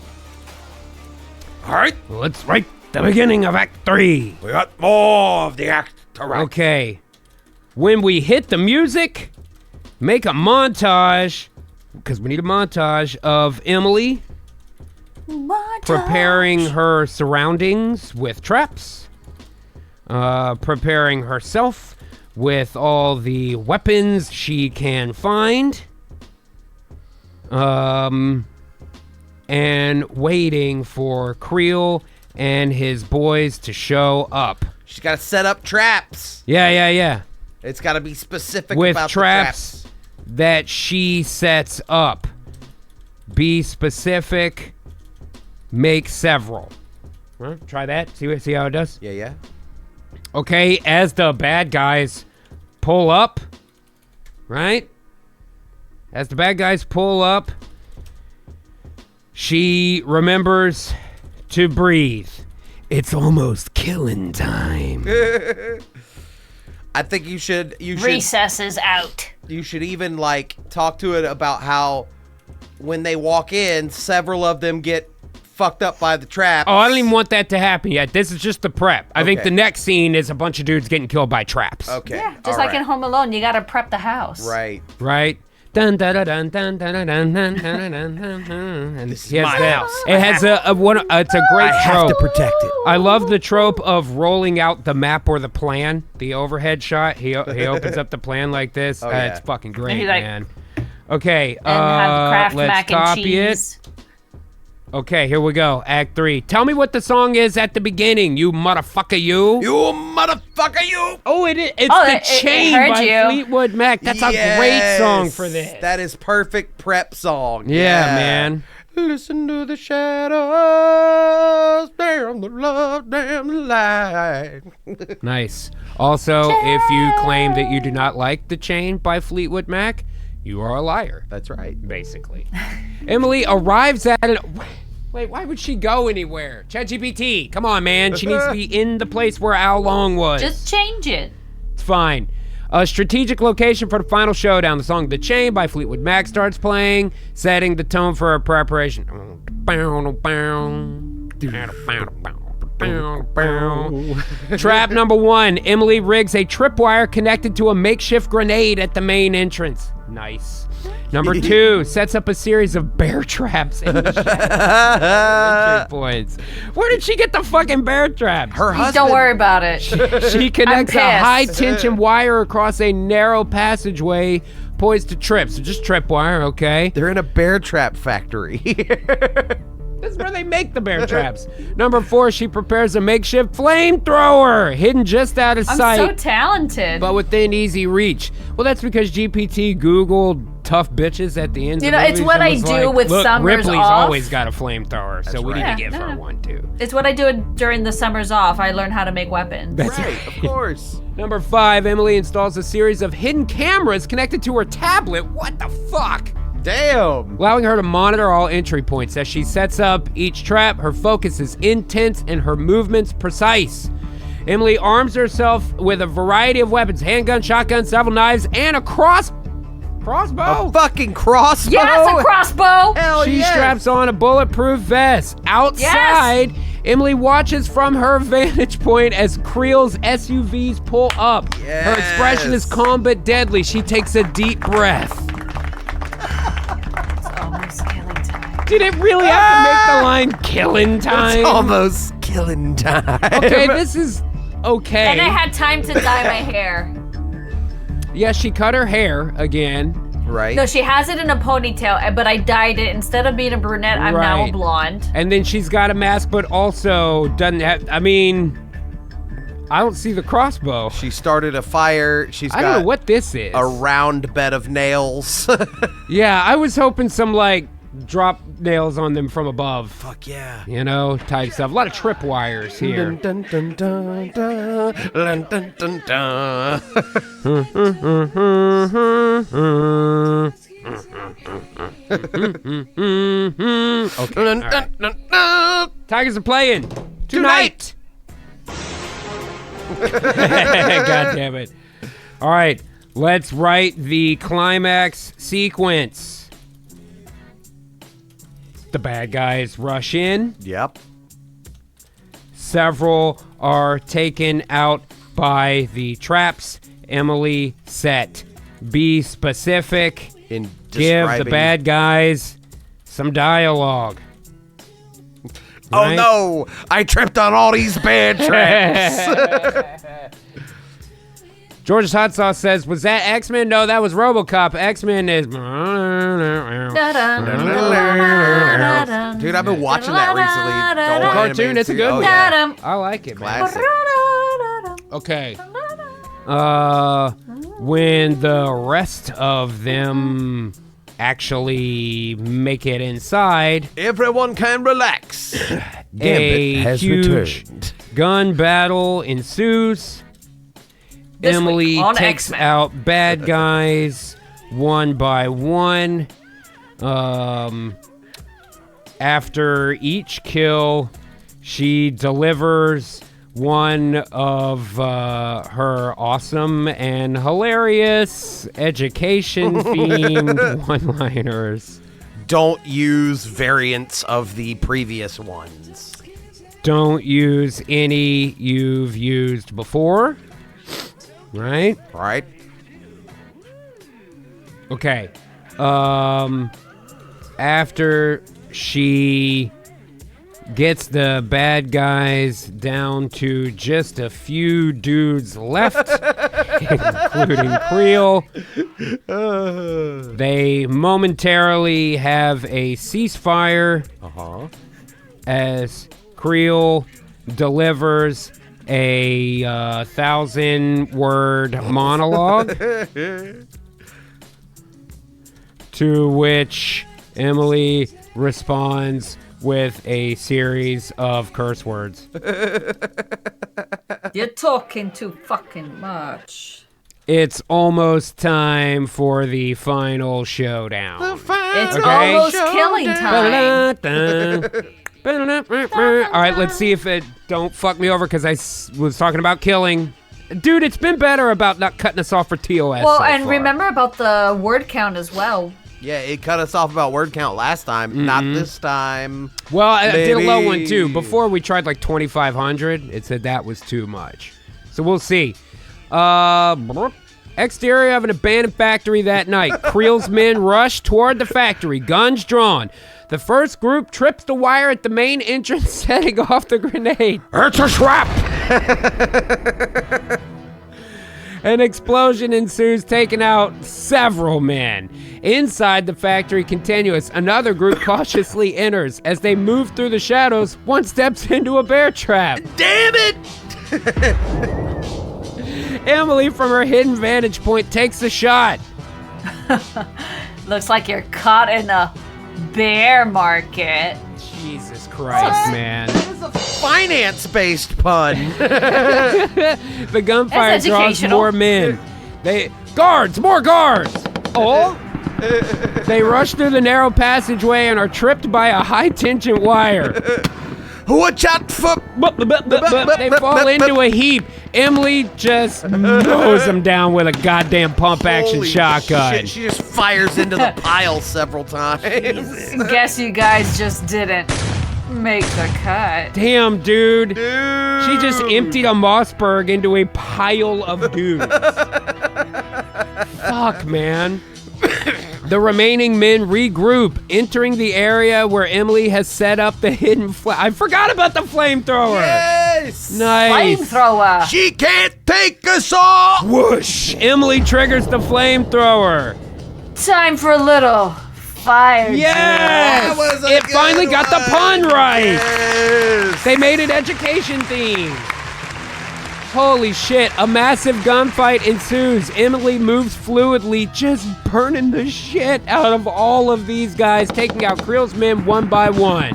Let's write the beginning of Act 3. We got more of the act to write. Okay. When we hit the music, make a montage, because we need a montage of Emily preparing her surroundings with traps, preparing herself with all the weapons she can find, and waiting for Creel and his boys to show up. She's got to set up traps. Yeah. It's got to be specific With about traps the traps. that she sets up. Be specific. Make several. Huh? Try that. See how it does? Yeah. Okay, as the bad guys pull up, right? As the bad guys pull up, she remembers to breathe. It's almost killing time. I think you should Recess is out. you should even like talk to it about how when they walk in, several of them get fucked up by the traps. Oh, I don't even want that to happen yet. This is just the prep. I think Okay. the next scene is a bunch of dudes getting killed by traps. Okay. Yeah, all just like in right. Home Alone, you gotta prep the house. Right. Right? Dun dun dun dun dun dun dun dun dun dun dun. And This is he has my that. house. It has a one. It's a great I have trope. to protect it. I love the trope of rolling out the map or the plan, the overhead shot. He opens up the plan like this. Oh, yeah. It's fucking great, And he, like- man. Okay, And have Kraft let's mac and copy cheese. it. Okay, here we go. Act 3. Tell me what the song is at the beginning, you motherfucker, you. You motherfucker, you! Oh, it is. It's Oh, The it Chain heard by you. Fleetwood Mac. That's a great song for this. That is perfect prep song. Yeah, man. Listen to the shadows, damn the love, damn the light. Nice. Also, if you claim that you do not like The Chain by Fleetwood Mac, you are a liar, That's right. basically. Emily arrives at an... Wait, why would she go anywhere? ChatGPT, come on, man. She needs to be in the place where Al Long was. Just change it. It's fine. A strategic location for the final showdown. The song The Chain by Fleetwood Mac starts playing, setting the tone for her preparation. Trap number 1. Emily rigs a tripwire connected to a makeshift grenade at the main entrance. Nice. Number 2, sets up a series of bear traps in the shadow. Points. Where did she get the fucking bear traps? Her husband. Don't worry about it. She connects a pissed. high-tension wire across a narrow passageway poised to trip. So just tripwire, okay? They're in a bear trap factory. This is where they make the bear traps. Number 4, she prepares a makeshift flamethrower, hidden just out of I'm sight, so talented. but within easy reach. Well, that's because GPT Googled tough bitches at the end. You of know, movies it's what and I was do like, with Look, Summers Ripley's Off." always got a flamethrower, so we need right. to give Yeah, her no. one too. It's what I do during the summers off. I learn how to make weapons. Right, of course. Number 5, Emily installs a series of hidden cameras connected to her tablet. What the fuck? Damn. Allowing her to monitor all entry points. As she sets up each trap, her focus is intense and her movements precise. Emily arms herself with a variety of weapons: handgun, shotgun, several knives, and a crossbow. A fucking crossbow. Yes, a crossbow. Hell She yes. straps on a bulletproof vest. Outside, Emily watches from her vantage point as Creel's SUVs pull up. Her expression is Yes. calm but deadly. She takes a deep breath. almost killing time. Did it really have to make the line killing time? It's almost killing time. Okay, this is okay. And I had time to dye my hair. Yeah, she cut her hair again. Right? No, she has it in a ponytail, but I dyed it. Instead of being a brunette, I'm now a Right. blonde. And then she's got a mask, but also doesn't have. I mean, I don't see the crossbow. She started a fire. She's I got don't know what this is. a round bed of nails. Yeah, I was hoping some like drop nails on them from above. Fuck yeah. You know, type stuff. A lot of trip wires here. Dun, dun, dun, dun, dun, dun, dun, dun. Dun, dun, dun, dun. Tigers are playing tonight. God damn it. All right, let's write the climax sequence. The bad guys rush in. Yep. Several are taken out by the traps Emily set. Be specific. In Give the describing- bad guys some dialogue. Oh Right? no! I tripped on all these bad traps. George's Hot Sauce says, was that X-Men? No, that was RoboCop. X-Men is... Dude, I've been watching that recently. The whole cartoon, animated it's a series. good Oh, one. yeah. I like it, man. Classic. Okay. When the rest of them actually make it inside, Everyone can relax. a has huge returned. gun battle ensues. This Emily week on takes X-Men. out bad guys one by one. After each kill, she delivers one of her awesome and hilarious education-themed one-liners. Don't use variants of the previous ones. Don't use any you've used before. Right? Right? Okay. After she gets the bad guys down to just a few dudes left, including Creel, they momentarily have a ceasefire as Creel delivers a 1,000-word monologue to which Emily responds with a series of curse words. You're talking too fucking much. It's almost time for the final showdown. It's Okay. almost killing time. All right, let's see if it don't fuck me over because I was talking about killing. Dude, it's been better about not cutting us off for TOS. Well, so and far. remember about the word count as well. Yeah, it cut us off about word count last time. Not this time. Well, I did a low one Maybe. too. Before we tried like 2,500, it said that was too much. So we'll see. Exterior of an abandoned factory that night. Creel's men rush toward the factory, guns drawn. The first group trips the wire at the main entrance, setting off the grenade. It's a trap! An explosion ensues, taking out several men. Inside the factory continuous, another group cautiously enters. As they move through the shadows, one steps into a bear trap. Damn it! Emily, from her hidden vantage point, takes a shot. Looks like you're caught in a bear market. Jesus Christ, man. It's a finance-based pun. The gunfire That's draws educational. more men. More guards! Oh! They rush through the narrow passageway and are tripped by a high-tension wire. Watch out for... They fall into a heap. Emily just mows them down with a goddamn pump-action Holy shot-gun. shit, she just fires into the pile several times. Guess you guys just didn't make the cut. Damn, dude. She just emptied a Mossberg into a pile of dudes. Fuck, man. The remaining men regroup, entering the area where Emily has set up the hidden I forgot about the flamethrower. Yes! Nice. Flamethrower. She can't take us off! Whoosh. Emily triggers the flamethrower. Time for a little fire. Yes! That was a It good finally got the pun right. Yes! They made it education themed. Holy shit, a massive gunfight ensues. Emily moves fluidly, just burning the shit out of all of these guys, taking out Creel's men one by one.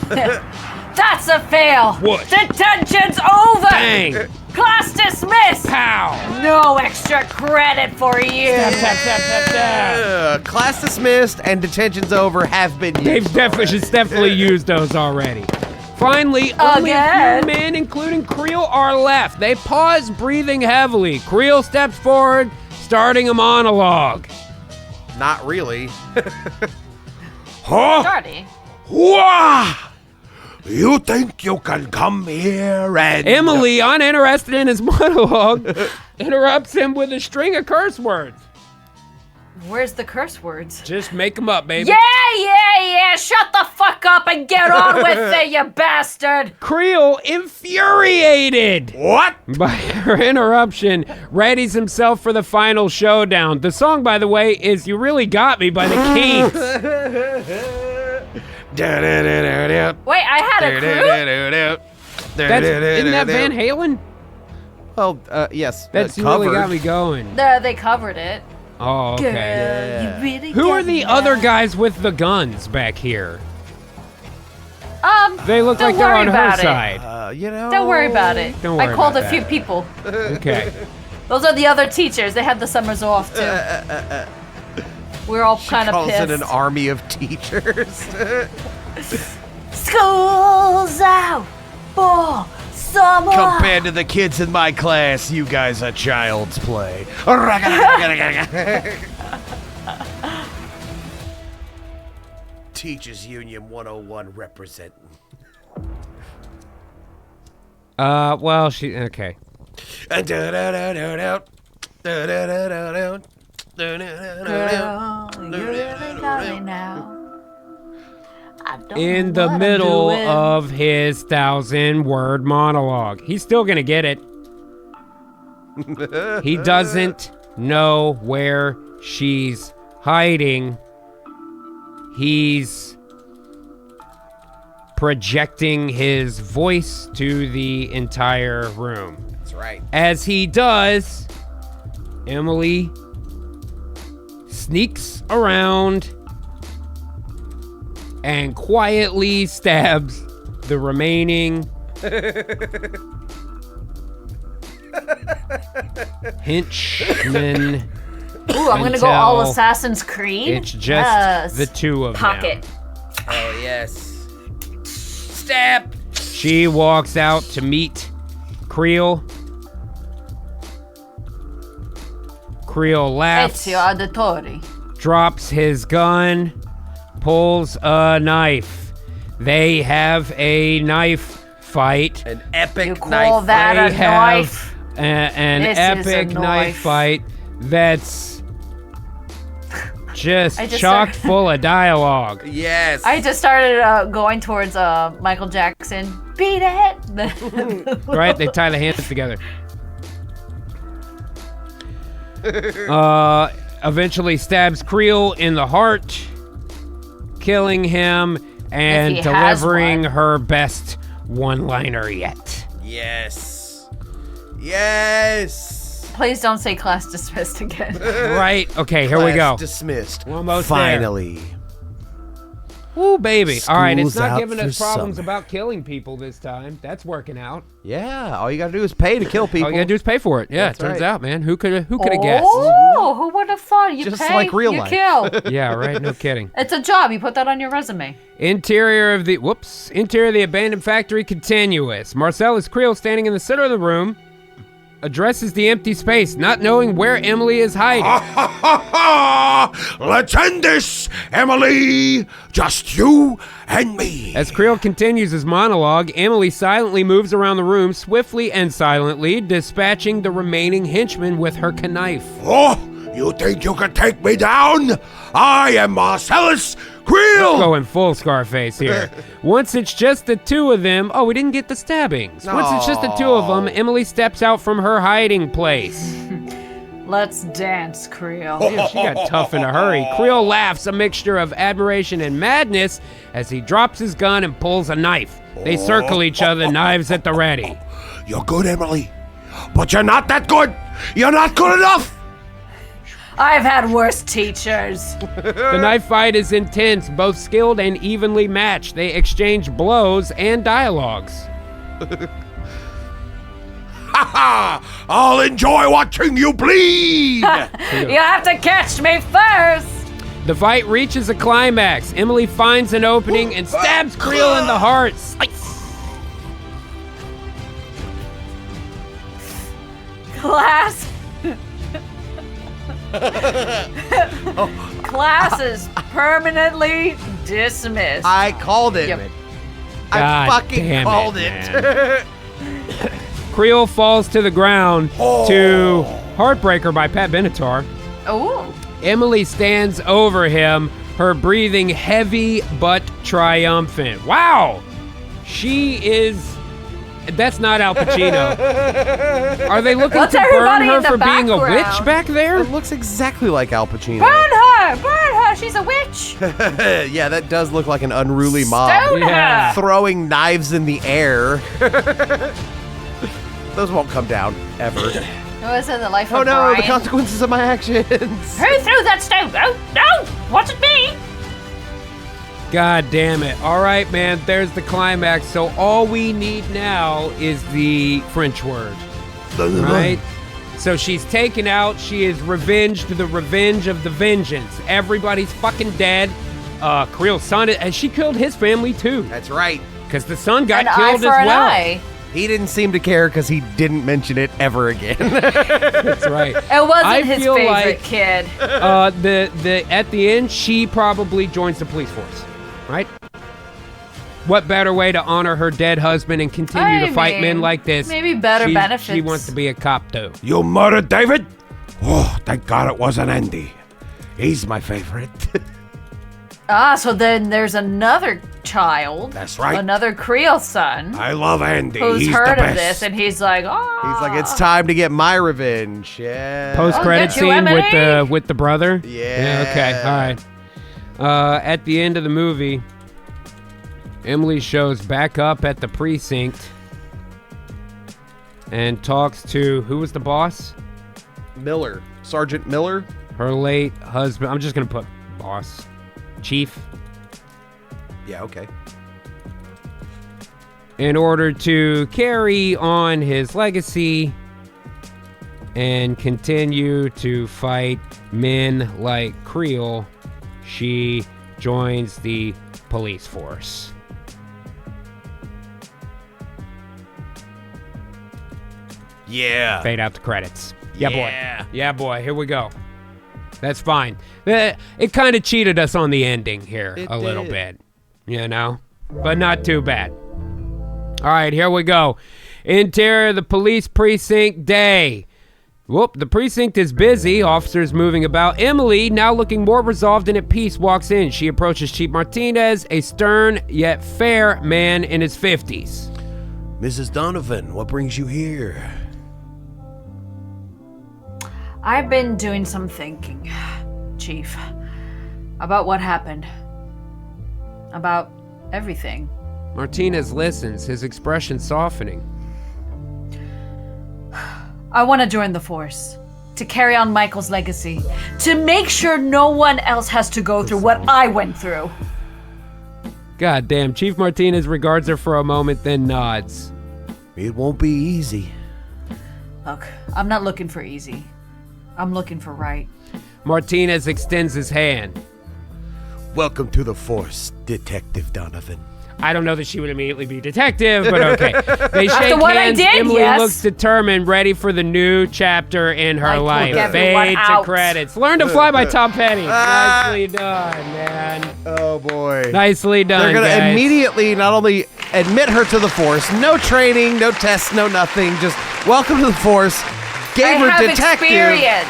That's a fail. Whoosh. Detention's over. Bang! Class dismissed. Pow! No extra credit for you. Tap, tap, tap, tap. Class dismissed and detention's over have been used. They've definitely used those already. Finally, only a Again? few men, including Creel, are left. They pause, breathing heavily. Creel steps forward, starting a monologue. Not really. Huh? Starty. Wah! You think you can come here and... Emily, uninterested in his monologue, interrupts him with a string of curse words. Where's the curse words? Just make them up, baby. Yeah. Shut the fuck up and get on with it, you bastard. Creel, infuriated What? by her interruption, readies himself for the final showdown. The song, by the way, is You Really Got Me by the Kinks. Wait, I had a clue? Isn't that Van Halen? Well, yes. That's You covered. Really Got Me Going. They covered it. Oh, okay. Girl, you really Who got are the me other now. guys with the guns back here? They look Don't like they're worry on her about it. side. You know. Don't worry about it. Don't worry I called about a few that. people. Okay. Those are the other teachers. They had the summers off too. We're all kind of Calls pissed. it an army of teachers. School's out for summer. Compared to the kids in my class, you guys are child's play. Teachers Union 101 representing. Well, okay. Girl, you really got me now. I don't In know the what I'm middle doing. of his 1,000-word monologue. He's still gonna get it. He doesn't know where she's hiding. He's projecting his voice to the entire room. That's right. As he does, Emily sneaks around and quietly stabs the remaining henchmen. Ooh, I'm gonna go all until Assassin's Creed. It's just Yes. the two of Pocket. them. Oh, yes. Stab. She walks out to meet Creel. Creel laughs, Ezio Auditore. drops his gun, pulls a knife. They have a knife fight. An epic You call knife. that They a knife? an This is a epic knife knife. fight that's just I just chock started- full of dialogue. Yes. I just started going towards Michael Jackson. Beat it. Right? They tie the hands together. Eventually stabs Creel in the heart, killing him and If he has delivering one. her best one-liner yet. Yes. Yes. Please don't say class dismissed again. Right? Okay, here we Class go. Dismissed. We're almost there. Finally. Woo, baby. All right, it's School's not out giving for us problems summer. about killing people this time. That's working out. Yeah. All you gotta do is pay to kill people. All you gotta do is pay for it. Yeah, That's it turns right. out, man. Who could have guessed? Oh, who would have thought? You Just pay, like real you life. kill. Yeah, right. No kidding. It's a job. You put that on your resume. Interior of the abandoned factory continuous. Marcellus Creel, standing in the center of the room, addresses the empty space, not knowing where Emily is hiding. Let's end this, Emily. Just you and me. As Creel continues his monologue, Emily silently moves around the room, swiftly and silently, dispatching the remaining henchmen with her knife. Oh, you think you can take me down? I am Marcellus Creel. Going full Scarface here. Once it's just the two of them. Oh, we didn't get the stabbings. Once it's just the two of them, Emily steps out from her hiding place. Let's dance, Creel. Damn, she got tough in a hurry. Creel laughs, a mixture of admiration and madness, as he drops his gun and pulls a knife. They circle each other, knives at the ready. You're good, Emily, but you're not that good. You're not good enough. I've had worse teachers. The knife fight is intense, both skilled and evenly matched. They exchange blows and dialogues. I'll enjoy watching you bleed. You have to catch me first. The fight reaches a climax. Emily finds an opening and stabs Creel in the heart. Slice. Class. Class is permanently dismissed. I called it. Yep. I God fucking damn called it, it. Creel falls to the ground to Heartbreaker by Pat Benatar. Oh. Emily stands over him, her breathing heavy but triumphant. Wow! She is... That's not Al Pacino. Are they looking What's to burn everybody her in the for being a witch background? back there? It looks exactly like Al Pacino. Burn her, she's a witch. Yeah, that does look like an unruly mob. Stone Yeah. her. Throwing knives in the air. Those won't come down, ever. Oh, is it the life Oh of no, Brian? the consequences of my actions. Who threw that stone? Oh, no, wasn't me. God damn it. All right, man, there's the climax. So all we need now is the French word, right? So she's taken out. She is revenged, the revenge of the vengeance. Everybody's fucking dead. Creel's son, and she killed his family too, That's right. because the son got An eye killed for as an well. eye. He didn't seem to care because he didn't mention it ever again. That's right. It wasn't I his feel favorite like- kid. The at the end, she probably joins the police force, right? What better way to honor her dead husband and continue to fight men like this? Maybe better She benefits. wants to be a cop too. You murdered David? Oh, thank God it wasn't Andy. He's my favorite. So then there's another child. That's right. Another Creel son I love Andy. who's He's heard the of best. this, and he's like, oh. He's like, it's time to get my revenge. Yeah. Post-credit get you, scene Emily. with the brother. Yeah. Okay. All right. At the end of the movie, Emily shows back up at the precinct and talks to, who was the boss? Miller. Sergeant Miller. Her late husband. I'm just gonna put boss, chief. Yeah, okay. In order to carry on his legacy and continue to fight men like Creel, she joins the police force. Yeah. Fade out the credits. Yeah, Yeah. boy. Yeah, boy. Here we go. That's fine. It kind of cheated us on the ending here It a little did. bit, you know, but not too bad. All right, here we go. Interior the police precinct day. Whoop, the precinct is busy. Officers moving about. Emily, now looking more resolved and at peace, walks in. She approaches Chief Martinez, a stern yet fair man in his 50s. Mrs. Donovan, what brings you here? I've been doing some thinking, Chief, about what happened. About everything. Martinez listens, his expression softening. I want to join the force. To carry on Michael's legacy. To make sure no one else has to go through what I went through. God damn, Chief Martinez regards her for a moment, then nods. It won't be easy. Look, I'm not looking for easy. I'm looking for right. Martinez extends his hand. Welcome to the force, Detective Donovan. I don't know that she would immediately be detective, but okay. They shake what I hands. did, Emily yes. looks determined, ready for the new chapter in her I took life. everyone Fade to out. credits. Learn to Fly by Tom Petty. Nicely done, man. Oh boy. Nicely done, They're gonna guys. immediately not only admit her to the force, no training, no tests, no nothing, just welcome to the force. Gave I her have detective. experience.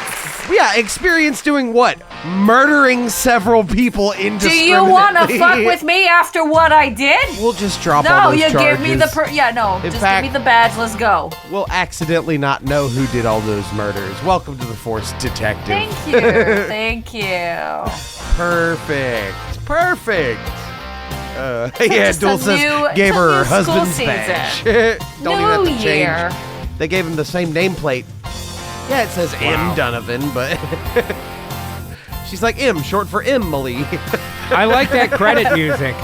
Yeah, experience doing what? murdering several people indiscriminately. Do you want to fuck with me after what I did? We'll just drop all No, those you charges. give me the just fact- give me the badge. Let's go. We'll accidentally not know who did all those murders. Welcome to the Force Detective. Thank you. Thank you. Perfect. Just a Dulce new- gave it's a her new husband's school badge. season. Don't even have to New year. change. They gave him the same nameplate. Yeah, it says M. Donovan, but she's like M, short for Emily. I like that credit music.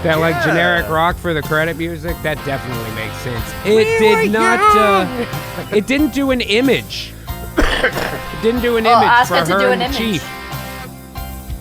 That like generic rock for the credit music. That definitely makes sense. It did not. It didn't do an image. It didn't do an image ask for it to her do an and image. Chief.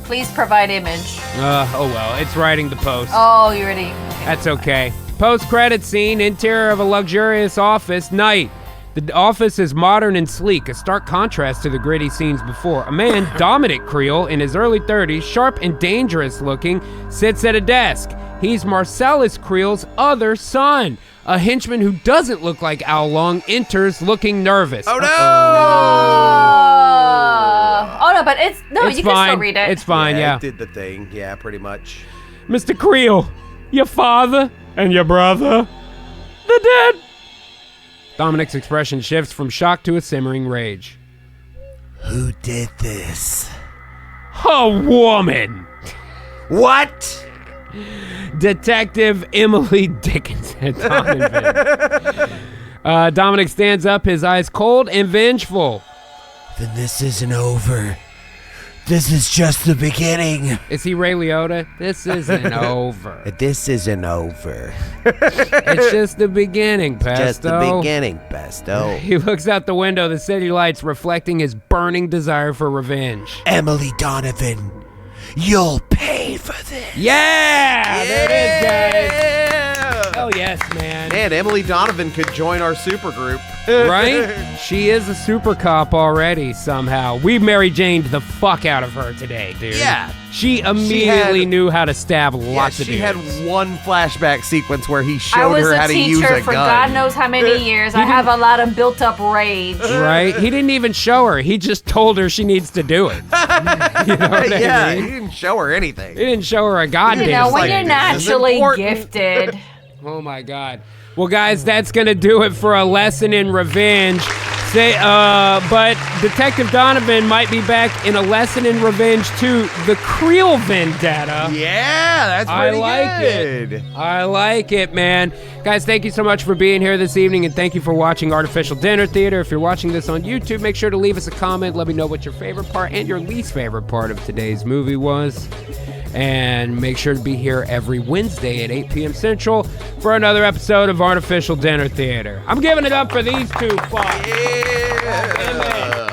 Please provide image. Oh well, it's writing the post. Oh, you ready? That's okay. Post-credit scene, interior of a luxurious office, night. The office is modern and sleek, a stark contrast to the gritty scenes before. A man, Dominic Creel, in his early 30s, sharp and dangerous looking, sits at a desk. He's Marcellus Creel's other son. A henchman who doesn't look like Al Long enters looking nervous. Oh no! Oh no, but it's It's you fine. can still read it. It's fine, yeah. It did the thing. Yeah, pretty much. Mr. Creel, your father and your brother, they're dead. Dominic's expression shifts from shock to a simmering rage. Who did this? A woman! What? Detective Emily Dickinson. Dominic stands up, his eyes cold and vengeful. Then this isn't over. This is just the beginning. Is he Ray Liotta? This isn't over. This isn't over. It's just the beginning, Pesto. Just the beginning, Pesto. He looks out the window, the city lights reflecting his burning desire for revenge. Emily Donovan, you'll pay for this. Yeah! There it is, guys. Oh, yes, man. Man, Emily Donovan could join our supergroup. Right? She is a super cop already, somehow. We Mary Janed the fuck out of her today, dude. Yeah. She immediately knew how to stab lots of she dudes. had one flashback sequence where he I showed was her a how to use teacher a for gun. God knows how many years. I have a lot of built-up rage. Right? He didn't even show her. He just told her she needs to do it. You know what Yeah, I he mean? didn't show her anything. He didn't show her a goddamn You know, when thing. you're this is naturally important. gifted. Oh my God. Well, guys, that's gonna do it for a lesson in revenge. But Detective Donovan might be back in a lesson in revenge too. The Creel Vendetta. Yeah, that's I pretty like good. it. I like it, man. Guys, thank you so much for being here this evening, and thank you for watching Artificial Dinner Theater. If you're watching this on YouTube, make sure to leave us a comment. Let me know what your favorite part and your least favorite part of today's movie was. And make sure to be here every Wednesday at 8 p.m. Central for another episode of Artificial Dinner Theater. I'm giving it up for these two fucks. Yeah.